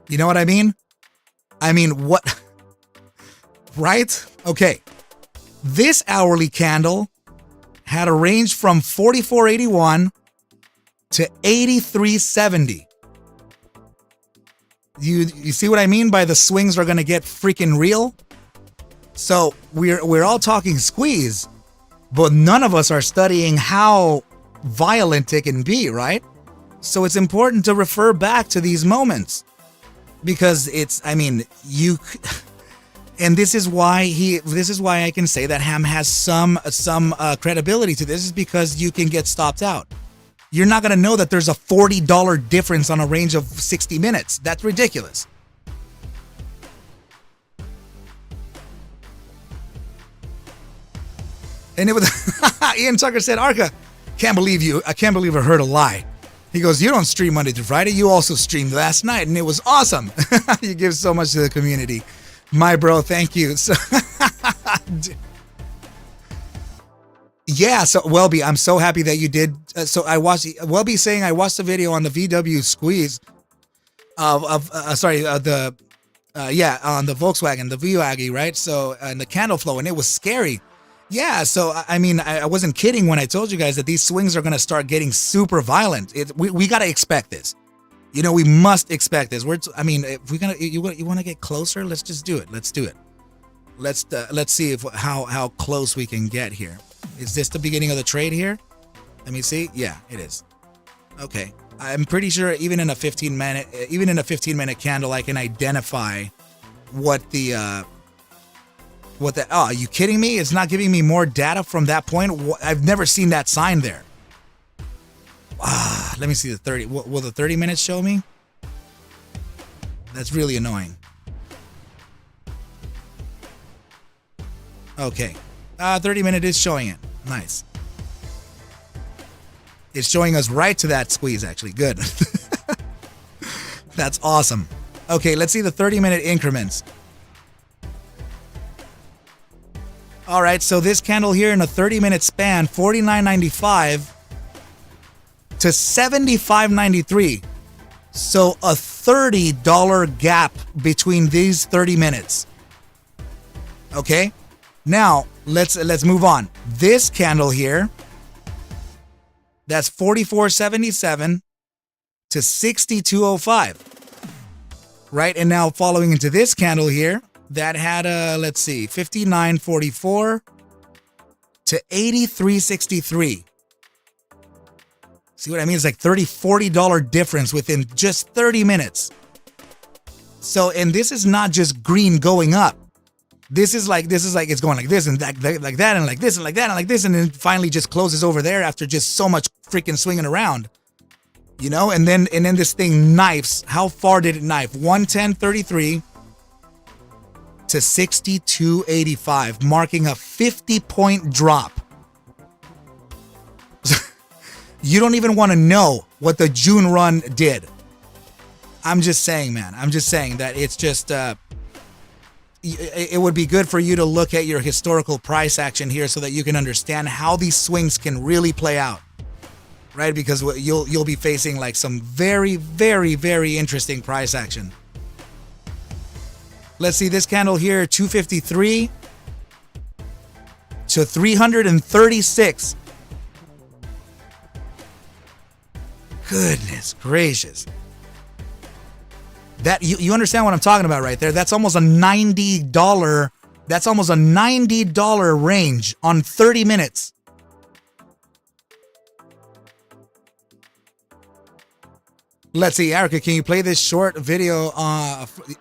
You know what I mean? What? Right? Okay. This hourly candle had a range from $44.81 to $83.70. You see what I mean by the swings are going to get freaking real? So we're all talking squeeze, but none of us are studying how violent it can be, right? So it's important to refer back to these moments because and this is why I can say that Ham has some credibility to this, is because you can get stopped out. You're not going to know that there's a $40 difference on a range of 60 minutes. That's ridiculous. And it was Ian Tucker said, Arca, I can't believe I heard a lie. He goes, you don't stream Monday through Friday. You also streamed last night and it was awesome. You give so much to the community. My bro, thank you. So, Yeah, so Welby, I'm so happy that you did. So I watched Welby saying I watched the video on the VW squeeze of the on the Volkswagen, the VW, right? So and the candle flow, and it was scary. Yeah, so I mean, I wasn't kidding when I told you guys that these swings are gonna start getting super violent. We gotta expect this. You know, we must expect this. If we're gonna, you want to get closer, let's just do it. Let's do it. Let's see if how close we can get here. Is this the beginning of the trade here? Let me see. Yeah, it is. Okay. I'm pretty sure even in a 15 minute candle, I can identify what the oh, are you kidding me? It's not giving me more data from that point. I've never seen that sign there. Let me see the 30. Will the 30 minutes show me? That's really annoying. Okay. 30 minute is showing it. Nice. It's showing us right to that squeeze, actually. Good. That's awesome. Okay, let's see the 30-minute increments. All right, so this candle here in a 30-minute span, $49.95 to $75.93. So a $30 gap between these 30 minutes. Okay? Now, let's move on. This candle here, that's $44.77 to $62.05. Right? And now following into this candle here, that had let's see, $59.44 to $83.63. See what I mean? It's like $30-$40 difference within just 30 minutes. So, and this is not just green going up. This is like it's going like this and like that and like this and like that and like this, and then finally just closes over there after just so much freaking swinging around. You know, and then this thing knifes. How far did it knife? 110.33 to 62.85, marking a 50-point drop. You don't even want to know what the June run did. I'm just saying, man. I'm just saying that it's just it would be good for you to look at your historical price action here so that you can understand how these swings can really play out. Right? Because you'll be facing like some very, very, very interesting price action. Let's see this candle here, 253 to 336. Goodness gracious. That you understand what I'm talking about right there? That's almost a $90. That's almost a $90 range on 30 minutes. Let's see, Arca, can you play this short video?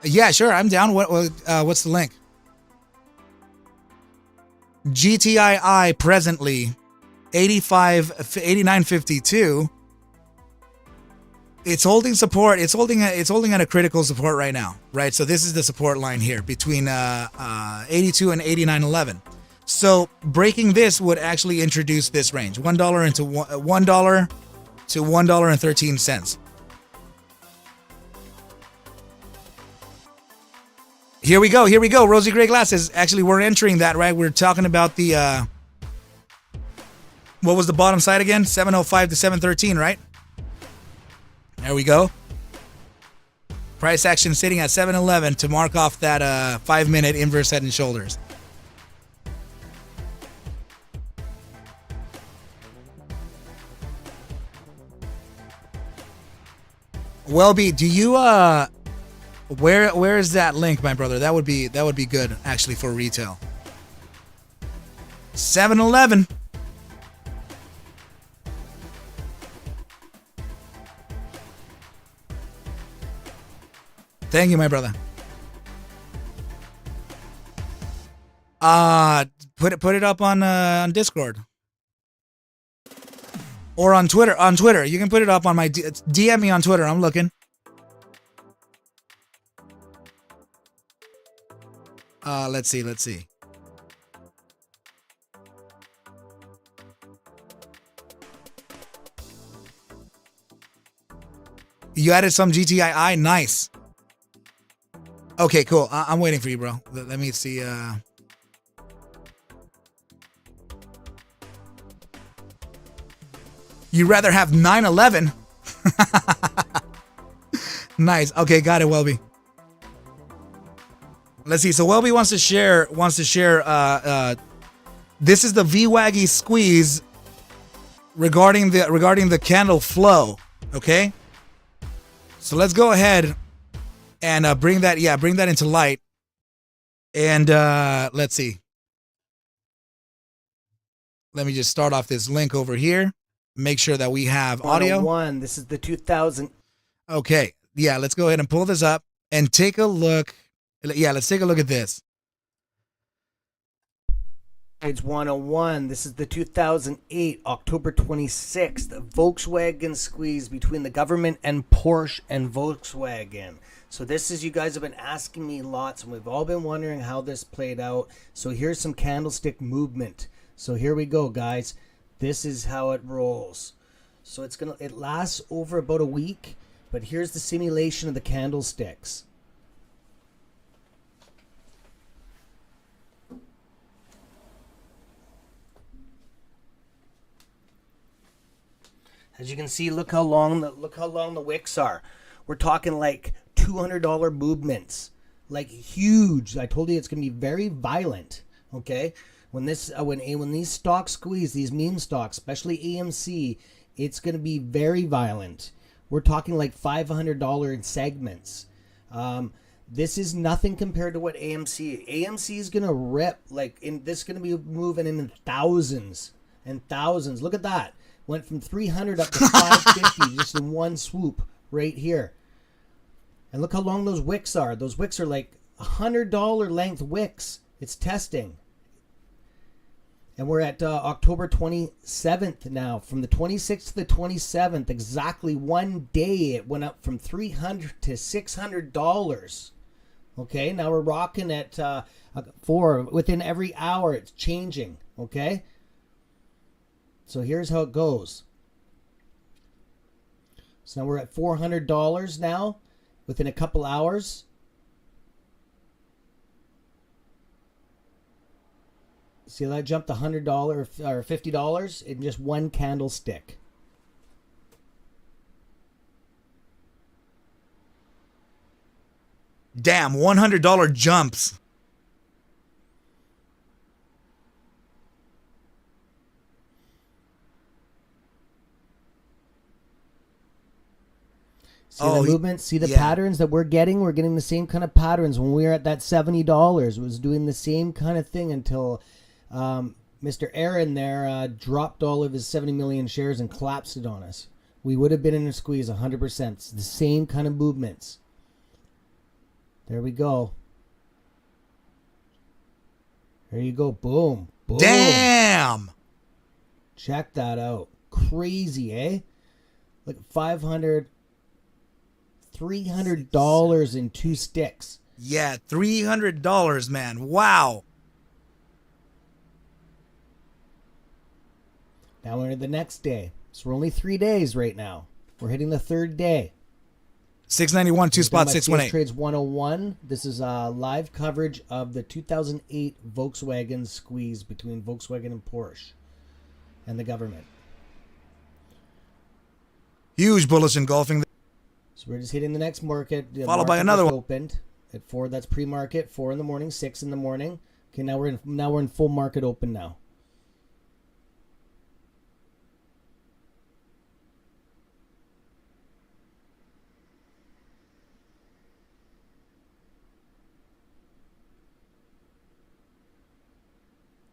Yeah, sure, I'm down. What's the link? GTII presently 89.52. It's holding support. It's holding at a critical support right now, right? So this is the support line here between 82 and 89.11. So breaking this would actually introduce this range, $1 into $1 to $1.13. Here we go. Rosy Gray Glasses. Actually, we're entering that, right? We're talking about the, what was the bottom side again? 705 to 713, right? There we go. Price action sitting at 711 to mark off that 5-minute inverse head and shoulders. Welby, do you where is that link, my brother? That would be good actually for retail. 711. Thank you, my brother. Put it up on Discord or on Twitter. On Twitter, you can put it up on my DM me on Twitter. I'm looking. Let's see. You added some GTII, nice. Okay, cool. I'm waiting for you, bro. Let me see. You rather have 9/11? Nice. Okay, got it, Welby. Let's see. So Welby wants to share. This is the VWAGgy squeeze regarding the candle flow. Okay. So let's go ahead and bring that into light. And let's see. Let me just start off this link over here. Make sure that we have audio. 101. This is the 2000. Okay. Yeah, let's go ahead and pull this up and take a look. Yeah, let's take a look at this. Page 101. This is the 2008, October 26th, Volkswagen squeeze between the government and Porsche and Volkswagen. So this is, you guys have been asking me lots, and we've all been wondering how this played out. So here's some candlestick movement. So here we go, guys. This is how it rolls. So it lasts over about a week, but here's the simulation of the candlesticks. As you can see, look how long the wicks are. We're talking like $200 movements, like huge. I told you it's going to be very violent. Okay, when these stocks squeeze, these meme stocks, especially AMC, it's going to be very violent. We're talking like $500 in segments. This is nothing compared to what AMC is going to rip. This is going to be moving in thousands and thousands. Look at that. Went from 300 up to 550 just in one swoop right here. And look how long those wicks are. Those wicks are like $100 length wicks. It's testing. And we're at October 27th now. From the 26th to the 27th, exactly one day, it went up from $300 to $600. Okay, now we're rocking at within every hour, it's changing. Okay. So here's how it goes. So now we're at $400 now within a couple hours. See that jumped $100 or $50 in just one candlestick. Damn, $100 jumps. See the movement? See the patterns that we're getting? We're getting the same kind of patterns when we were at that $70. It was doing the same kind of thing until Mr. Aaron there dropped all of his 70 million shares and collapsed it on us. We would have been in a squeeze 100%. It's the same kind of movements. There we go. There you go. Boom. Boom. Damn. Check that out. Crazy, eh? Look at $300 in two sticks. Yeah, $300, man. Wow. Now we're into the next day. So we're only 3 days right now. We're hitting the third day. 691, two spot 618. Trades 101. This is live coverage of the 2008 Volkswagen squeeze between Volkswagen and Porsche and the government. Huge bullish engulfing. So we're just hitting the next market. Followed by another one. Opened at 4. That's pre-market. 4 in the morning. 6 in the morning. Okay, now we're in full market open now.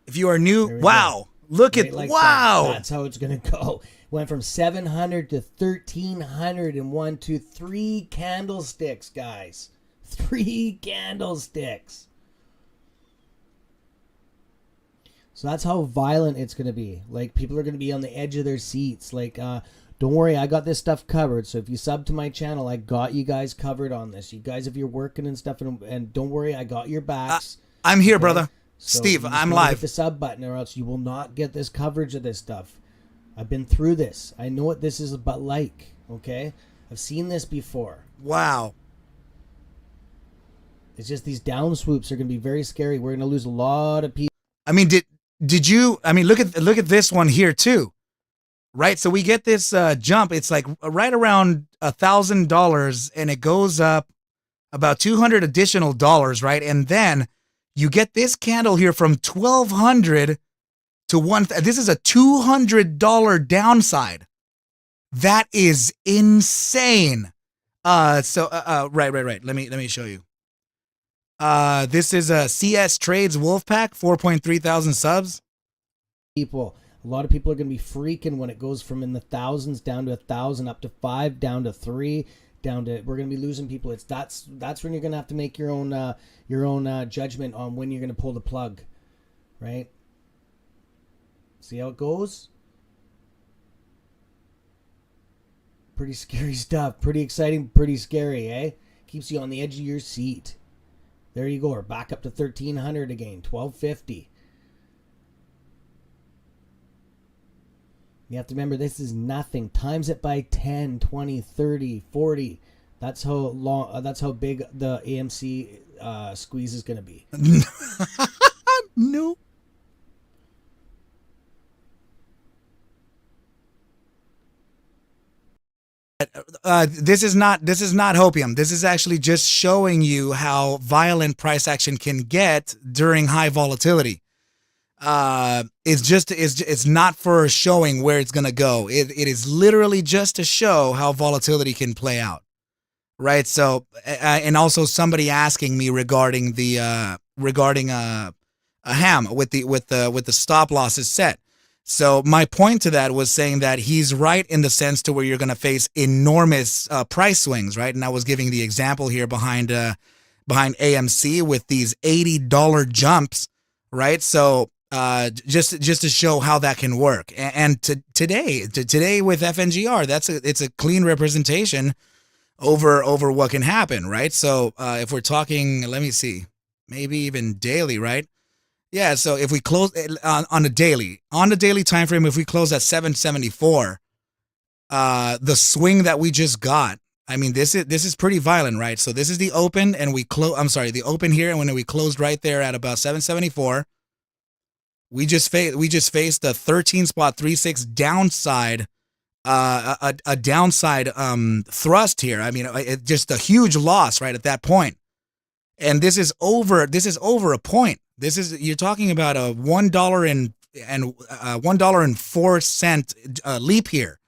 If you are new, wow. Go. Look at wow. That's how it's going to go. Went from 700 to 1300 in 1, 2, 3 candlesticks, guys. 3 candlesticks. So that's how violent it's going to be. Like, people are going to be on the edge of their seats. Like, don't worry, I got this stuff covered. So if you sub to my channel, I got you guys covered on this. You guys, if you're working and stuff, and don't worry, I got your backs. I'm here, brother. So Steve, I'm live. Hit the sub button, or else you will not get this coverage of this stuff. I've been through this. I know what this is about like, okay? I've seen this before. Wow. It's just these down swoops are going to be very scary. We're going to lose a lot of people. I mean, did you, I mean, look at this one here too. right? So we get this jump. It's like right around $1,000, and it goes up about 200 additional dollars, right? And then you get this candle here from 1,200 to one. This is a $200 downside. That is insane. Right. Let me show you. This is a CS Trades Wolfpack, 4.3 thousand subs. People, a lot of people are going to be freaking when it goes from in the thousands down to 1,000, up to 5, down to 3, down to, we're going to be losing people. That's when you're going to have to make your own judgment on when you're going to pull the plug, right? See how it goes? Pretty scary stuff. Pretty exciting, pretty scary, eh? Keeps you on the edge of your seat. There you go. We're back up to 1,300 again, 1,250. You have to remember, this is nothing. Times it by 10, 20, 30, 40. That's how long. That's how big the AMC squeeze is going to be. No. This is not hopium. This is actually just showing you how violent price action can get during high volatility. It's not for showing where it's gonna go. It is literally just to show how volatility can play out, right? So, and also somebody asking me regarding a ham with the stop losses set. So my point to that was saying that he's right in the sense to where you're going to face enormous price swings, right? And I was giving the example here behind AMC with these $80 jumps, right? So just to show how that can work. And today with FNGR, it's a clean representation over what can happen, right? So if we're talking, let me see, maybe even daily, right? Yeah, so if we close on the daily time frame, if we close at 774, the swing that we just got, I mean, this is pretty violent, right? So this is the open, and the open here, and when we closed right there at about 774, we just faced the 13.36 downside, a downside thrust here. I mean, just a huge loss right at that point, and this is over a point. You're talking about a $1.04 leap here,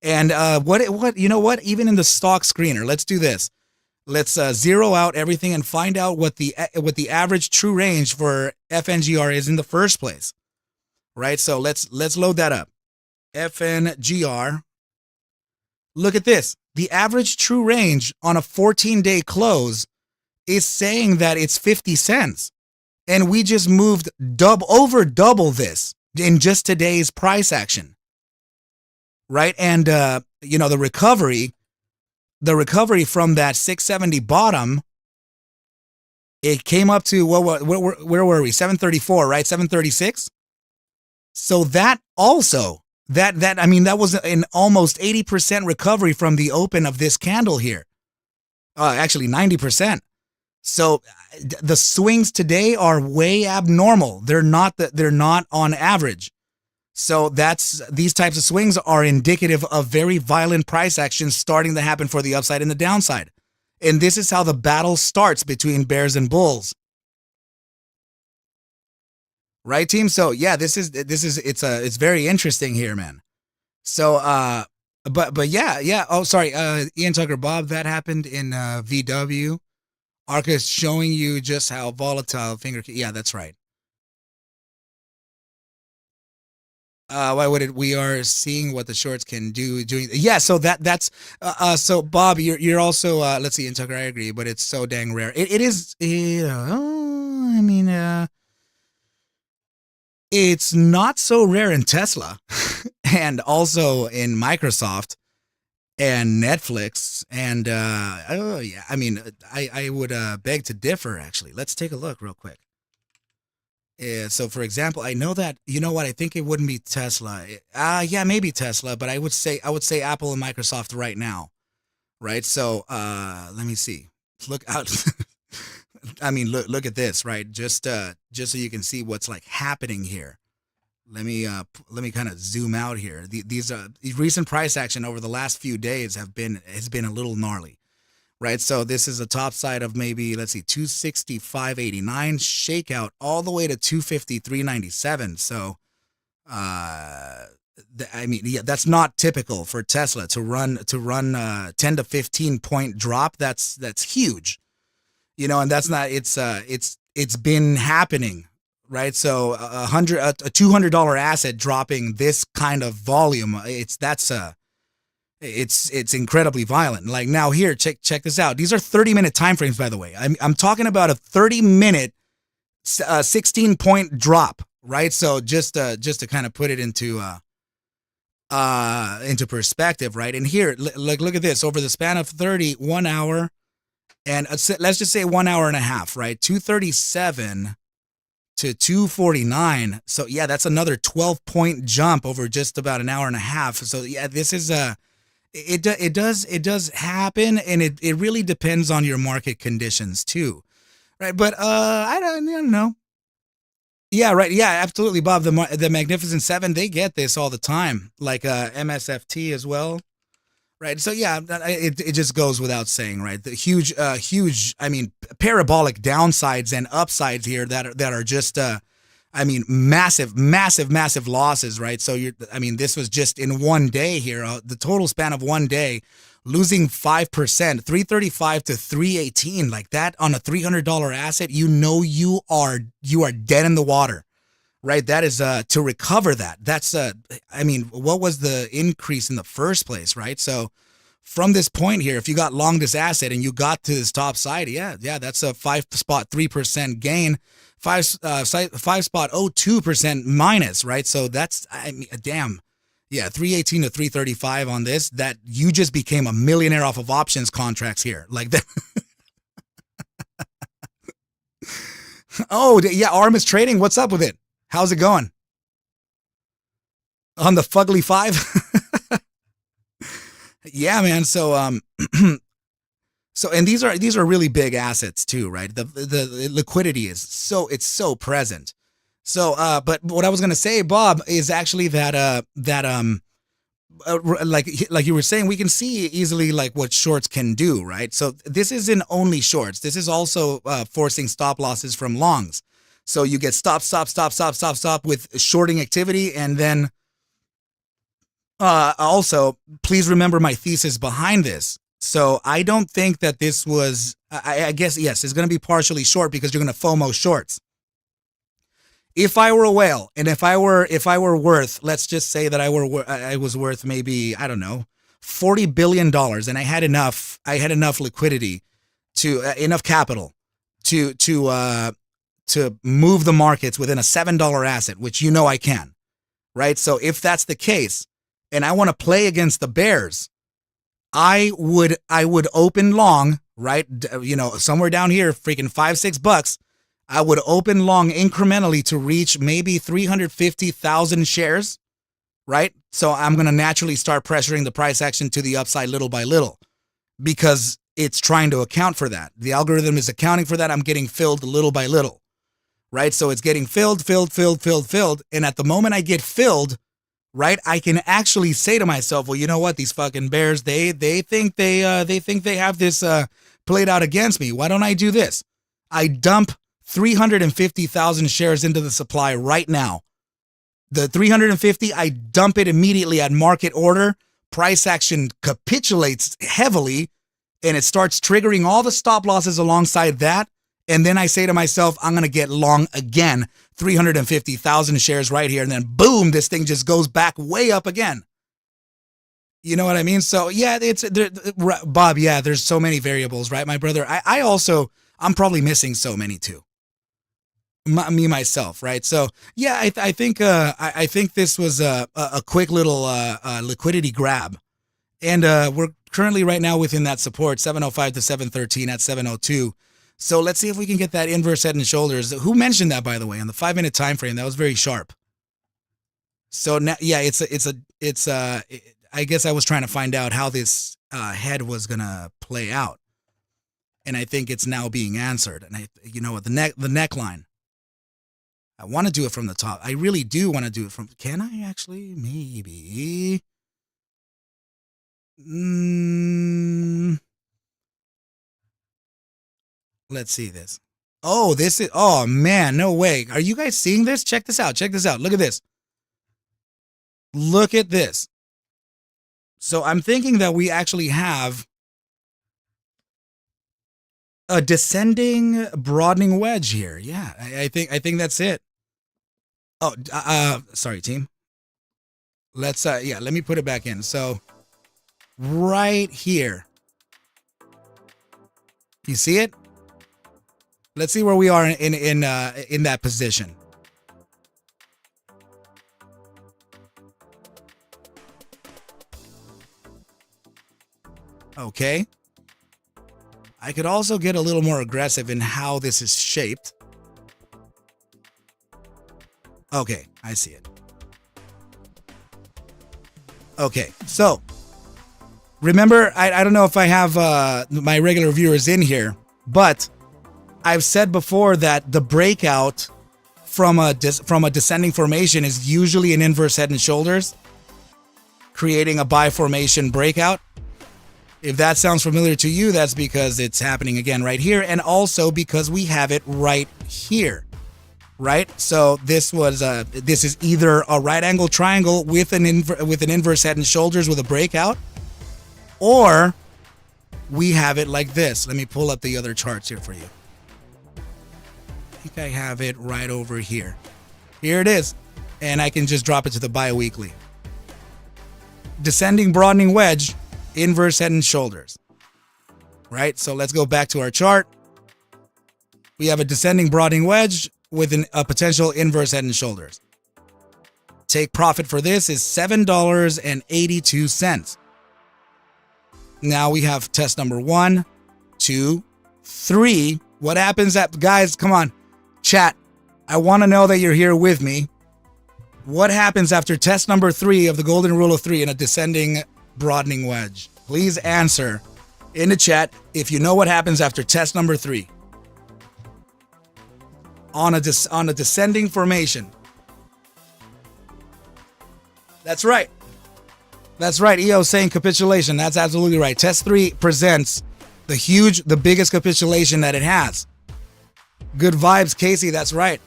and what you know what? Even in the stock screener, let's do this. Let's zero out everything and find out what the average true range for FNGR is in the first place, right? So let's load that up. FNGR. Look at this. The average true range on a 14-day close is saying that it's 50 cents. And we just moved over double this in just today's price action, right? And the recovery from that 670 bottom, it came up to where were we? 734, right? 736. So that also that was an almost 80% recovery from the open of this candle here. Actually 90%. So the swings today are way abnormal. They're not on average. So these types of swings are indicative of very violent price action starting to happen for the upside and the downside. And this is how the battle starts between bears and bulls. Right, team? So yeah, it's very interesting here, man. So but yeah. Oh, sorry, Ian Tucker Bob, that happened in VW. Arca is showing you just how volatile yeah, that's right. Why would it? We are seeing what the shorts can do. Yeah, so that's so Bob, you're also let's see, in Tucker, I agree, but it's so dang rare. It is. I mean, it's not so rare in Tesla, and also in Microsoft. And Netflix, and oh yeah, I mean, I would beg to differ. Actually, let's take a look real quick. So, for example, I know that I think it wouldn't be Tesla. Yeah, maybe Tesla, but I would say Apple and Microsoft right now, right? So, let me see. Look out. I mean, look at this, right? Just so you can see what's like happening here. let me kind of zoom out here. These recent price action over the last few days has been a little gnarly, right? So this is a top side of maybe, let's see, 265.89 shakeout all the way to 253.97. So I mean, yeah, that's not typical for Tesla to run 10 to 15 point drop. That's huge, you know, and that's not, it's been happening, right? So a $200 asset dropping this kind of volume, it's incredibly violent. Like now here, check this out. These are 30-minute time frames, by the way. I'm talking about a 30-minute 16-point drop, right? So just to kind of put it into perspective, right? And here, look at this. Over the span of 1 hour, and let's just say 1 hour and a half, right? 237 to 249. So yeah, that's another 12-point jump over just about an hour and a half. So yeah, this is it does happen, and it really depends on your market conditions too, right? But I don't know. Yeah, right. Yeah, absolutely, Bob. The Magnificent Seven, they get this all the time, like MSFT as well, right? So yeah, it just goes without saying, right? The huge, I mean, parabolic downsides and upsides here that are just, I mean, massive losses, right? So I mean, this was just in one day here, the total span of one day, losing 5%, 335 to 318, like that on a $300 asset. You know, you are dead in the water, right? That is to recover that. That's I mean, what was the increase in the first place, right? So from this point here, if you got long this asset and you got to this top side, yeah, that's a 5.3% gain, 5.02% minus, right? So that's, I mean, damn. Yeah, 318 to 335 on this. That you just became a millionaire off of options contracts here, like that. Oh yeah, ARM is trading. What's up with it? How's it going? On the Fugly 5? Yeah, man. So so and these are really big assets too, right? The liquidity is so present. So, but what I was gonna say, Bob, is actually that like you were saying, we can see easily like what shorts can do, right? So this isn't only shorts. This is also forcing stop losses from longs. So you get stop with shorting activity, and then also please remember my thesis behind this. So I don't think that this was. I guess yes, it's going to be partially short because you're going to FOMO shorts. If I were a whale, and if I were worth, let's just say that I was worth maybe, I don't know, $40 billion, and I had enough liquidity enough capital to move the markets within a $7 asset, which you know I can, right? So if that's the case, and I want to play against the bears, I would open long, right? You know, somewhere down here, freaking $5-6. I would open long incrementally to reach maybe 350,000 shares, right? So I'm going to naturally start pressuring the price action to the upside little by little because it's trying to account for that. The algorithm is accounting for that. I'm getting filled little by little, right? So it's getting filled. And at the moment I get filled, right, I can actually say to myself, well, you know what? These fucking bears, they think they have this played out against me. Why don't I do this? I dump 350,000 shares into the supply right now. The 350, I dump it immediately at market order. Price action capitulates heavily, and it starts triggering all the stop losses alongside that. And then I say to myself, I'm going to get long again, 350,000 shares right here. And then boom, this thing just goes back way up again. You know what I mean? So yeah, Bob, yeah, there's so many variables, right, my brother? I'm probably missing so many too. Me myself, right? So yeah, I think this was a quick little liquidity grab, and we're currently right now within that support 705 to 713 at 702. So let's see if we can get that inverse head and shoulders. Who mentioned that, by the way, on the 5-minute time frame? That was very sharp. So now, yeah, I guess I was trying to find out how this head was gonna play out, and I think it's now being answered. And you know what, the neckline. I want to do it from the top. I really do want to do it from... Can I actually? Maybe. Let's see this. Oh, this is... Oh, man, no way. Are you guys seeing this? Check this out. Check this out. Look at this. Look at this. So I'm thinking that we actually have a descending broadening wedge here. Yeah, I think that's it. Oh, sorry, team. Let's yeah, let me put it back in. So right here. You see it? Let's see where we are in that position. Okay. I could also get a little more aggressive in how this is shaped. Okay, I see it. Okay, so remember, I don't know if I have my regular viewers in here, but I've said before that the breakout from a descending formation is usually an inverse head and shoulders, creating a buy formation breakout. If that sounds familiar to you, that's because it's happening again right here, and also because we have it right here, right? So this is either a right angle triangle with an inverse head and shoulders with a breakout, or we have it like this. Let me pull up the other charts here for you. I think I have it right over here. Here it is, and I can just drop it to the bi-weekly. Descending broadening wedge, inverse head and shoulders, right? So let's go back to our chart. We have a descending broadening wedge with a potential inverse head and shoulders. Take profit for this is $7.82. Now we have test number 1, 2, 3. What happens at, guys, come on, chat. I want to know that you're here with me. What happens after test number 3 of the golden rule of 3 in a descending broadening wedge? Please answer in the chat if you know what happens after test number 3 on a descending formation. That's right. That's right. EO saying capitulation. That's absolutely right. Test 3 presents the biggest capitulation that it has. Good vibes, Casey. That's right.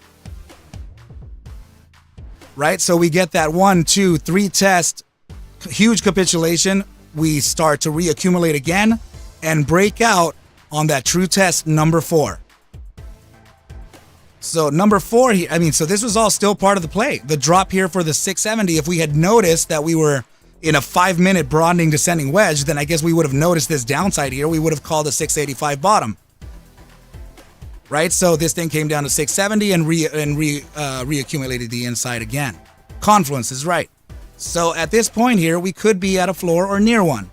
Right. So we get that 1, 2, 3 test. Huge capitulation. We start to reaccumulate again and break out on that true test number 4. So number 4 here, so this was all still part of the play. The drop here for the 670, if we had noticed that we were in a 5-minute broadening descending wedge, then I guess we would have noticed this downside here. We would have called a 685 bottom. Right? So this thing came down to 670 and reaccumulated the inside again. Confluence is right. So at this point here, we could be at a floor or near one.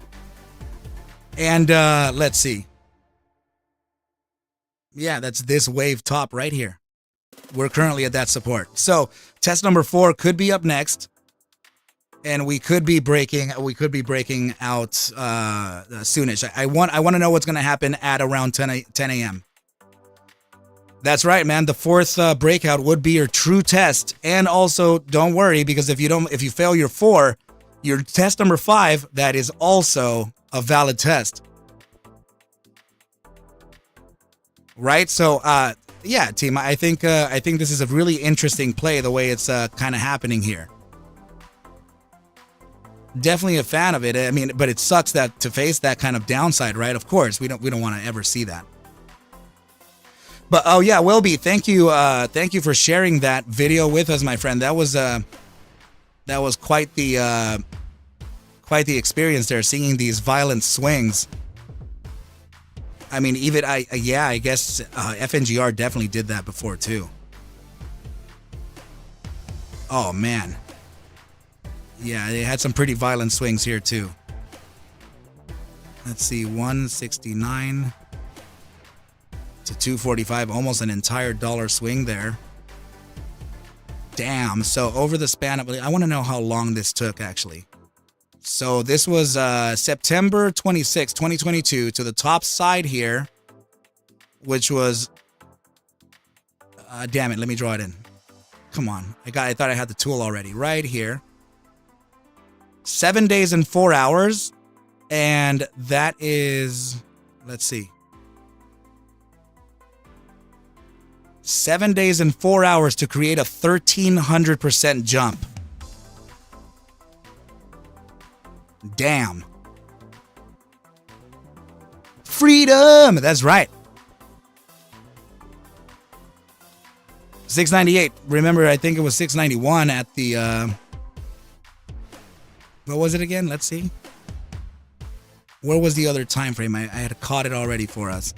And let's see. Yeah, that's this wave top right here. We're currently at that support. So test number 4 could be up next. And we could be breaking out soonish. I want to know what's going to happen at around 10 a.m. That's right, man. The 4th breakout would be your true test. And also, don't worry, because if you fail your 4, your test number 5, that is also a valid test. Right? So, yeah, team, I think this is a really interesting play, the way it's kind of happening here. Definitely a fan of it. But it sucks that to face that kind of downside, right? Of course, we don't want to ever see that. But oh yeah, Wilby, thank you for sharing that video with us, my friend. That was quite the experience there, seeing these violent swings. I guess FNGR definitely did that before too. Oh man, yeah, they had some pretty violent swings here too. Let's see, 169. to 245, almost an entire dollar swing there. Damn. So over the span of, I want to know how long this took actually. So this was September 26, 2022 to the top side here, which was, damn it, let me draw it in. Come on. I thought I had the tool already. Right here. 7 days and 4 hours. And that is, let's see. 7 days and 4 hours to create a 1,300% jump. Damn. Freedom! That's right. 698. Remember, I think it was 691 at the, what was it again? Let's see. Where was the other time frame? I had caught it already for us.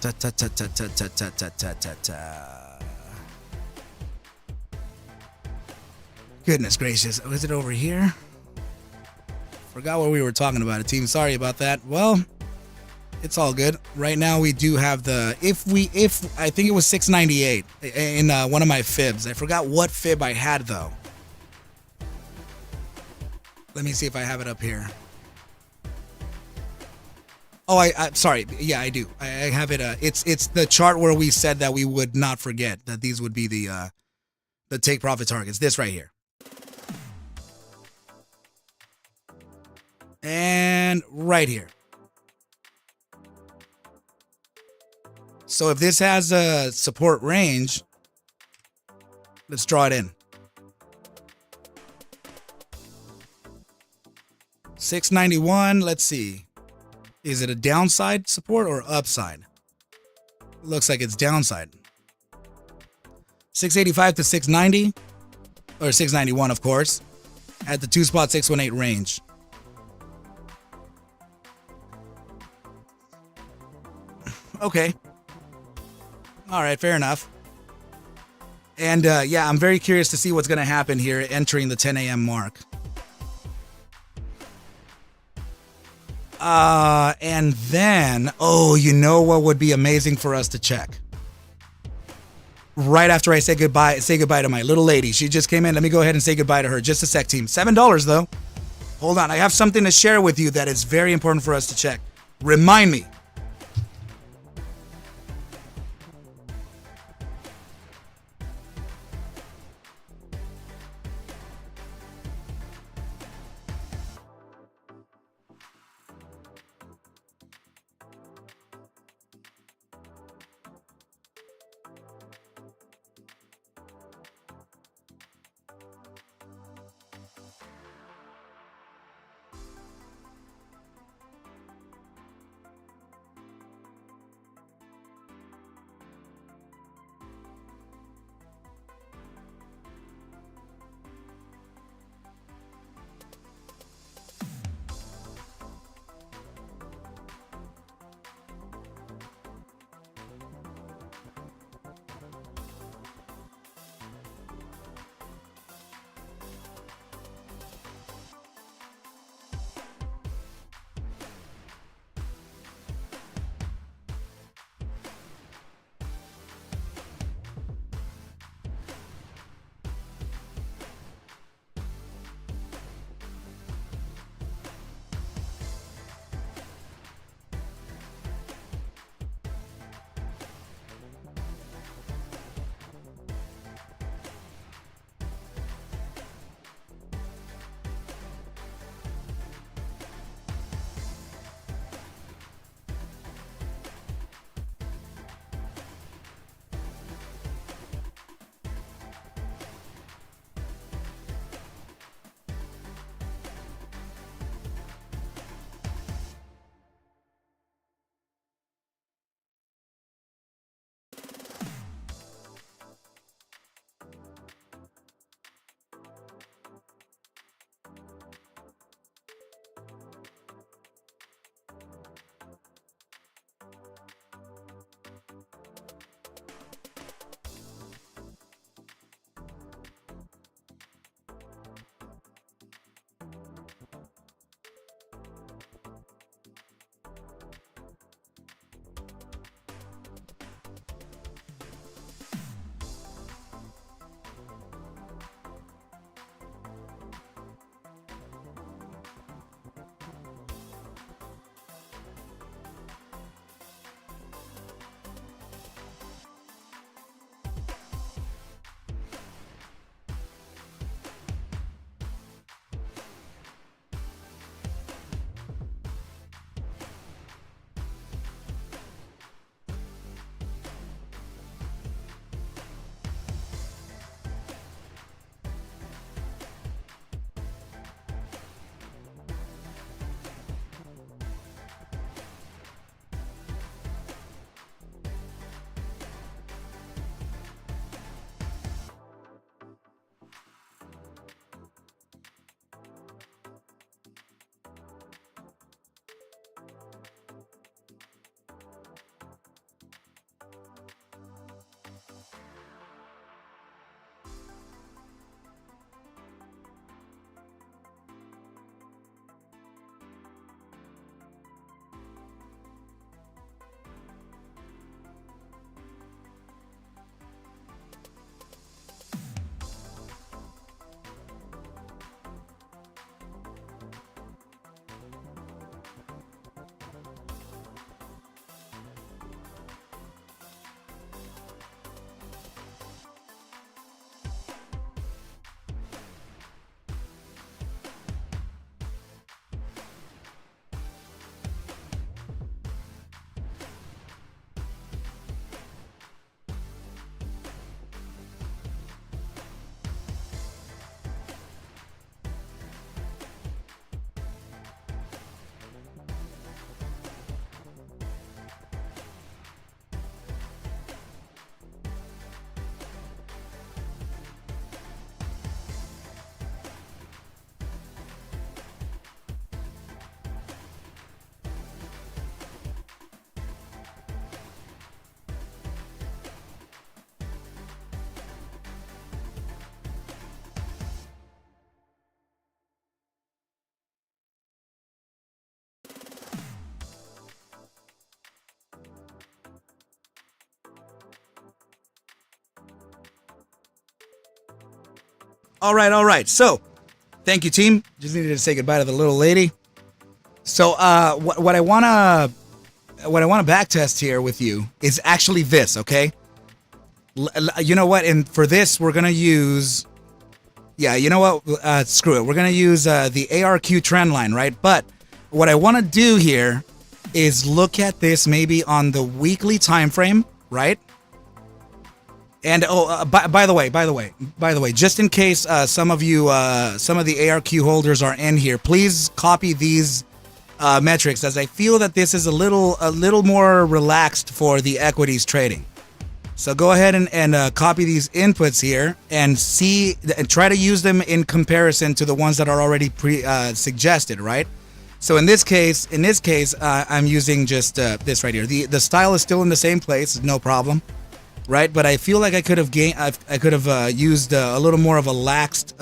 Ta ta ta ta ta ta ta ta ta ta ta. Goodness gracious. Was it over here? Forgot what we were talking about, team. Sorry about that. Well, it's all good. Right now we do have the if I think it was 698 in one of my fibs. I forgot what fib I had though. Let me see if I have it up here. Oh, I sorry. Yeah, I do. I have it. It's the chart where we said that we would not forget that these would be the take profit targets. This right here. And right here. So if this has a support range, let's draw it in. 691, let's see. Is it a downside support or upside? Looks like it's downside. 685 to 690, or 691 of course, at the 2-spot 618 range. Okay. All right, fair enough. And yeah, I'm very curious to see what's going to happen here entering the 10 a.m. mark. And then, oh, you know what would be amazing for us to check? Right after I say goodbye to my little lady. She just came in. Let me go ahead and say goodbye to her. Just a sec, team. $7 though. Hold on. I have something to share with you that is very important for us to check. Remind me. All right. So, thank you, team. Just needed to say goodbye to the little lady. So, what I wanna backtest here with you is actually this, okay? You know what? And for this, we're gonna use. Yeah, you know what? Screw it. We're gonna use the ARQ trend line, right? But what I want to do here is look at this maybe on the weekly time frame, right? And by the way, just in case some of you, some of the ARQ holders are in here, please copy these metrics, as I feel that this is a little more relaxed for the equities trading. So go ahead and copy these inputs here and see and try to use them in comparison to the ones that are already suggested, right? So in this case, I'm using just this right here. The style is still in the same place, no problem. Right, but I feel like I could have used a little more of a laxed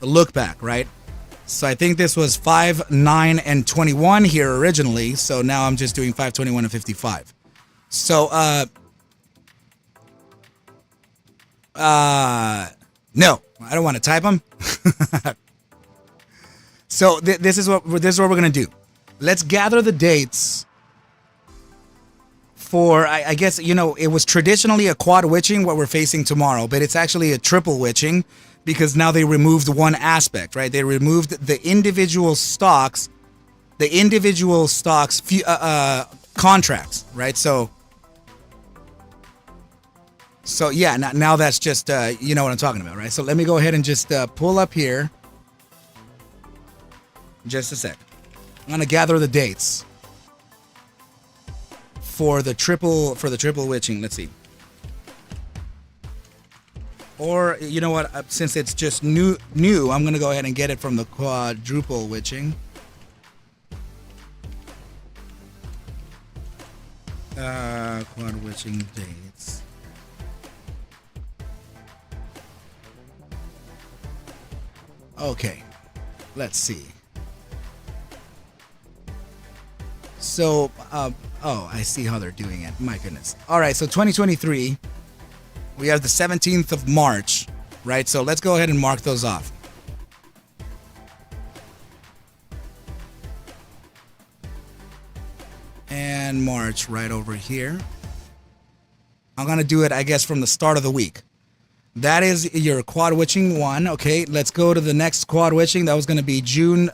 look back, right? So I think this was 5, 9, and 21 here originally. So now I'm just doing 5, 21, and 55. So no, I don't want to type them. So this is what we're gonna do. Let's gather the dates. For, I guess, you know, it was traditionally a quad witching, what we're facing tomorrow, but it's actually a triple witching because now they removed one aspect, right? They removed the individual stocks, contracts, right? So yeah, now that's just, you know what I'm talking about, right? So let me go ahead and just pull up here. Just a sec. I'm going to gather the dates. For the triple witching, let's see. Or you know what? Since it's just new, I'm gonna go ahead and get it from the quadruple witching. Quad witching dates. Okay, let's see. So, oh, I see how they're doing it. My goodness. All right, so 2023, we have the 17th of March, right? So let's go ahead and mark those off. And March right over here. I'm going to do it, I guess, from the start of the week. That is your quad witching one. Okay, let's go to the next quad witching. That was going to be June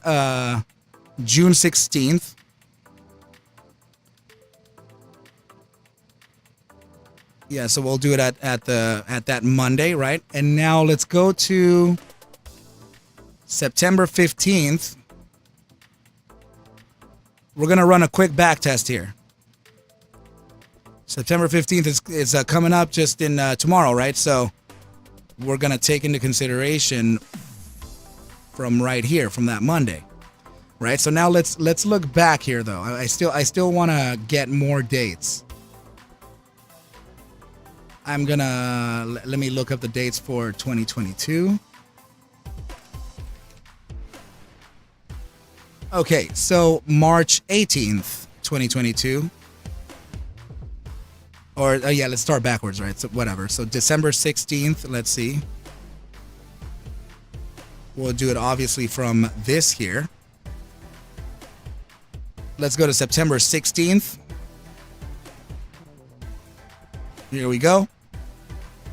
16th. Yeah, so we'll do it at that Monday, right? And now let's go to September 15th. We're gonna run a quick back test here. September 15th is coming up just in tomorrow, right? So we're gonna take into consideration from right here, from that Monday, right? So now let's look back here, though. I still want to get more dates. I'm gonna let me look up the dates for 2022. Okay, so March 18th, 2022. Or yeah, let's start backwards, right? So whatever. So December 16th, let's see. We'll do it obviously from this here. Let's go to September 16th. Here we go.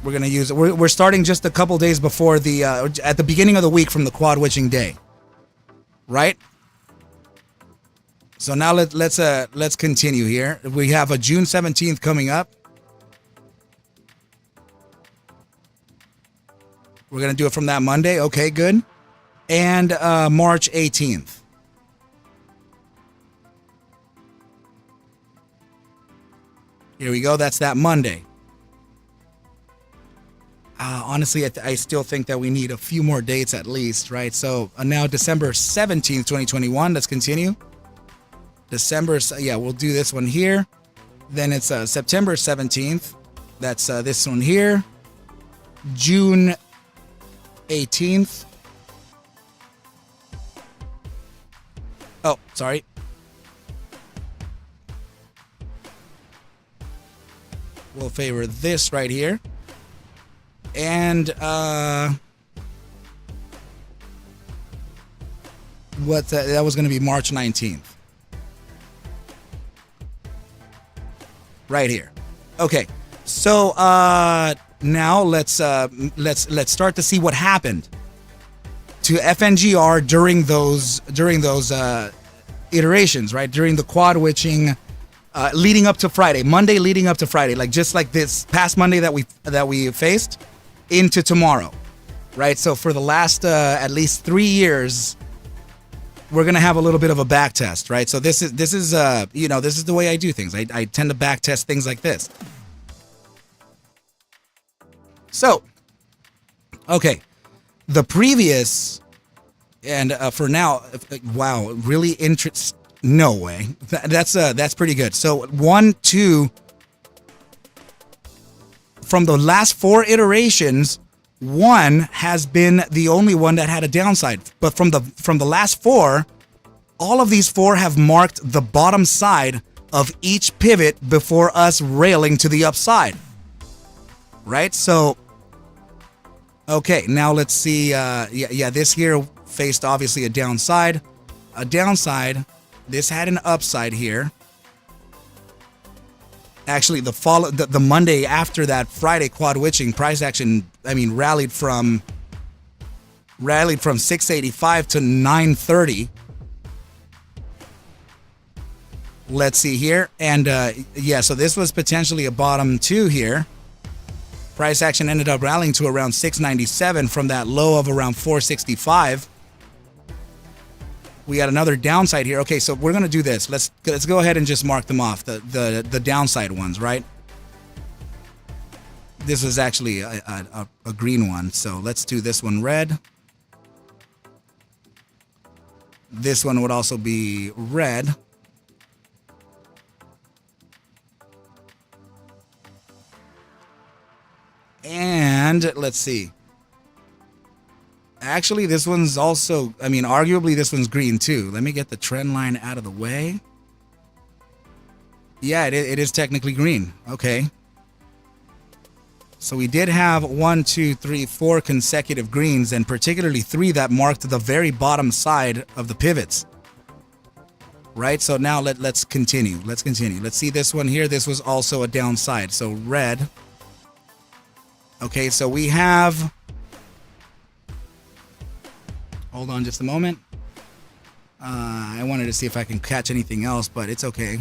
We're gonna use it. We're starting just a couple days before the at the beginning of the week from the quad witching day, right? So now let's continue here. We have a June 17th coming up. We're gonna do it from that Monday. Okay, good. And March 18th. Here we go. That's that Monday. Honestly, I still think that we need a few more dates at least, right? So now December 17th, 2021. Let's continue. Yeah, we'll do this one here. Then it's September 17th. That's this one here. June 18th. Oh, sorry. We'll favor this right here. And what that was going to be March 19th. Right here. Okay. So now let's start to see what happened to FNGR during those iterations, right? During the quad witching leading up to Friday, Monday leading up to Friday, like just like this past Monday that we faced into tomorrow, right? So for the last at least 3 years, we're gonna have a little bit of a back test, right? So this is this is the way I do things. I tend to back test things like this. So, okay, the previous and for now, wow, really interest. No way. That's pretty good. So 1, 2. From the last 4 iterations, 1 has been the only one that had a downside. But from the last 4, all of these 4 have marked the bottom side of each pivot before us railing to the upside. Right? So, okay, now let's see. This here faced obviously a downside. This had an upside here. Actually, the Monday after that Friday quad witching, price action, rallied from 685 to 930. Let's see here. And so this was potentially a bottom 2 here. Price action ended up rallying to around 697 from that low of around 465. We got another downside here. Okay, so we're gonna do this. Let's go ahead and just mark them off, the downside ones, right? This was actually a green one, so let's do this one red. This one would also be red. And let's see. Actually, this one's also, arguably this one's green too. Let me get the trend line out of the way. Yeah, it is technically green. Okay. So we did have 1, 2, 3, 4 consecutive greens, and particularly 3 that marked the very bottom side of the pivots. Right, so now let's continue. Let's see this one here. This was also a downside. So red. Okay, so we have... Hold on just a moment. I wanted to see if I can catch anything else, but it's okay.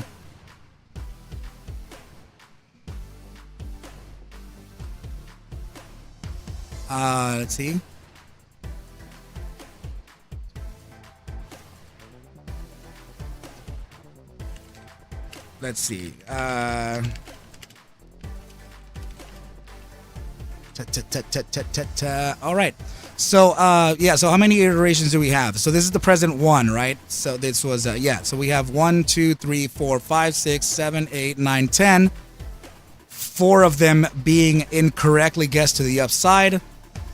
Let's see. Let's see. All right. So, so how many iterations do we have? So this is the present one, right? So this was, so we have 1, 2, 3, 4, 5, 6, 7, 8, 9, 10. 4 of them being incorrectly guessed to the upside,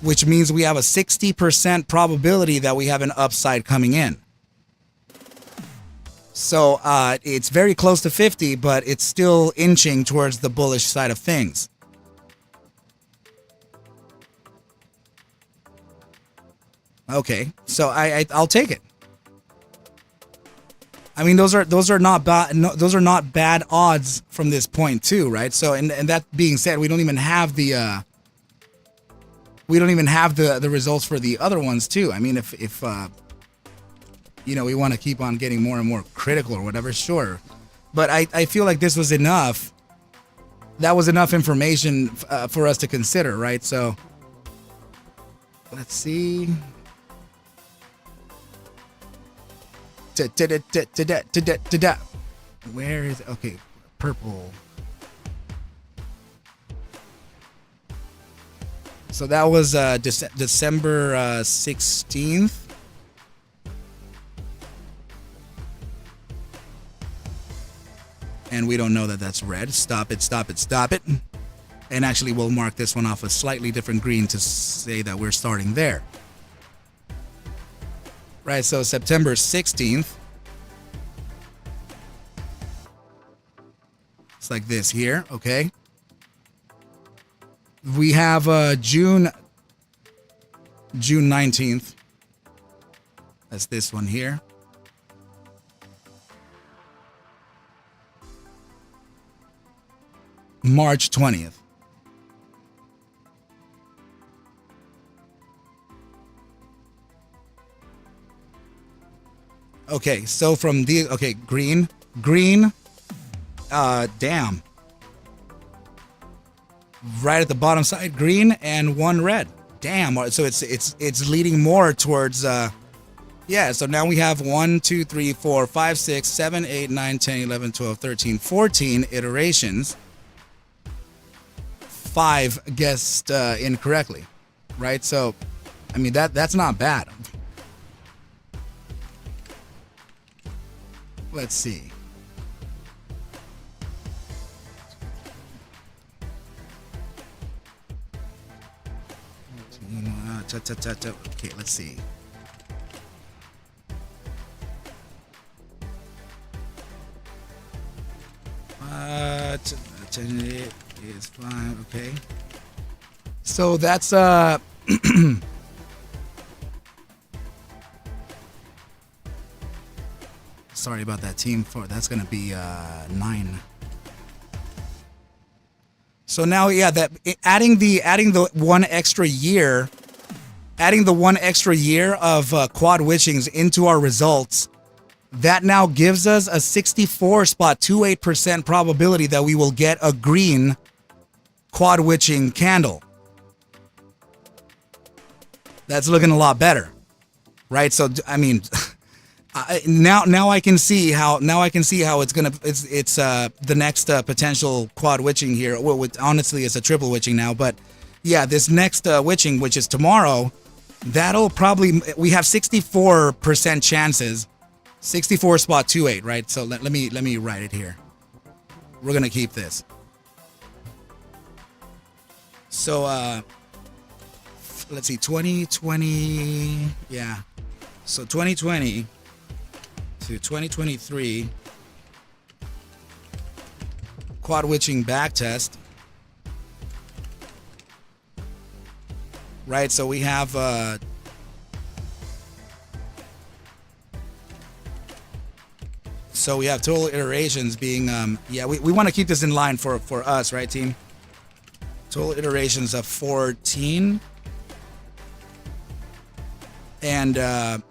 which means we have a 60% probability that we have an upside coming in. So, it's very close to 50, but it's still inching towards the bullish side of things. Okay, so I'll take it. I mean, those are not bad. No, those are not bad odds from this point too, right? So, and that being said, we don't even have the results for the other ones too. I mean, if we want to keep on getting more and more critical or whatever, sure. But I feel like this was enough. That was enough information for us to consider, right? So, let's see. Where is it? Okay, purple. So that was December 16th. And we don't know that that's red. Stop it, stop it, stop it. And actually, we'll mark this one off a slightly different green to say that we're starting there. Right, so September 16th. It's like this here, okay? We have June 19th. That's this one here. March 20th. Okay, so from the green, damn. Right at the bottom side, green and one red. Damn. So it's leading more towards yeah, so now we have 1, 2, 3, 4, 5, 6, 7, 8, 9, 10, 11, 12, 13, 14 iterations. 5 guessed incorrectly, right? So, I mean, that's not bad. Let's see. Okay, let's see. It is fine. Okay. So that's sorry about that, team 4. That's gonna be 9. So now, yeah, that adding the 1 extra year, of quad witchings into our results, that now gives us a 64.28% probability that we will get a green quad witching candle. That's looking a lot better, right? So I mean, now I can see how it's the next potential quad witching here. Well, honestly, it's a triple witching now, but yeah, this next witching, which is tomorrow, that'll probably, we have 64% chances. 64.28, right? So let me write it here. We're gonna keep this. So let's see, 2020, yeah. So 2020 to 2023 quad witching back test. Right, so we have total iterations being yeah, we want to keep this in line for us, right, team? Total iterations of 14, and that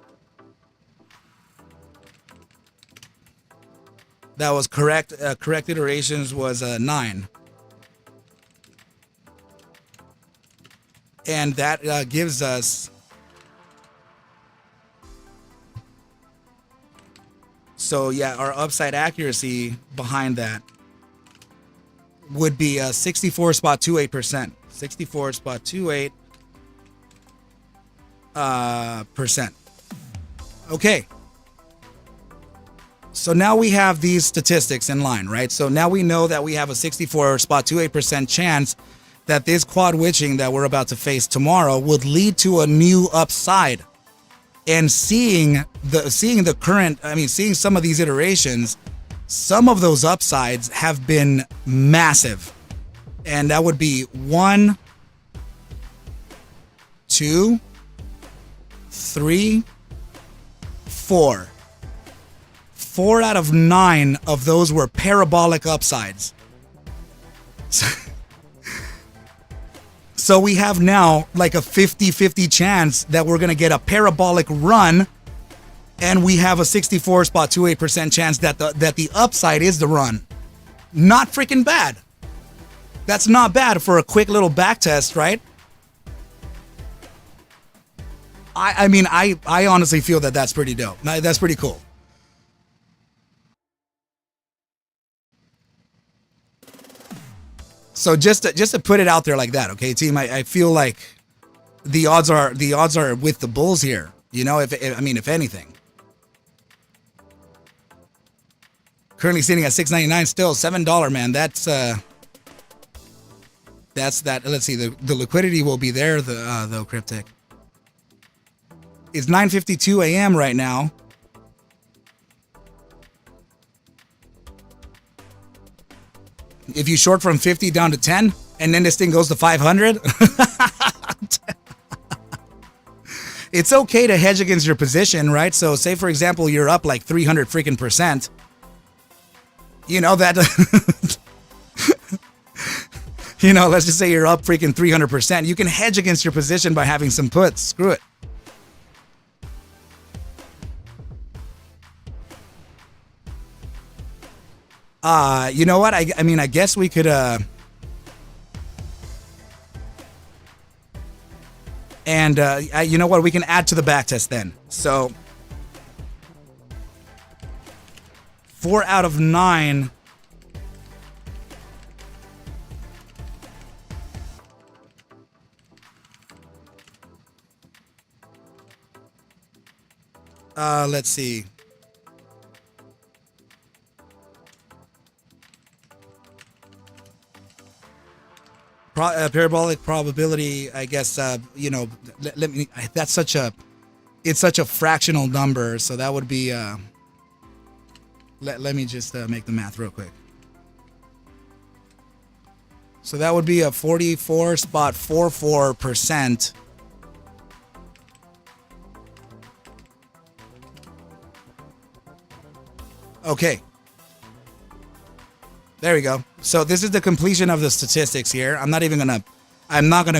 was correct. Correct iterations was 9, and that gives us. So yeah, our upside accuracy behind that would be 64.28%. 64.28 percent. Okay. So now we have these statistics in line, right? So now we know that we have a 64.28% chance that this quad witching that we're about to face tomorrow would lead to a new upside. And seeing the current, I mean, seeing some of these iterations, some of those upsides have been massive. And that would be 1, 2, 3, 4. 4 out of 9 of those were parabolic upsides. So we have now like a 50-50 chance that we're going to get a parabolic run, and we have a 64.28% chance that the upside is the run. Not freaking bad. That's not bad for a quick little back test, right? I mean, I honestly feel that that's pretty dope. That's pretty cool. So just to put it out there like that, okay, team. I feel like the odds are with the Bulls here. You know, if anything. Currently sitting at $6.99, still $7, man. That's that. Let's see, the liquidity will be there though, Cryptic. It's 9:52 a.m. right now. If you short from 50 down to 10, And then this thing goes to 500. It's okay to hedge against your position, right? So say, for example, you're up like 300 freaking percent. You know, that, you know, let's just say you're up freaking 300%. You can hedge against your position by having some puts. Screw it. You know what? I mean, I guess we could, you know what? We can add to the backtest then. So 4 out of 9. Let's see. Parabolic probability, I guess, you know, let me, that's such a, it's such a fractional number. So that would be, let me just make the math real quick. So that would be a 44.44%. Okay. There we go. So this is the completion of the statistics here. I'm not gonna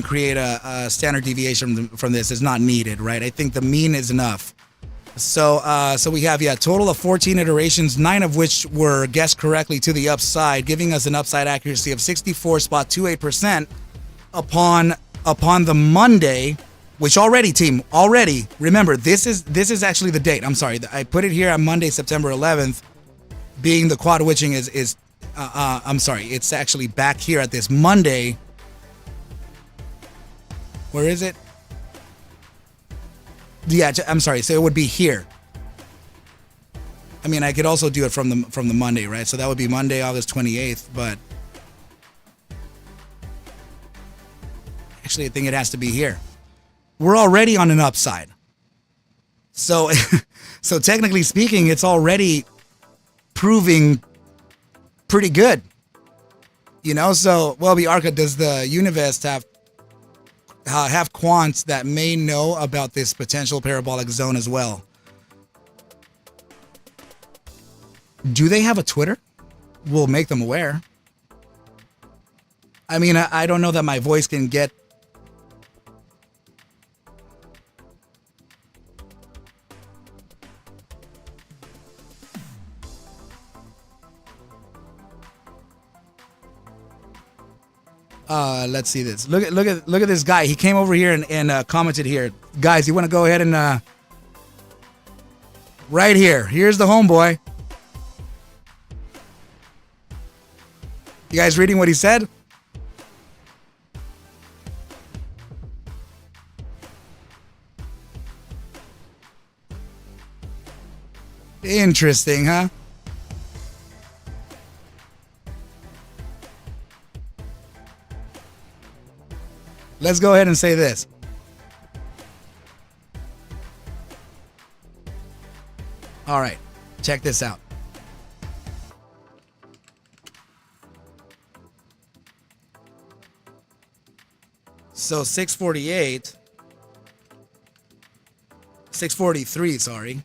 create a standard deviation from this. It's not needed, right? I think the mean is enough. So so we have, yeah, a total of 14 iterations, 9 of which were guessed correctly to the upside, giving us an upside accuracy of 64.28% upon the Monday, which already, team, already, remember, this is actually the date. I'm sorry. I put it here on Monday, September 11th, being the quad witching is I'm sorry, it's actually back here at this Monday. Where is it? Yeah, I'm sorry. So it would be here. I mean, I could also do it from the Monday, right? So that would be Monday, August 28th. But actually, I think it has to be here. We're already on an upside. So, so technically speaking, it's already proving pretty good. You know, so, well, the Arca, does the Univest have quants that may know about this potential parabolic zone as well? Do they have a Twitter? We'll make them aware. I mean, I don't know that my voice can get... Let's see this. Look at this guy. He came over here and commented here. Guys, you want to go ahead and right here. Here's the homeboy. You guys reading what he said? Interesting, huh? Let's go ahead and say this. All right, check this out. So 643, sorry.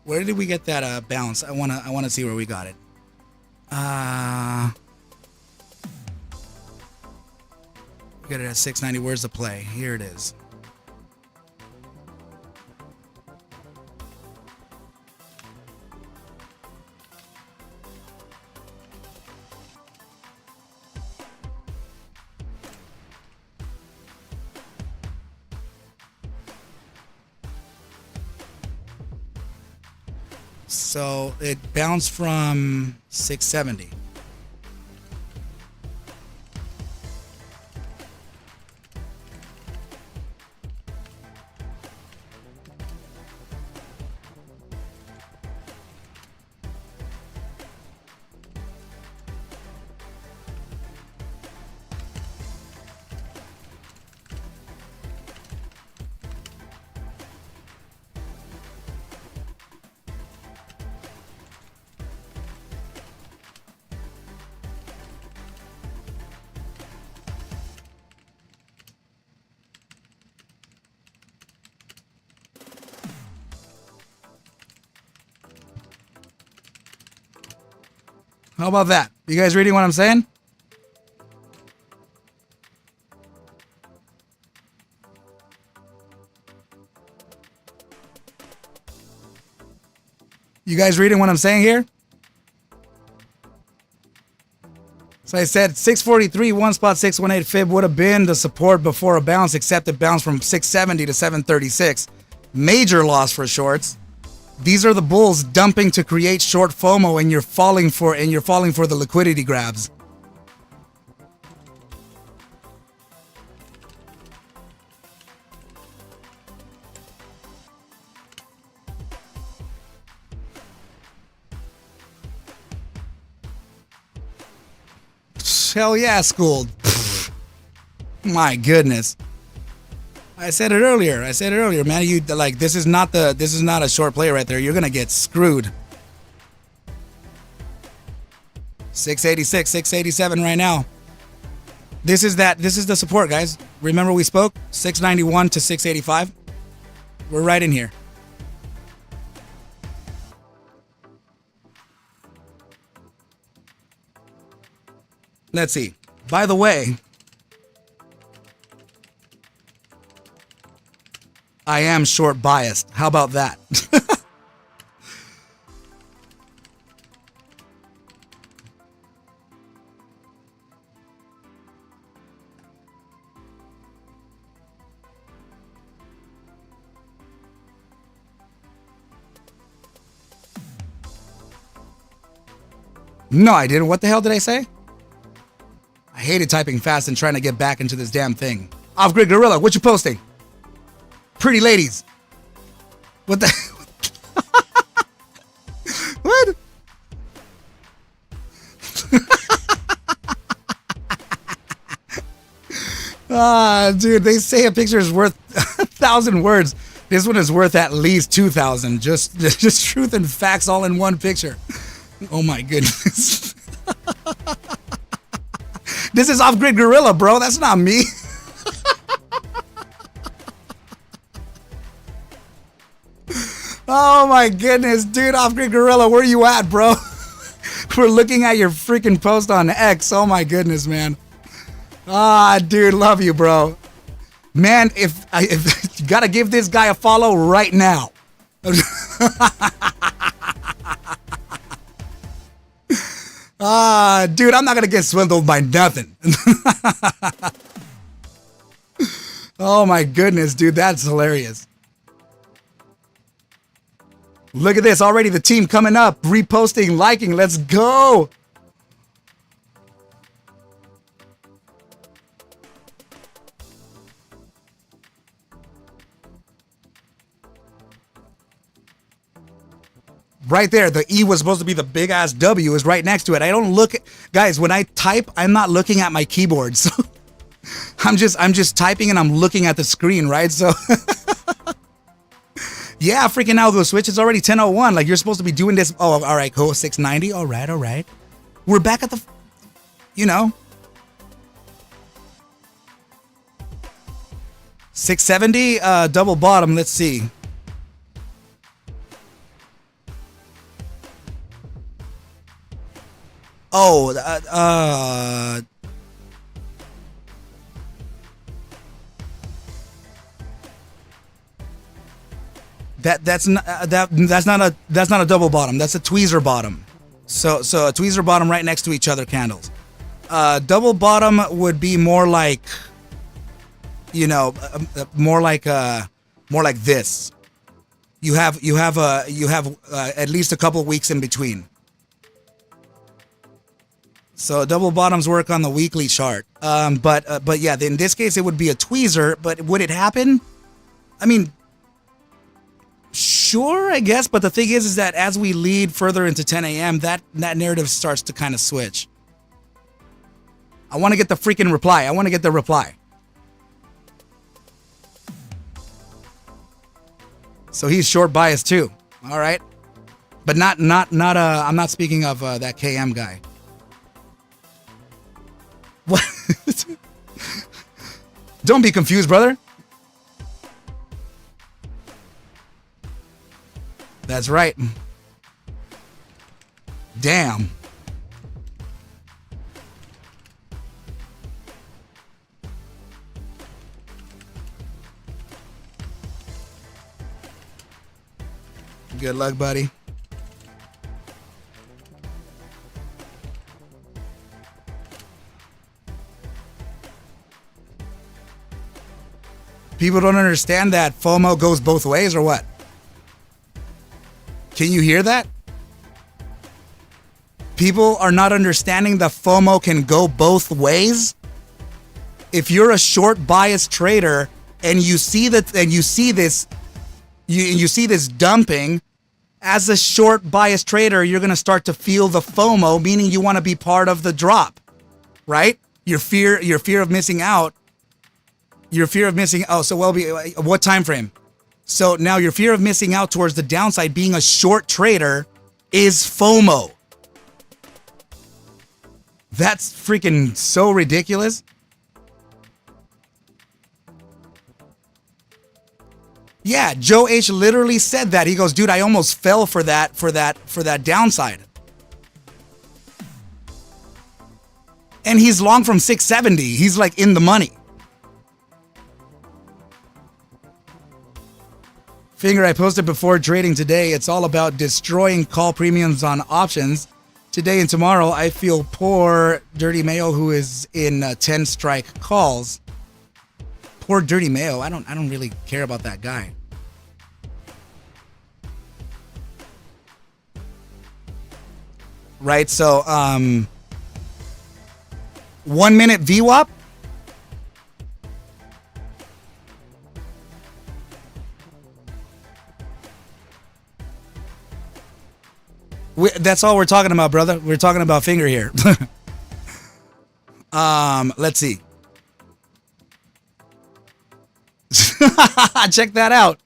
Where did we get that bounce? I wanna see where we got it. We got it at 690. Where's the play? Here it is. So it bounced from 670. How about that? You guys reading what I'm saying? You guys reading what I'm saying here? So I said 643, 1.618 fib would have been the support before a bounce, except it bounced from 670 to 736. Major loss for shorts. These are the bulls dumping to create short FOMO, and you're falling for the liquidity grabs. Hell yeah, schooled. My goodness. I said it earlier, man. You like this is not a short play right there. You're gonna get screwed. 686, 687 right now. This is the support, guys. Remember we spoke 691 to 685. We're right in here. Let's see. By the way, I am short biased. How about that? No, I didn't. What the hell did I say? I hated typing fast and trying to get back into this damn thing. Off-grid gorilla, what you posting? Pretty ladies. What the? What? Dude, they say a picture is worth 1,000 words. This one is worth at least 2,000. Just truth and facts all in one picture. Oh my goodness. This is Off-Grid Gorilla, bro. That's not me. Oh my goodness, dude. Off-Grid Gorilla, where you at, bro? We're looking at your freaking post on X. Oh my goodness, man. Dude, love you, bro. Man, if you gotta give this guy a follow right now. Dude, I'm not gonna get swindled by nothing. Oh my goodness, dude, that's hilarious. Look at this, already the team coming up, reposting, liking, let's go. Right there, the E was supposed to be the big ass W is right next to it. I don't look at, guys, when I type, I'm not looking at my keyboard. So I'm just typing and I'm looking at the screen, right? So yeah, freaking algo switch. It's already 10:01. Like you're supposed to be doing this. Oh, all right, cool. 690. All right. We're back at the, you know, 670 double bottom. Let's see. Oh, that's not a double bottom. That's a tweezer bottom. So a tweezer bottom right next to each other candles. Double bottom would be more like, you know, more like this. You have at least a couple weeks in between. So double bottoms work on the weekly chart. But yeah, in this case it would be a tweezer. But would it happen? I mean, sure, I guess. But the thing is that as we lead further into 10 a.m., that narrative starts to kind of switch. I want to get the freaking reply. I want to get the reply. So he's short biased too. All right, but not I'm not speaking of that KM guy. What? Don't be confused, brother. That's right. Damn. Good luck, buddy. People don't understand that FOMO goes both ways, or what? Can you hear that? People are not understanding that FOMO can go both ways. If you're a short bias trader and you see that, and you see this dumping, as a short bias trader, you're going to start to feel the FOMO, meaning you want to be part of the drop, right? Your fear of missing out. Oh, so what time frame? So now your fear of missing out towards the downside, being a short trader, is FOMO. That's freaking so ridiculous. Yeah, Joe H literally said that. He goes, dude, I almost fell for that downside. And he's long from 670. He's like in the money. Finger, I posted before trading today. It's all about destroying call premiums on options. Today and tomorrow, I feel poor Dirty Mayo who is in 10 strike calls. Poor Dirty Mayo. I don't really care about that guy. Right, so 1 minute VWAP. That's all we're talking about, brother. We're talking about Finger here. Let's see. Check that out.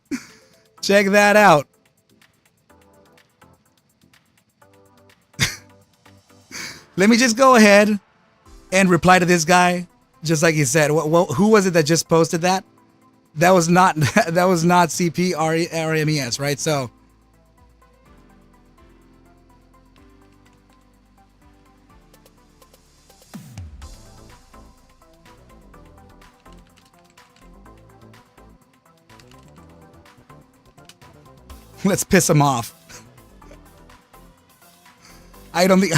Check that out. Let me just go ahead and reply to this guy, just like he said. Well, who was it that just posted that? That was not CP RMES, right? So. Let's piss him off. I don't think.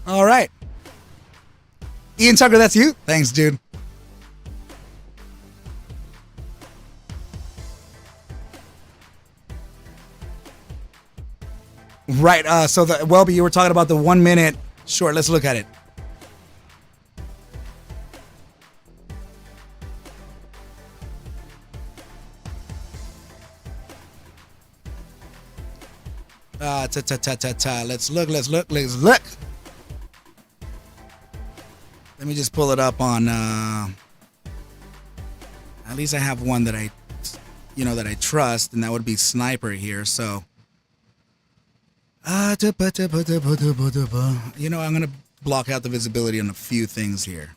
All right. Ian Tucker, that's you. Thanks, dude. Right. So the Welby, you were talking about the 1 minute short. Let's look at it. Let's look. Let me just pull it up on, at least I have one that I trust, and that would be Sniper here. So, I'm going to block out the visibility on a few things here.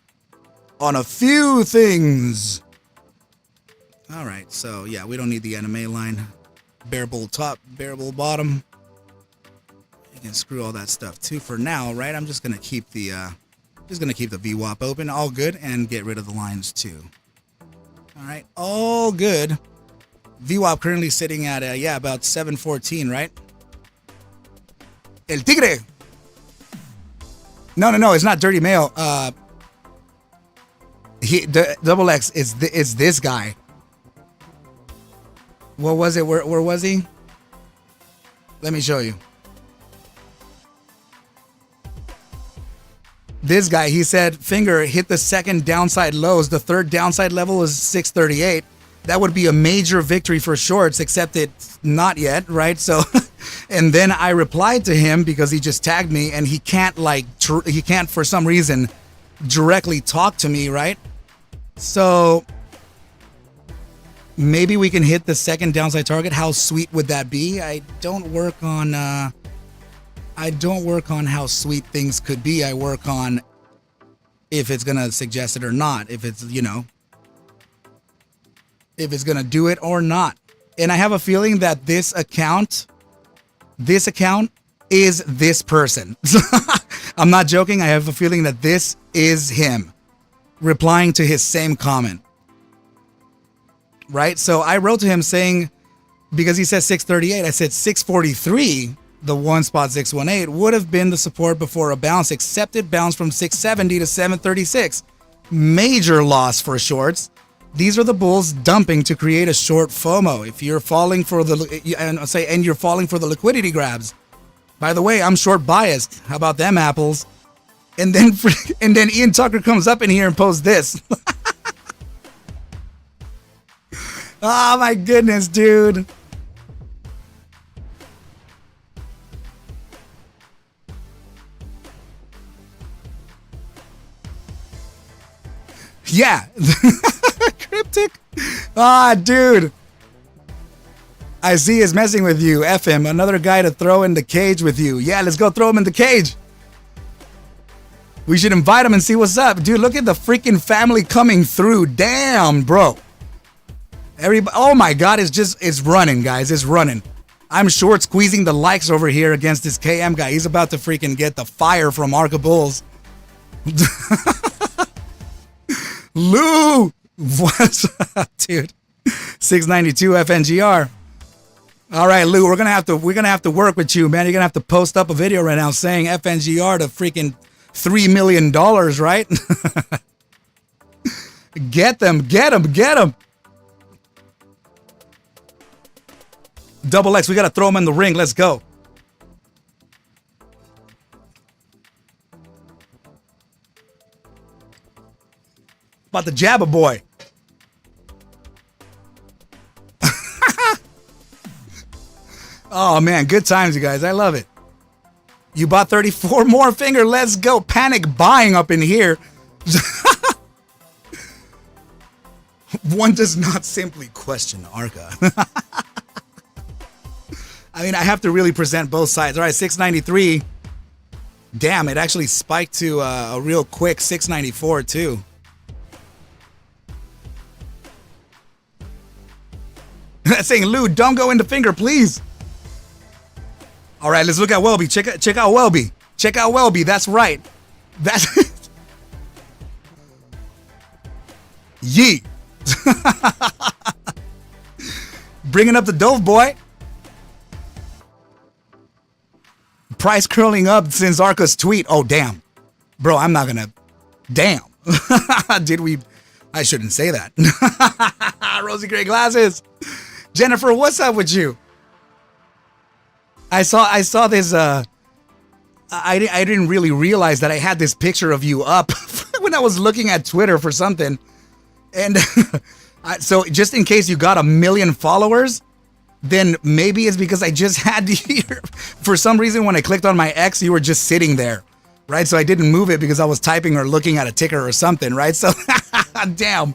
On a few things. All right. So yeah, we don't need the anime line. Bear bull top, bear bull bottom. You can screw all that stuff too for now, right? I'm just going to keep the, VWAP open, all good, and get rid of the lines too. All right, all good. VWAP currently sitting at about 714, right? El Tigre. No, it's not Dirty Mail. Double X is this guy. What was it? Where was he? Let me show you. This guy, he said, Finger hit the second downside lows. The third downside level is 638. That would be a major victory for shorts, except it's not yet, right? So, and then I replied to him because he just tagged me, and he can't for some reason directly talk to me, right? So maybe we can hit the second downside target. How sweet would that be? I don't work on how sweet things could be. I work on if it's going to suggest it or not. If it's, if it's going to do it or not. And I have a feeling that this account is this person. I'm not joking. I have a feeling that this is him replying to his same comment. Right? So I wrote to him saying, because he said 638, I said 643, the one spot 618, would have been the support before a bounce, except it bounced from 670 to 736. Major loss for shorts. These are the bulls dumping to create a short FOMO. If you're falling for and you're falling for the liquidity grabs. By the way, I'm short biased. How about them apples? And then Ian Tucker comes up in here and posts this. Oh my goodness, dude. Yeah. Cryptic. Ah, dude. I see he's messing with you. F him. Another guy to throw in the cage with you. Yeah, let's go throw him in the cage. We should invite him and see what's up. Dude, look at the freaking family coming through. Damn, bro. Everybody, oh my God, it's running, guys. It's running. I'm short squeezing the likes over here against this KM guy. He's about to freaking get the fire from Arca Bulls. Lou, what's up, dude? 692 FNGR. All right, Lou, we're gonna have to work with you, man. You're gonna have to post up a video right now saying FNGR to freaking $3 million, right? Get them. Double X, we gotta throw him in the ring. Let's go. About the Jabba boy. Oh man, good times, you guys. I love it. You bought 34 more finger. Let's go. Panic buying up in here. One does not simply question Arca. I mean, I have to really present both sides. All right, 693. Damn, it actually spiked to a real quick 694 too. Saying, Lou, don't go into finger, please. All right, let's look at Welby. Check out Welby. Check out Welby. That's right. That's Yee. Bringing up the Dove boy. Price curling up since Arca's tweet. Oh, damn. Bro, I'm not gonna. Damn. Did we? I shouldn't say that. Rosy gray glasses. Jennifer, what's up with you? I saw this. I didn't really realize that I had this picture of you up when I was looking at Twitter for something, and so just in case you got 1 million followers, then maybe it's because I just had you. For some reason, when I clicked on my X, you were just sitting there, right? So I didn't move it because I was typing or looking at a ticker or something, right? So, damn,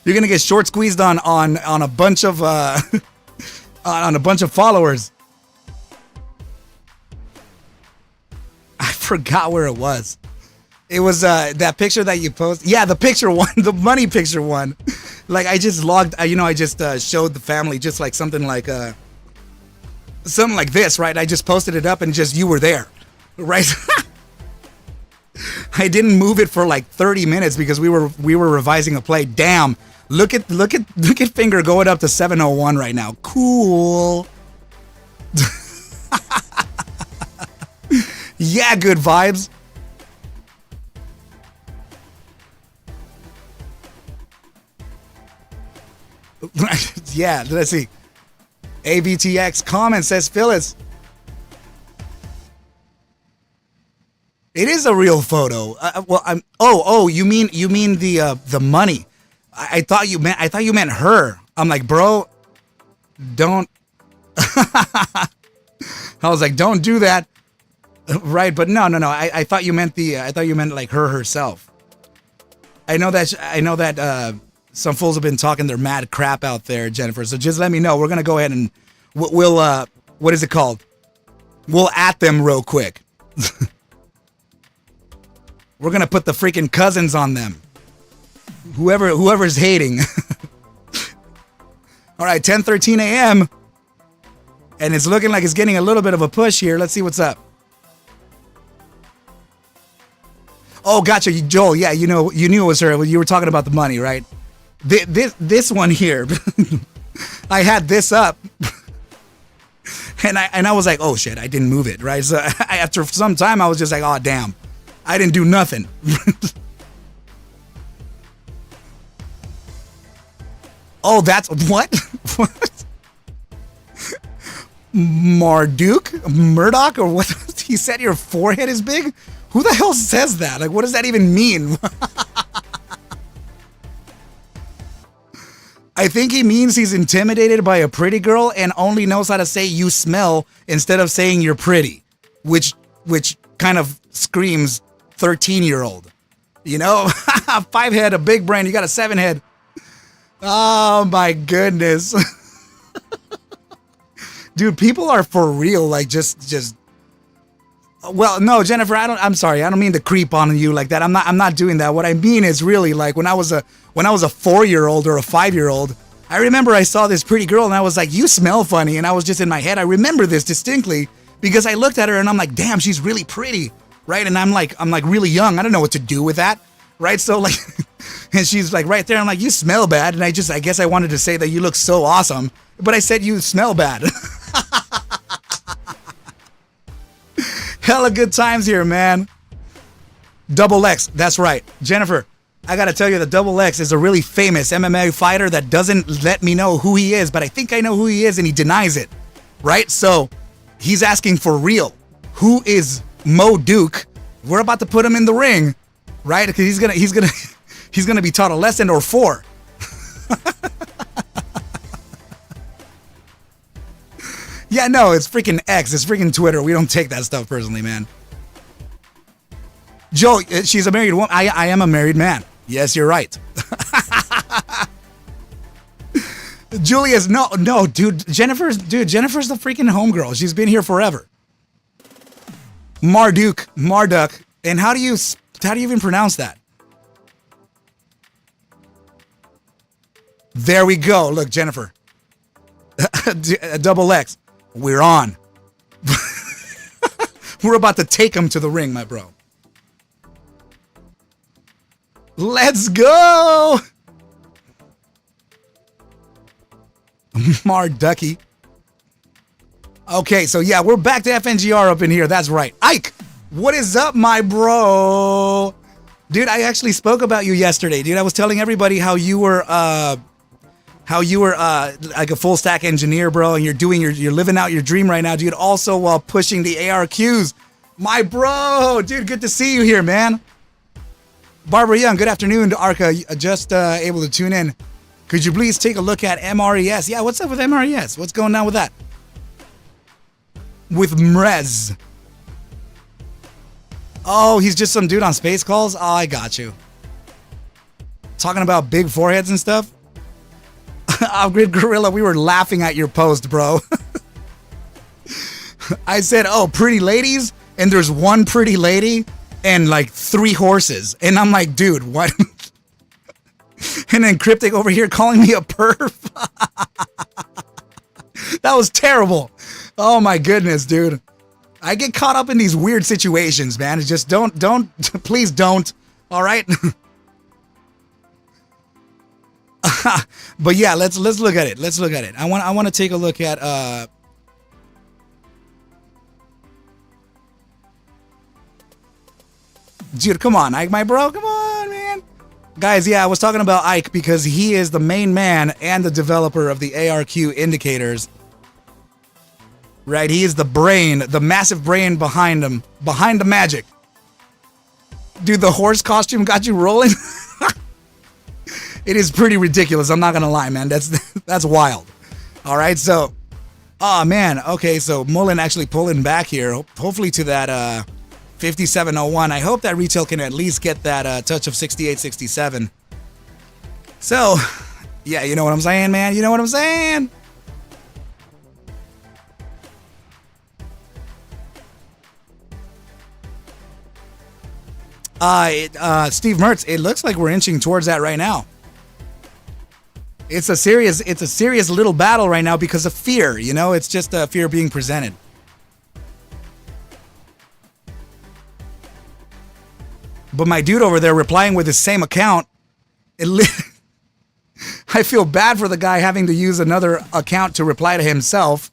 you're gonna get short squeezed on a bunch of on a bunch of followers. I forgot where it was. It was that picture that you posted. Yeah, the picture one, the money picture one. Like I just logged, I just showed the family just like something like this, right? I just posted it up and just you were there, right? I didn't move it for like 30 minutes because we were revising a play. Damn, look at finger going up to 701 right now. Cool. Yeah, good vibes. Yeah, let's see. AVTX comment says Phyllis. It is a real photo. Well, I'm. Oh, you mean the money? I thought you meant her. I'm like, bro, don't. I was like, don't do that. Right, but no. I thought you meant like her herself. I know that some fools have been talking their mad crap out there, Jennifer. So just let me know. We're gonna go ahead and we'll what is it called? We'll at them real quick. We're gonna put the freaking cousins on them. Whoever's hating. All right, 10:13 a.m. and it's looking like it's getting a little bit of a push here. Let's see what's up. Oh, gotcha, Joel. Yeah, you knew it was her. You were talking about the money, right? This one here, I had this up, and I was like, oh shit, I didn't move it, right? So after some time, I was just like, oh damn, I didn't do nothing. Oh, that's what? What? Murdoch, or what? He said your forehead is big? Who the hell says that? Like, what does that even mean? I think he means he's intimidated by a pretty girl and only knows how to say you smell instead of saying you're pretty, which kind of screams 13-year-old. You know, 5 head, a big brain. You got a 7 head. Oh my goodness. Dude, people are for real. Like just. Well, no, Jennifer, I'm sorry. I don't mean to creep on you like that. I'm not doing that. What I mean is really like when I was a 4-year-old or a 5-year-old, I remember I saw this pretty girl and I was like, you smell funny. And I was just in my head. I remember this distinctly because I looked at her and I'm like, damn, she's really pretty. Right. And I'm like really young. I don't know what to do with that. Right. So like, and she's like right there. I'm like, you smell bad. And I guess I wanted to say that you look so awesome, but I said you smell bad. Hella good times here, man. Double X, that's right. Jennifer, I gotta tell you that Double X is a really famous MMA fighter that doesn't let me know who he is, but I think I know who he is and he denies it, right? So he's asking for real. Who is Mo Duke? We're about to put him in the ring, right? Because he's gonna be taught a lesson or 4. Yeah, no, it's freaking X. It's freaking Twitter. We don't take that stuff personally, man. Joe, she's a married woman. I am a married man. Yes, you're right. Julius, no, dude. Jennifer's the freaking homegirl. She's been here forever. Marduk. And how do you even pronounce that? There we go. Look, Jennifer. Double X. We're on. We're about to take him to the ring, my bro. Let's go. Marducky. Okay, so yeah, we're back to FNGR up in here. That's right. Ike, what is up, my bro? Dude, I actually spoke about you yesterday, dude. I was telling everybody how you were like a full stack engineer, bro, and you're living out your dream right now, dude. Also while pushing the ARQs, my bro, dude. Good to see you here, man. Barbara Young, good afternoon to Arca. Just able to tune in. Could you please take a look at MRES? Yeah, what's up with MRES? What's going on with that? With Mrez. Oh, he's just some dude on space calls? Oh, I got you. Talking about big foreheads and stuff? Off-Grid Gorilla, we were laughing at your post, bro. I said, oh, pretty ladies? And there's one pretty lady and like 3 horses. And I'm like, dude, what? And then Cryptic over here calling me a perv. That was terrible. Oh my goodness, dude. I get caught up in these weird situations, man. It's just don't, please don't. All right? But yeah, let's look at it. Let's look at it. I want to take a look at dude, come on, Ike, my bro. Come on, man. Guys, yeah, I was talking about Ike because he is the main man and the developer of the ARQ indicators. Right? He is the brain, the massive brain behind him, behind the magic. Dude, the horse costume got you rolling? It is pretty ridiculous. I'm not going to lie, man. That's wild. All right. So, oh man. Okay. So Mullen actually pulling back here, hopefully to that 57.01. I hope that retail can at least get that touch of 68.67. So, yeah, you know what I'm saying, man? You know what I'm saying? Steve Mertz, it looks like we're inching towards that right now. It's a serious little battle right now because of fear, you know? It's just fear being presented. But my dude over there replying with his same account, I feel bad for the guy having to use another account to reply to himself.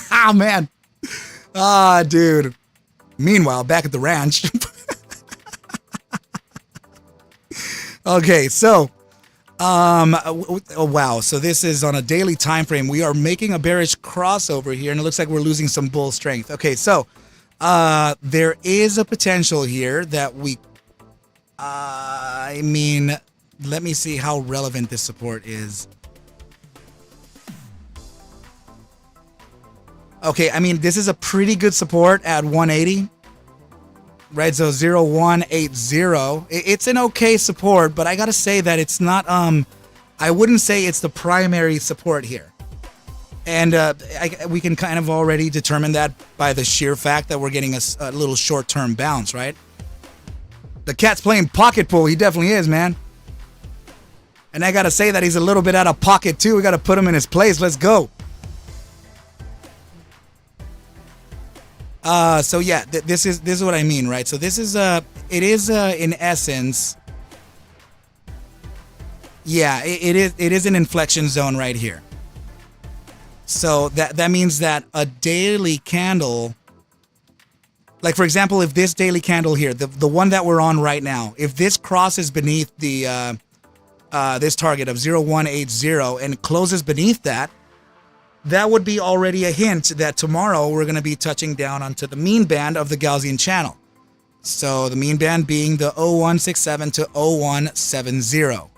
Oh, man. Ah, dude. Meanwhile, back at the ranch. Okay, so, oh, wow. So this is on a daily time frame. We are making a bearish crossover here, and it looks like we're losing some bull strength. Okay, so there is a potential here that we, I mean, let me see how relevant this support is. Okay, I mean, this is a pretty good support at 180. Right, so 0180. It's an okay support, but I gotta say that it's not, I wouldn't say it's the primary support here. And we can kind of already determine that by the sheer fact that we're getting a little short-term bounce, right? The cat's playing pocket pool. He definitely is, man. And I gotta say that he's a little bit out of pocket, too. We gotta put him in his place. Let's go. So yeah, this is what I mean, right? So this is it is in essence, yeah, it is an inflection zone right here. So that means that a daily candle, like for example, if this daily candle here, the one that we're on right now, if this crosses beneath the this target of 0180 and closes beneath that, that would be already a hint that tomorrow we're going to be touching down onto the mean band of the Gaussian channel. So the mean band being the 0167 to 0170.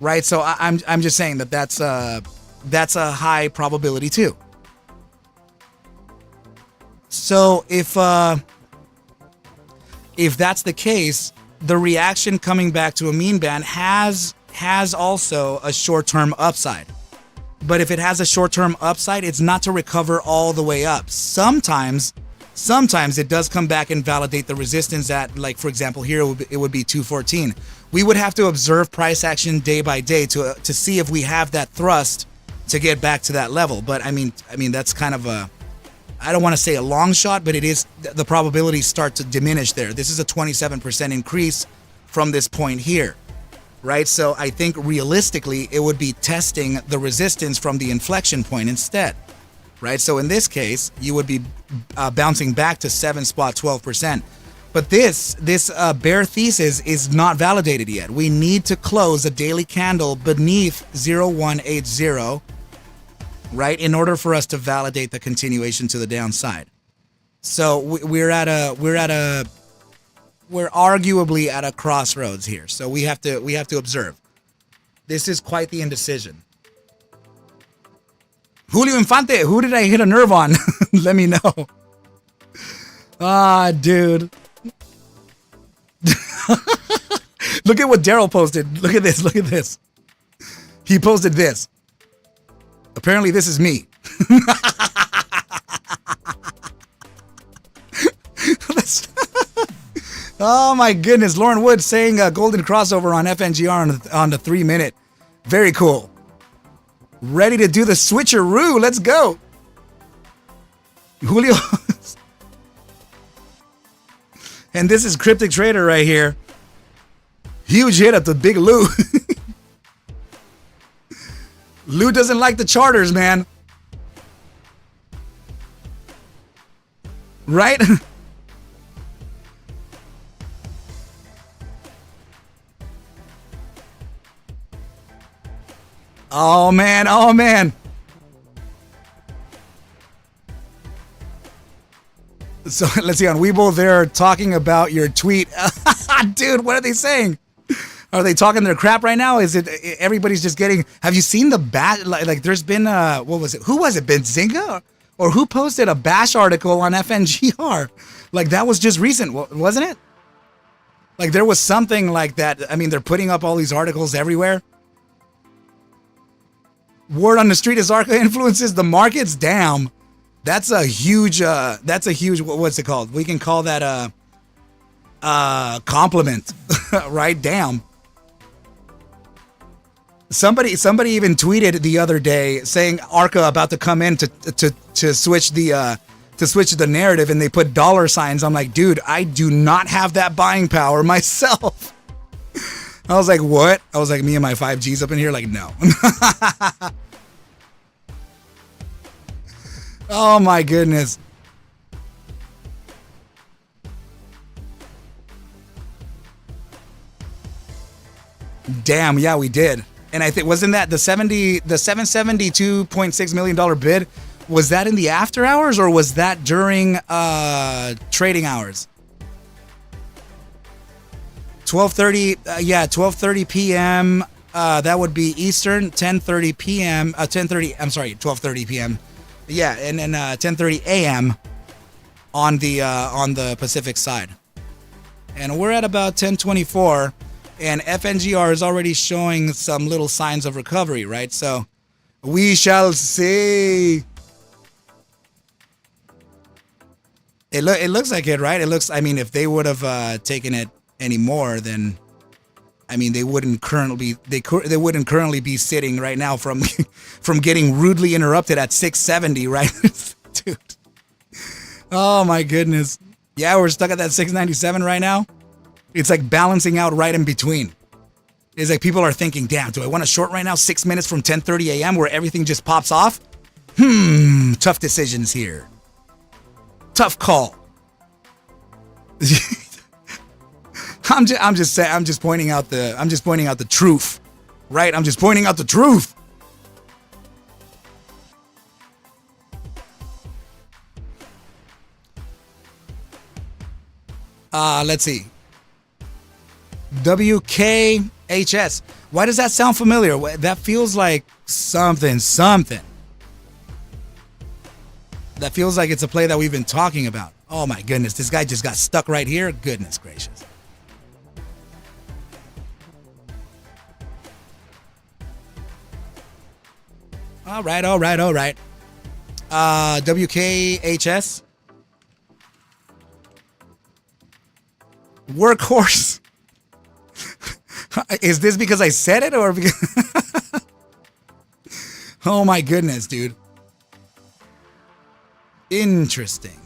Right? So I'm just saying that that's a high probability too. So if that's the case, the reaction coming back to a mean band has also a short-term upside. But if it has a short-term upside, it's not to recover all the way up. Sometimes it does come back and validate the resistance at, like, for example, here it would be 214. We would have to observe price action day by day to see if we have that thrust to get back to that level. But I mean that's kind of a, I don't want to say a long shot, but it is, the probabilities start to diminish there. This is a 27% increase from this point here. Right, so I think realistically it would be testing the resistance from the inflection point instead. Right, so in this case you would be bouncing back to 7.12%. But this bear thesis is not validated yet. We need to close a daily candle beneath 0180, right, in order for us to validate the continuation to the downside. So we're arguably at a crossroads here, so we have to observe. This is quite the indecision. Julio Infante, who did I hit a nerve on? Let me know. Ah, dude. Look at what Daryl posted. Look at this. He posted this. Apparently this is me. Oh my goodness, Lauren Wood saying golden crossover on FNGR on the 3 minute. Very cool. Ready to do the switcheroo. Let's go. Julio. And this is Cryptic Trader right here. Huge hit up to Big Lou. Lou doesn't like the charters, man. Right? Oh man. So let's see, on Webull, they're talking about your tweet. Dude, what are they saying? Are they talking their crap right now? Is it everybody's just getting, have you seen the bash? Like there's been, what was it? Who was it? Benzinga? Or who posted a bash article on FNGR? Like that was just recent, wasn't it? Like there was something like that. I mean, they're putting up all these articles everywhere. Word on the street is Arca influences the markets. Damn, that's a huge. What's it called? We can call that a compliment, right? Damn. Somebody even tweeted the other day saying Arca about to come in to switch the to switch the narrative and they put dollar signs. I'm like, dude, I do not have that buying power myself. I was like, what? I was like, me and my 5Gs up in here? Like, no. Oh my goodness. Damn, yeah, we did. And I think, wasn't that the $772.6 million bid? Was that in the after hours or was that during trading hours? 12:30, yeah, 12:30 p.m. That would be Eastern, 10:30 p.m. 10:30. I'm sorry, 12:30 p.m. Yeah, and then 10:30 a.m. on the Pacific side. And we're at about 10:24, and FNGR is already showing some little signs of recovery, right? So we shall see. It looks like it, right? It looks. I mean, if they would have taken it anymore, then I mean they wouldn't currently be sitting right now from getting rudely interrupted at 670, right? Dude. Oh my goodness. Yeah, we're stuck at that 697 right now. It's like balancing out right in between. It's like people are thinking, damn, do I want to short right now 6 minutes from 10:30 a.m. where everything just pops off? Tough decisions here. Tough call. I'm just pointing out the truth, right? I'm just pointing out the truth. Let's see. WKHS. Why does that sound familiar? That feels like something. That feels like it's a play that we've been talking about. Oh my goodness, this guy just got stuck right here. Goodness gracious. All right. WKHS. Workhorse. Is this because I said it or because... Oh my goodness, dude. Interesting.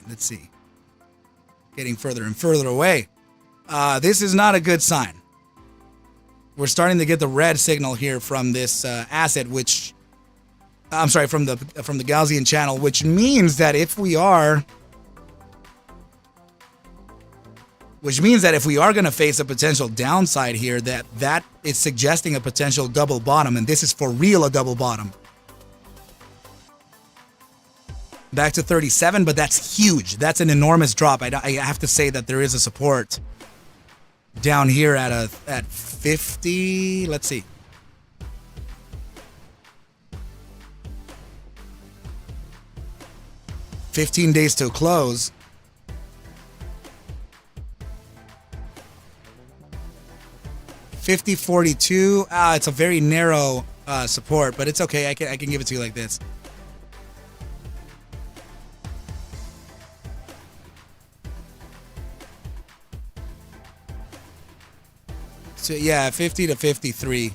Let's see. Getting further and further away. This is not a good sign. We're starting to get the red signal here from this asset, which I'm sorry, from the Gaussian channel, which means that if we are going to face a potential downside here, that is suggesting a potential double bottom, and this is for real a double bottom. Back to 37, but that's huge. That's an enormous drop. I have to say that there is a support down here at 50. Let's see. $15 days to close. $50.42. It's a very narrow support, but it's okay. I can give it to you like this. So yeah, 50 to 53.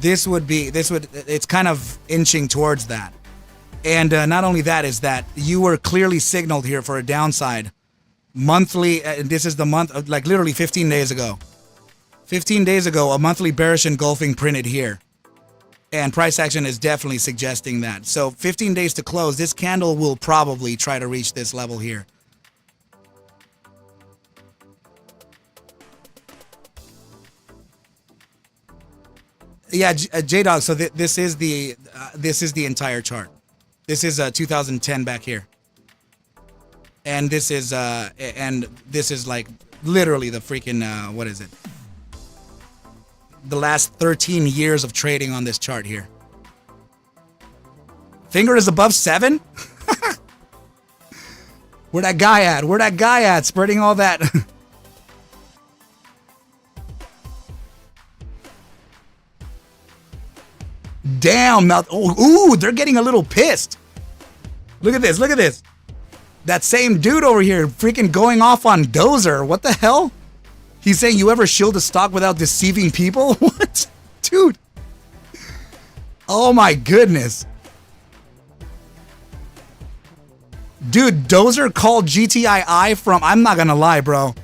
It's kind of inching towards that. And not only that, is that you were clearly signaled here for a downside monthly. This is the month, like literally 15 days ago. 15 days ago, a monthly bearish engulfing printed here. And price action is definitely suggesting that. So 15 days to close, this candle will probably try to reach this level here. Yeah, J-Dog, so this is the entire chart. This is 2010 back here. And this is like literally the freaking what is it? The last 13 years of trading on this chart here. Finger is above 7? Where that guy at? Spreading all that. Damn, now, ooh, they're getting a little pissed. Look at this. That same dude over here freaking going off on Dozer. What the hell? He's saying you ever shield a stock without deceiving people? What? Dude. Oh my goodness. Dude, Dozer called GTII from, I'm not gonna lie, bro.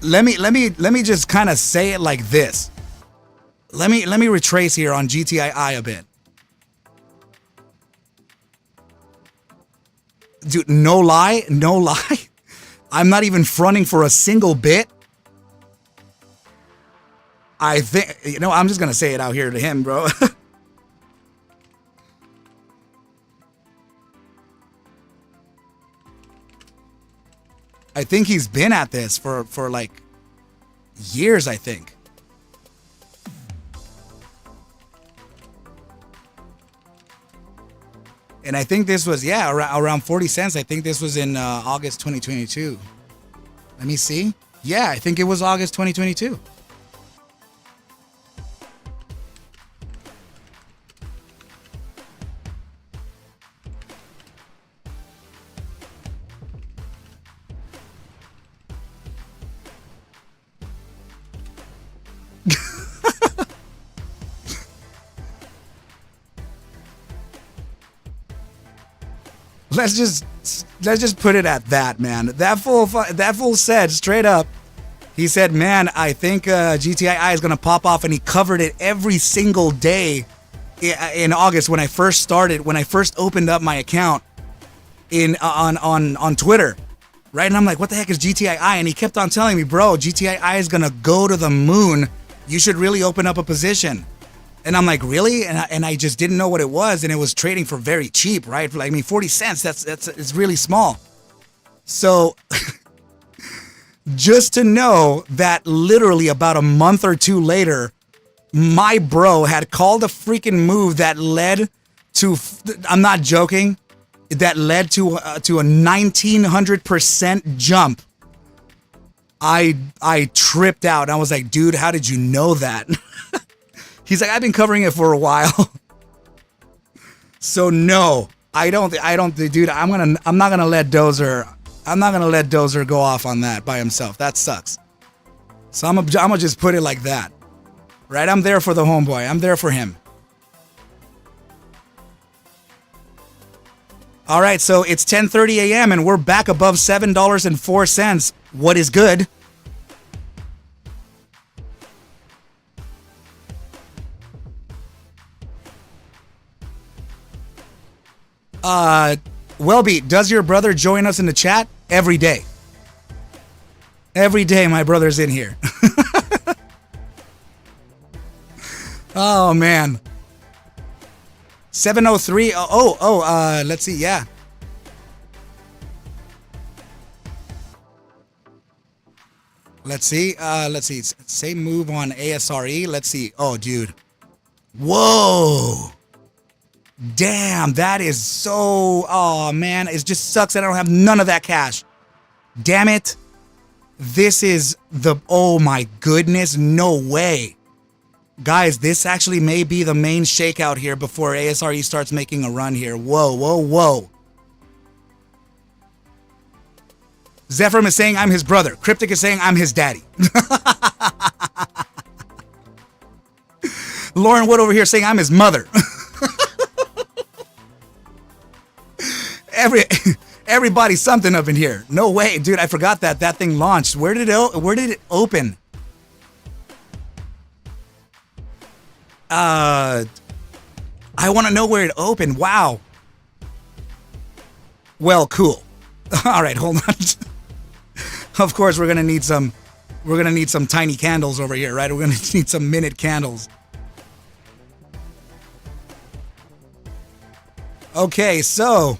Let me just kind of say it like this. Let me retrace here on GTII a bit. Dude, no lie. I'm not even fronting for a single bit. I think, I'm just gonna say it out here to him, bro. I think he's been at this for like years, I think. And I think this was, around 40 cents. I think this was in August 2022. Let me see. Yeah, I think it was August 2022. Let's just put it at that, man. That fool said straight up, he said, man, I think GTII is gonna pop off, and he covered it every single day in August when I first opened up my account on Twitter, right? And I'm like, what the heck is GTII? And he kept on telling me, bro, GTII is gonna go to the moon. You should really open up a position. And I'm like, really? And I just didn't know what it was, and it was trading for very cheap, right? For 40 cents, it's really small. So just to know that literally about a month or two later, my bro had called a freaking move that led to, I'm not joking, that led to a 1900% jump. I tripped out. I was like, dude, how did you know that? He's like, I've been covering it for a while. So no, I don't, dude, I'm not gonna let Dozer go off on that by himself. That sucks. So I'm gonna just put it like that, right? I'm there for the homeboy. I'm there for him. All right, so it's 10:30 a.m. and we're back above $7.04. What is good? Wellbeat, does your brother join us in the chat? Every day. Every day my brother's in here. Oh, man. 703. Let's see. Yeah. Let's see. Same move on ASRE. Let's see. Oh, dude. Whoa. Damn, that is so, oh man, it just sucks that I don't have none of that cash. Damn it. This is oh my goodness, no way. Guys, this actually may be the main shakeout here before ASRE starts making a run here. Whoa. Zephyr is saying I'm his brother. Cryptic is saying I'm his daddy. Lauren Wood over here saying I'm his mother. Everybody's something up in here. No way, dude. I forgot that thing launched. Where did it open? I want to know where it opened. Wow. Well, cool. All right, hold on. Of course, we're gonna need some tiny candles over here, right? We're gonna need some minute candles. Okay, so.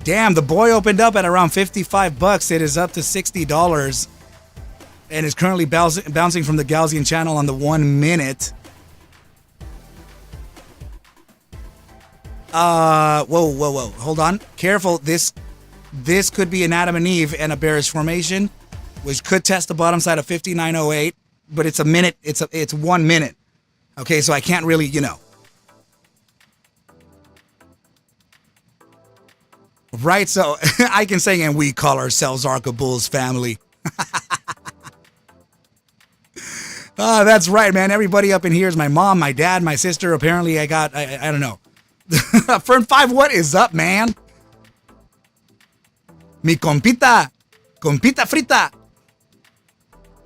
Damn, the boy opened up at around $55. It is up to $60 and is currently bouncing from the Gaussian channel on the 1 minute. Whoa. Hold on. Careful. This could be an Adam and Eve and a bearish formation, which could test the bottom side of 59.08, but it's a minute. It's 1 minute. Okay, so I can't really, Right, so I can say, and we call ourselves Arca Bulls family. That's right, man. Everybody up in here is my mom, my dad, my sister. Apparently, I don't know. Fern 5, what is up, man? Mi compita. Compita frita.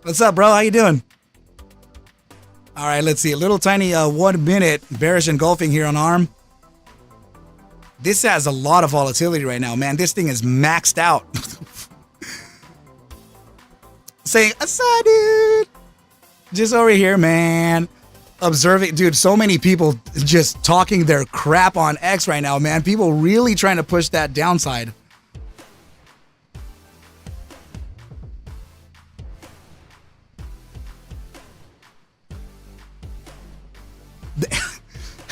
What's up, bro? How you doing? All right, let's see. A little tiny 1 minute bearish engulfing here on ARM. This has a lot of volatility right now, man. This thing is maxed out. Saying, "Asa, dude." Just over here, man. Observing, dude, so many people just talking their crap on X right now, man. People really trying to push that downside.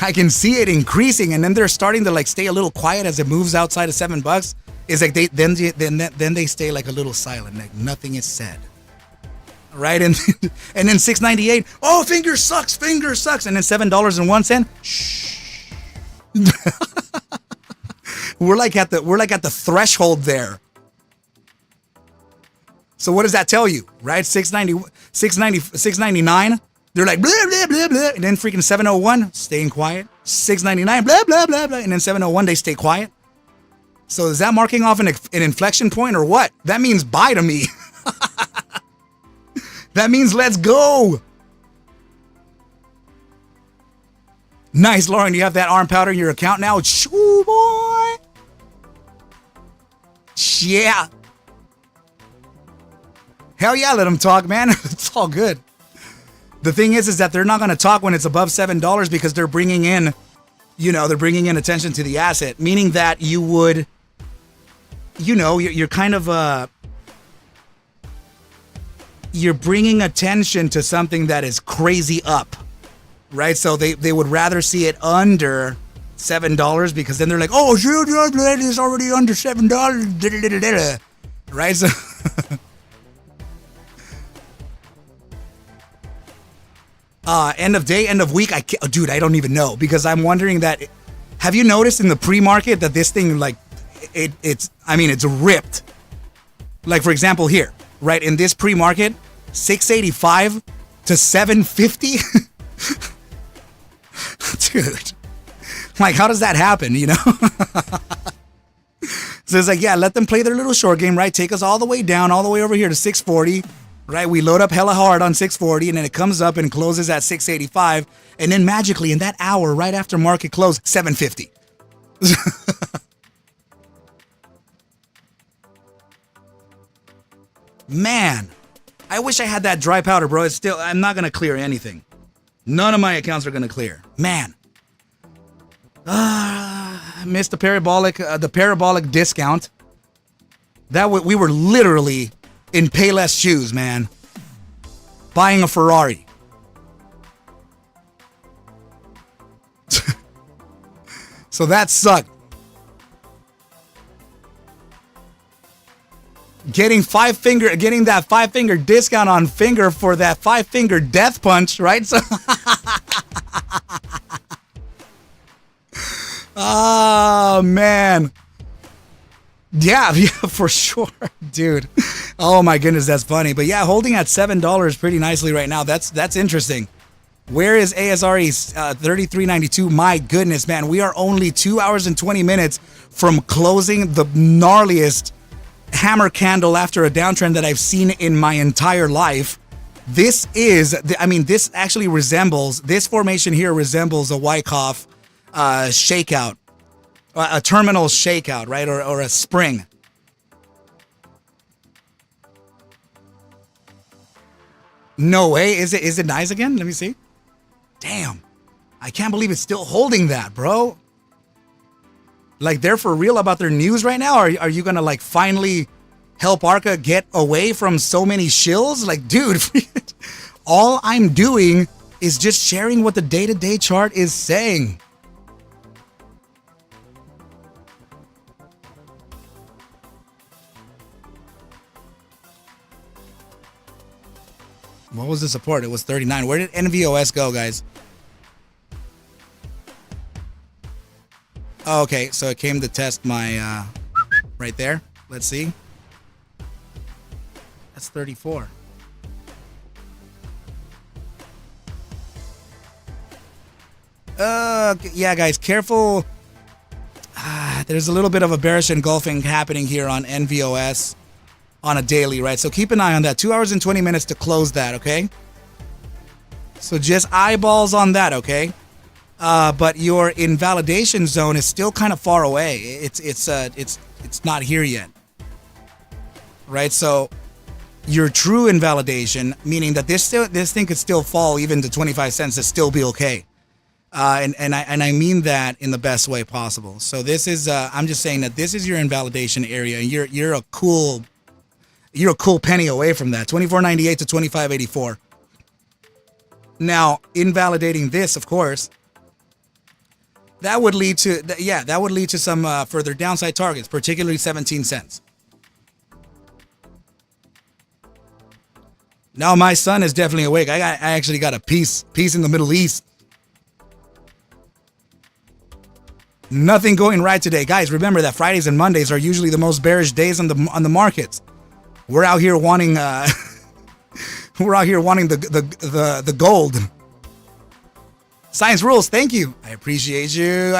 I can see it increasing, and then they're starting to like stay a little quiet as it moves outside of $7. It's like then they stay like a little silent, like nothing is said. Right, and then 698. Oh, finger sucks, and then $7.01. Shh. we're like at the threshold there. So what does that tell you, right? 699. They're like blah blah blah blah, and then freaking 701 staying quiet. 699 blah blah blah blah, and then 701 they stay quiet. So is that marking off an inflection point or what? That means buy to me. That means let's go. Nice, Lauren. You have that ARM powder in your account now. Shoo, boy. Yeah. Hell yeah, let them talk, man. It's all good. The thing is that they're not going to talk when it's above $7 because they're bringing in, they're bringing in attention to the asset, meaning that you would, you're kind of, you're bringing attention to something that is crazy up, right? So they would rather see it under $7 because then they're like, oh, shoot, it's already under $7, right? So end of day, end of week, dude, I don't even know because I'm wondering that. Have you noticed in the pre-market that this thing like it's ripped? Like for example here. Right, in this pre-market, 685 to 750. Dude, like, how does that happen, So it's like, yeah, let them play their little short game, right? Take us all the way down, all the way over here to 640, right? We load up hella hard on 640, and then it comes up and closes at 685, and then magically in that hour, right after market close, 750. Man, I wish I had that dry powder, bro. I'm not going to clear anything. None of my accounts are going to clear. Man. I missed the parabolic discount. We were literally in Payless shoes, man. Buying a Ferrari. So that sucked. Getting that 5-finger discount on finger for that 5-finger death punch, right? So, oh man, yeah, for sure, dude. Oh my goodness, that's funny. But yeah, holding at $7 pretty gnacely right now. That's interesting. Where is ASRE 3392? My goodness, man, we are only 2 hours and 20 minutes from closing the gnarliest hammer candle after a downtrend that I've seen in my entire life. This actually resembles, this formation here resembles a Wyckoff shakeout, a terminal shakeout, right? Or a spring. No way. Is it nice again? Let me see. Damn. I can't believe it's still holding that, bro. Like, they're for real about their news right now? Are you gonna like finally help Arca get away from so many shills? Like, dude, all I'm doing is just sharing what the day-to-day chart is saying. What was the support? It was 39. Where did NVOS go, guys? Oh, okay, so it came to test my, right there. Let's see. That's 34. Yeah, guys, careful. there's a little bit of a bearish engulfing happening here on NVOS on a daily, right? So keep an eye on that. 2 hours and 20 minutes to close that, okay? So just eyeballs on that, okay? But your invalidation zone is still kind of far away. It's not here yet, right? So your true invalidation, meaning that this thing could still fall even to 25 cents to still be okay. And I mean that in the best way possible. So this is I'm just saying that this is your invalidation area, and you're a cool penny away from that. 24.98 to 25.84. Now, invalidating this, of course, that would lead to some further downside targets, particularly 17 cents. Now my son is definitely awake. I actually got a peace in the Middle East. Nothing going right today, guys. Remember that Fridays and Mondays are usually the most bearish days on the markets. We're out here wanting the gold. Science rules. Thank you. I appreciate you.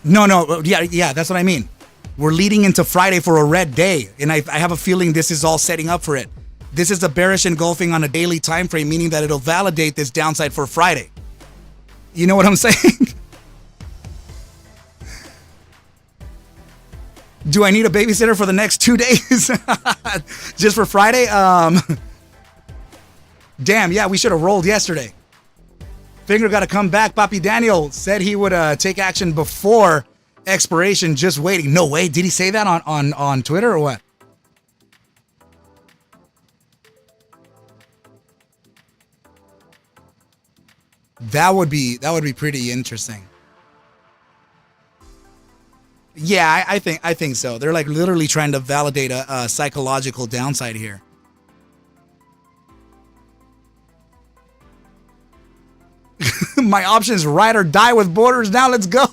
No. Yeah. That's what I mean. We're leading into Friday for a red day, and I have a feeling this is all setting up for it. This is a bearish engulfing on a daily time frame, meaning that it'll validate this downside for Friday. You know what I'm saying? Do I need a babysitter for the next 2 days? Just for Friday? Damn, yeah, we should have rolled yesterday. Finger got to come back. Papi Daniel said he would take action before expiration, just waiting. No way. Did he say that on Twitter or what? That would be pretty interesting. Yeah, I think so. They're like literally trying to validate a psychological downside here. My options ride or die with borders now. Let's go.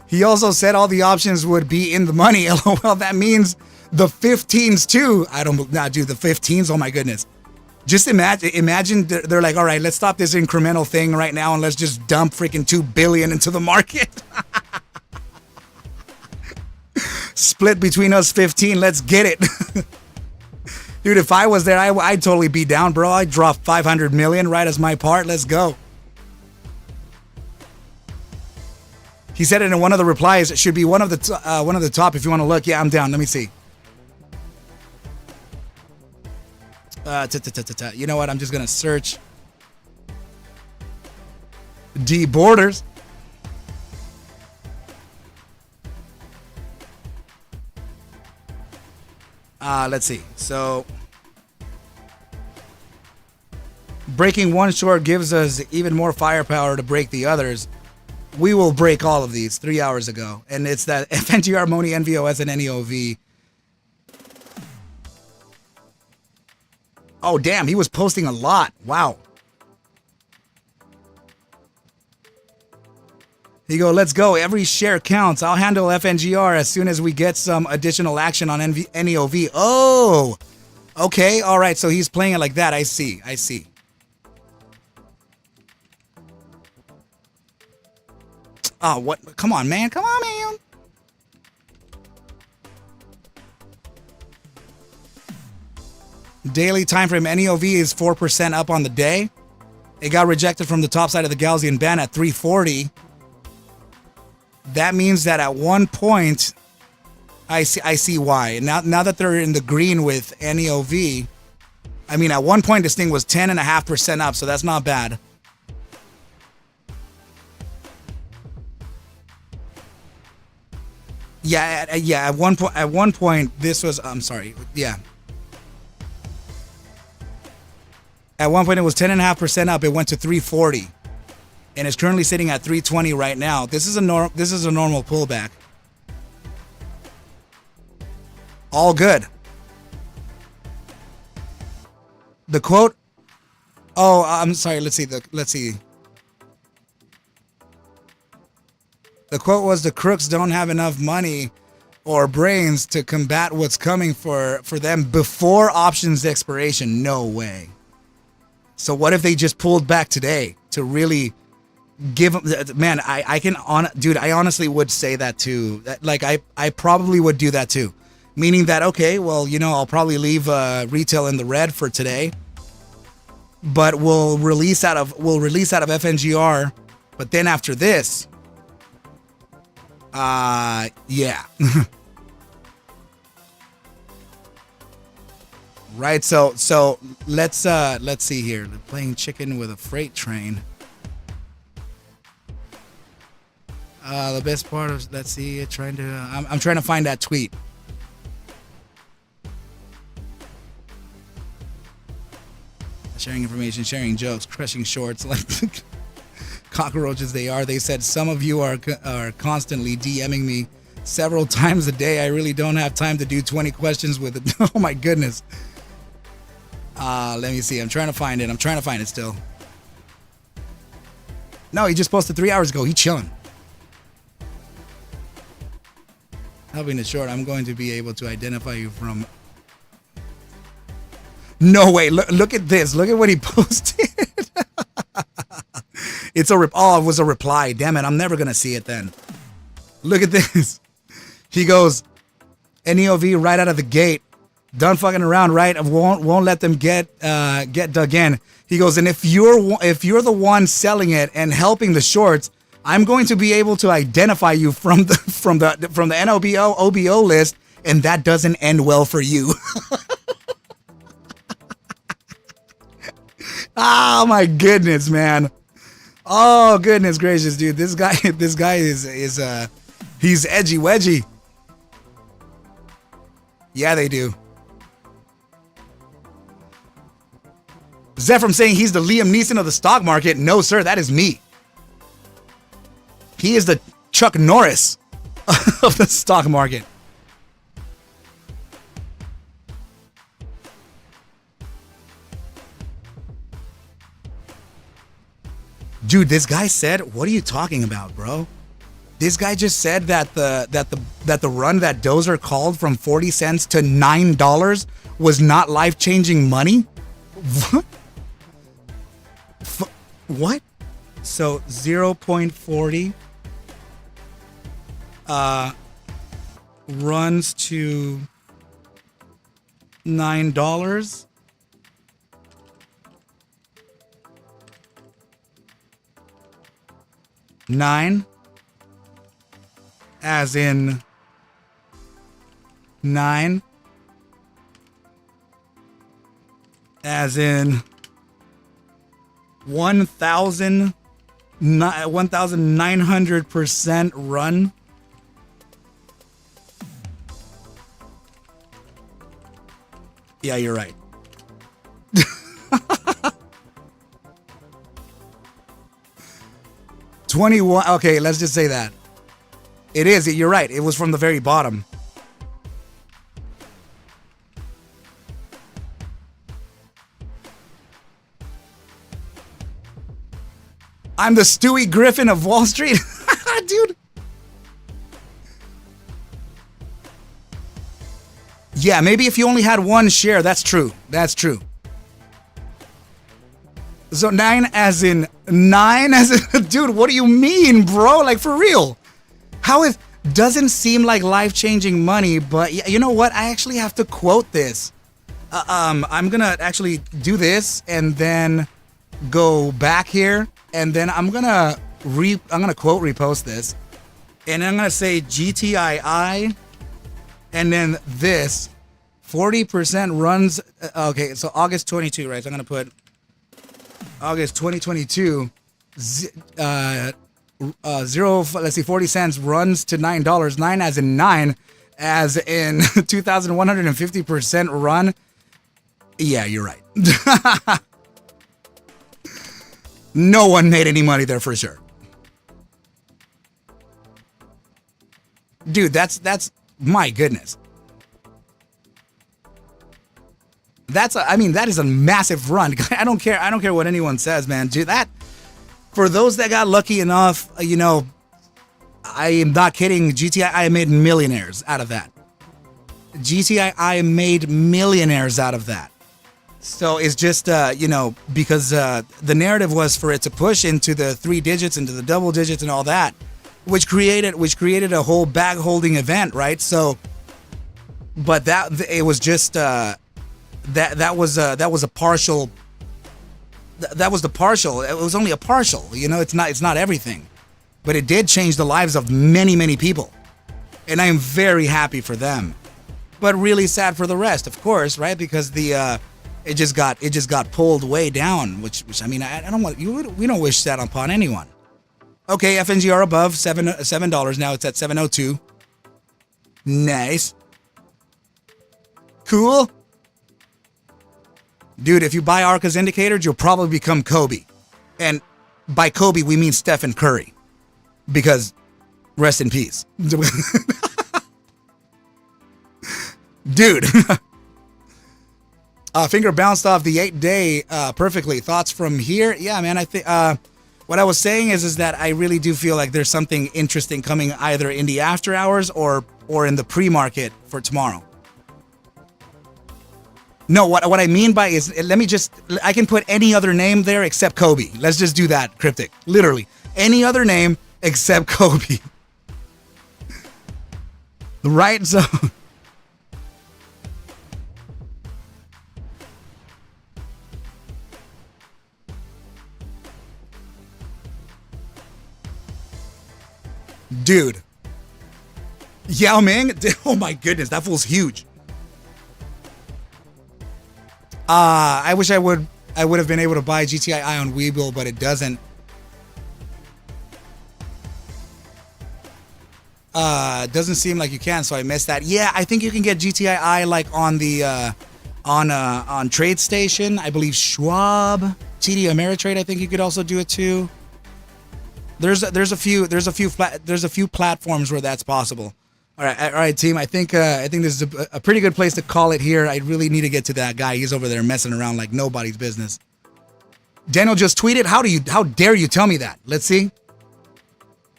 He also said all the options would be in the money. LOL. That means the 15s too. I don't not do the 15s. Oh my goodness. Just imagine they're like, all right, let's stop this incremental thing right now and let's just dump freaking $2 billion into the market. Split between us 15. Let's get it. Dude, if I was there, I'd totally be down, bro. I'd drop 500 million right as my part. Let's go. He said it in one of the replies. It should be one of the top if you want to look. Yeah, I'm down. Let me see. You know what? I'm just gonna search D borders. Let's see. So breaking one short gives us even more firepower to break the others. We will break all of these 3 hours ago, and it's that FNGR, MONI, NVOS, and NEOV. Oh, damn, he was posting a lot. Wow. He go, let's go. Every share counts. I'll handle FNGR as soon as we get some additional action on NEOV. Oh, okay. All right. So he's playing it like that. I see. Oh, what? Come on, man. Daily time frame NEOV is 4% up on the day. It got rejected from the top side of the Gaussian band at 340. That means that at one point, I see why. Now that they're in the green with NEOV, I mean, at one point this thing was 10.5% up, so that's not bad. Yeah. At one point this was. I'm sorry. Yeah. At one point, it was 10.5% up. It went to 340, and it's currently sitting at 320 right now. This is a normal pullback. All good. The quote. Oh, I'm sorry. Let's see. The quote was, "The crooks don't have enough money or brains to combat what's coming for them before options expiration." No way. So what if they just pulled back today to really give them, man, I honestly would say that too. Like I probably would do that too. Meaning that, okay, well, I'll probably leave retail in the red for today, but we'll release out of FNGR. But then after this, yeah. Right. So let's see here. They're playing chicken with a freight train. The best part of, let's see, I'm trying to find that tweet. Sharing information, sharing jokes, crushing shorts like cockroaches they are. They said some of you are constantly DMing me several times a day. I really don't have time to do 20 questions with it. Oh my goodness. Let me see. I'm trying to find it still. No, he just posted 3 hours ago. He chilling. Helping it short, I'm going to be able to identify you from... No way. Look at this. Look at what he posted. It was a reply. Damn it. I'm never going to see it then. Look at this. He goes, NEOV right out of the gate. Done fucking around, right? Won't let them get dug in. He goes, and if you're the one selling it and helping the shorts, I'm going to be able to identify you from the NOBO OBO list, and that doesn't end well for you. Oh my goodness, man. Oh goodness gracious, dude. This guy is he's edgy wedgy. Yeah, they do. Zephram saying he's the Liam Neeson of the stock market. No, sir, that is me. He is the Chuck Norris of the stock market. Dude, this guy said, what are you talking about, bro? This guy just said that the run that Dozer called from 40 cents to $9 was not life-changing money? What? What? So 0.40 runs to $9. Nine, as in 9, as in 1,900% run. Yeah, you're right. 21. Okay, let's just say that. It is. You're right. It was from the very bottom. I'm the Stewie Griffin of Wall Street. Dude. Yeah, maybe if you only had one share. That's true. That's true. So 9 as in... Dude, what do you mean, bro? Like, for real. How is... Doesn't seem like life-changing money, but you know what? I actually have to quote this. I'm gonna actually do this and then go back here, and then I'm gonna quote repost this, and I'm gonna say GTII, and then this 40% runs. Okay, so August 22, right? So I'm gonna put August 2022. 40 cents runs to $9. 9 as in 9, as in 2,150% run. Yeah, you're right. No one made any money there for sure. Dude, that's my goodness. That is a massive run. I don't care what anyone says, man. Dude, that, for those that got lucky enough, you know, I am not kidding. GTI made millionaires out of that. GTI made millionaires out of that. So it's just, because the narrative was for it to push into the 3 digits, into the double digits and all that, which created a whole bag holding event, right? So, but it was just, that was a partial, that was the partial. It was only a partial, it's not everything, but it did change the lives of many, many people. And I am very happy for them, but really sad for the rest, of course, right? Because it just got pulled way down, which I mean, I don't want we don't wish that upon anyone. Okay, FNGR above $7 now. It's at 702. Nice, cool, dude. If you buy Arca's indicators, you'll probably become Kobe, and by Kobe we mean Stephen Curry, because rest in peace, dude. Finger bounced off the 8-day perfectly. Thoughts from here? Yeah, man. I think what I was saying is that I really do feel like there's something interesting coming either in the after hours or in the pre-market for tomorrow. No, what I mean by is, I can put any other name there except Kobe. Let's just do that, Cryptic. Literally, any other name except Kobe. Right? So... Dude, Yao Ming, oh my goodness, that fool's huge. I wish I would have been able to buy GTI on Webull, but it doesn't. Doesn't seem like you can, so I missed that. Yeah, I think you can get GTI like on the on TradeStation. I believe Schwab, TD Ameritrade. I think you could also do it too. There's a few platforms where that's possible. All right, team. I think this is a pretty good place to call it here. I really need to get to that guy. He's over there messing around like nobody's business. Daniel just tweeted. How dare you tell me that? Let's see.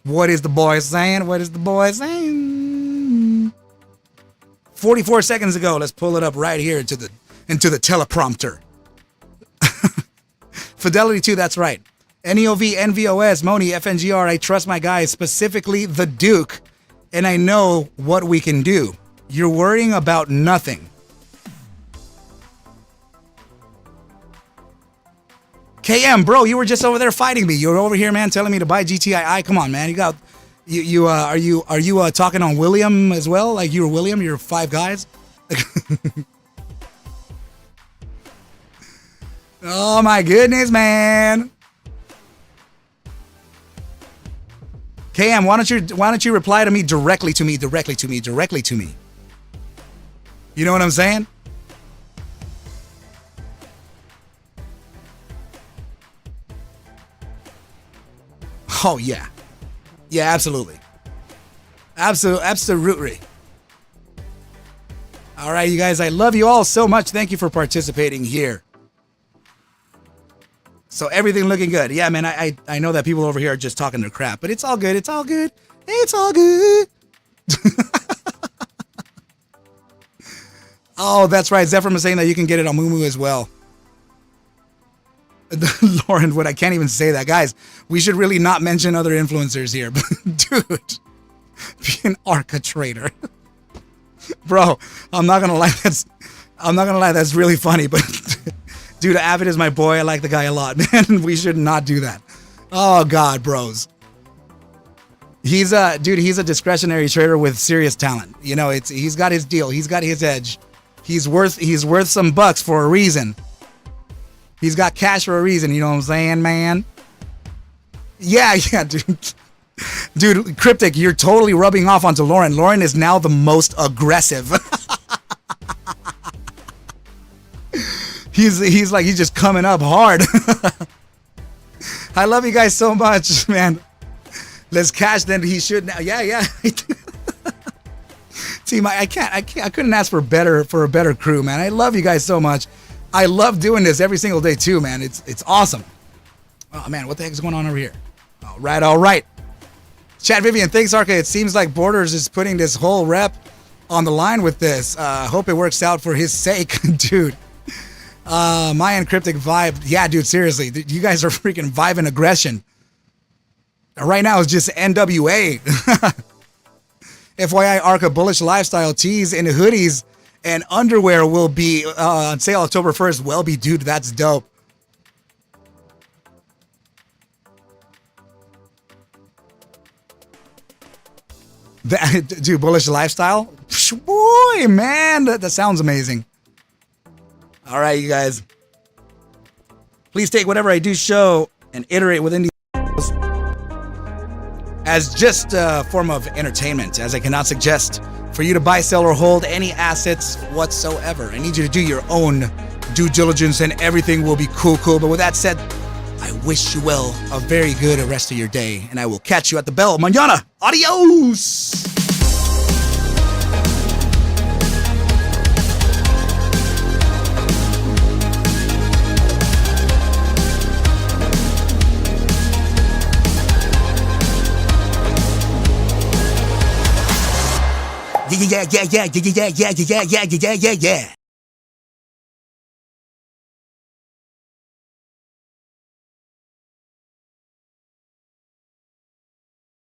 What is the boy saying? 44 seconds ago. Let's pull it up right here into the teleprompter. Fidelity 2. That's right. NEOV, NVOS, Moni, FNGR, I trust my guys, specifically the Duke, and I know what we can do. You're worrying about nothing. KM, bro, you were just over there fighting me. You're over here, man, telling me to buy GTII. Come on, man. Are you talking on William as well? Like you're William, you're Five Guys? Oh my goodness, man. KM, why don't you reply to me directly to me? You know what I'm saying? Oh yeah. Yeah, absolutely. Absolutely. All right, you guys, I love you all so much. Thank you for participating here. So everything looking good. Yeah, man, I know that people over here are just talking their crap, but it's all good. It's all good. It's all good. Oh, that's right. Zephyr was saying that you can get it on Moomoo as well. Lauren Wood, I can't even say that. Guys, we should really not mention other influencers here. Dude, be an Arca trader. Bro, I'm not gonna lie, that's really funny, but dude, Avid is my boy. I like the guy a lot, man. We should not do that. Oh God, bros. He's a discretionary trader with serious talent. You know, he's got his deal. He's got his edge. He's worth some bucks for a reason. He's got cash for a reason. You know what I'm saying, man? Yeah, dude. Dude, Cryptic, you're totally rubbing off onto Lauren. Lauren is now the most aggressive. He's just coming up hard. I love you guys so much, man. Let's cash then. He should now. Yeah. Team, I couldn't ask for a better crew, man. I love you guys so much. I love doing this every single day too, man. It's awesome. Oh man, what the heck is going on over here? All right. Chad Vivian, thanks, Arca. It seems like Borders is putting this whole rep on the line with this. Hope it works out for his sake, dude. Mayan Cryptic Vibe. Yeah, dude, seriously. You guys are freaking vibing aggression. Right now, it's just NWA. FYI, Arca Bullish Lifestyle tees and hoodies and underwear will be on sale October 1st. Welby, dude, that's dope. Dude, Bullish Lifestyle? Boy, man, that sounds amazing. All right, you guys. Please take whatever I do show and iterate within these as just a form of entertainment, as I cannot suggest for you to buy, sell, or hold any assets whatsoever. I need you to do your own due diligence and everything will be cool. But with that said, I wish you well a very good rest of your day, and I will catch you at the bell mañana. Adios! Yeah.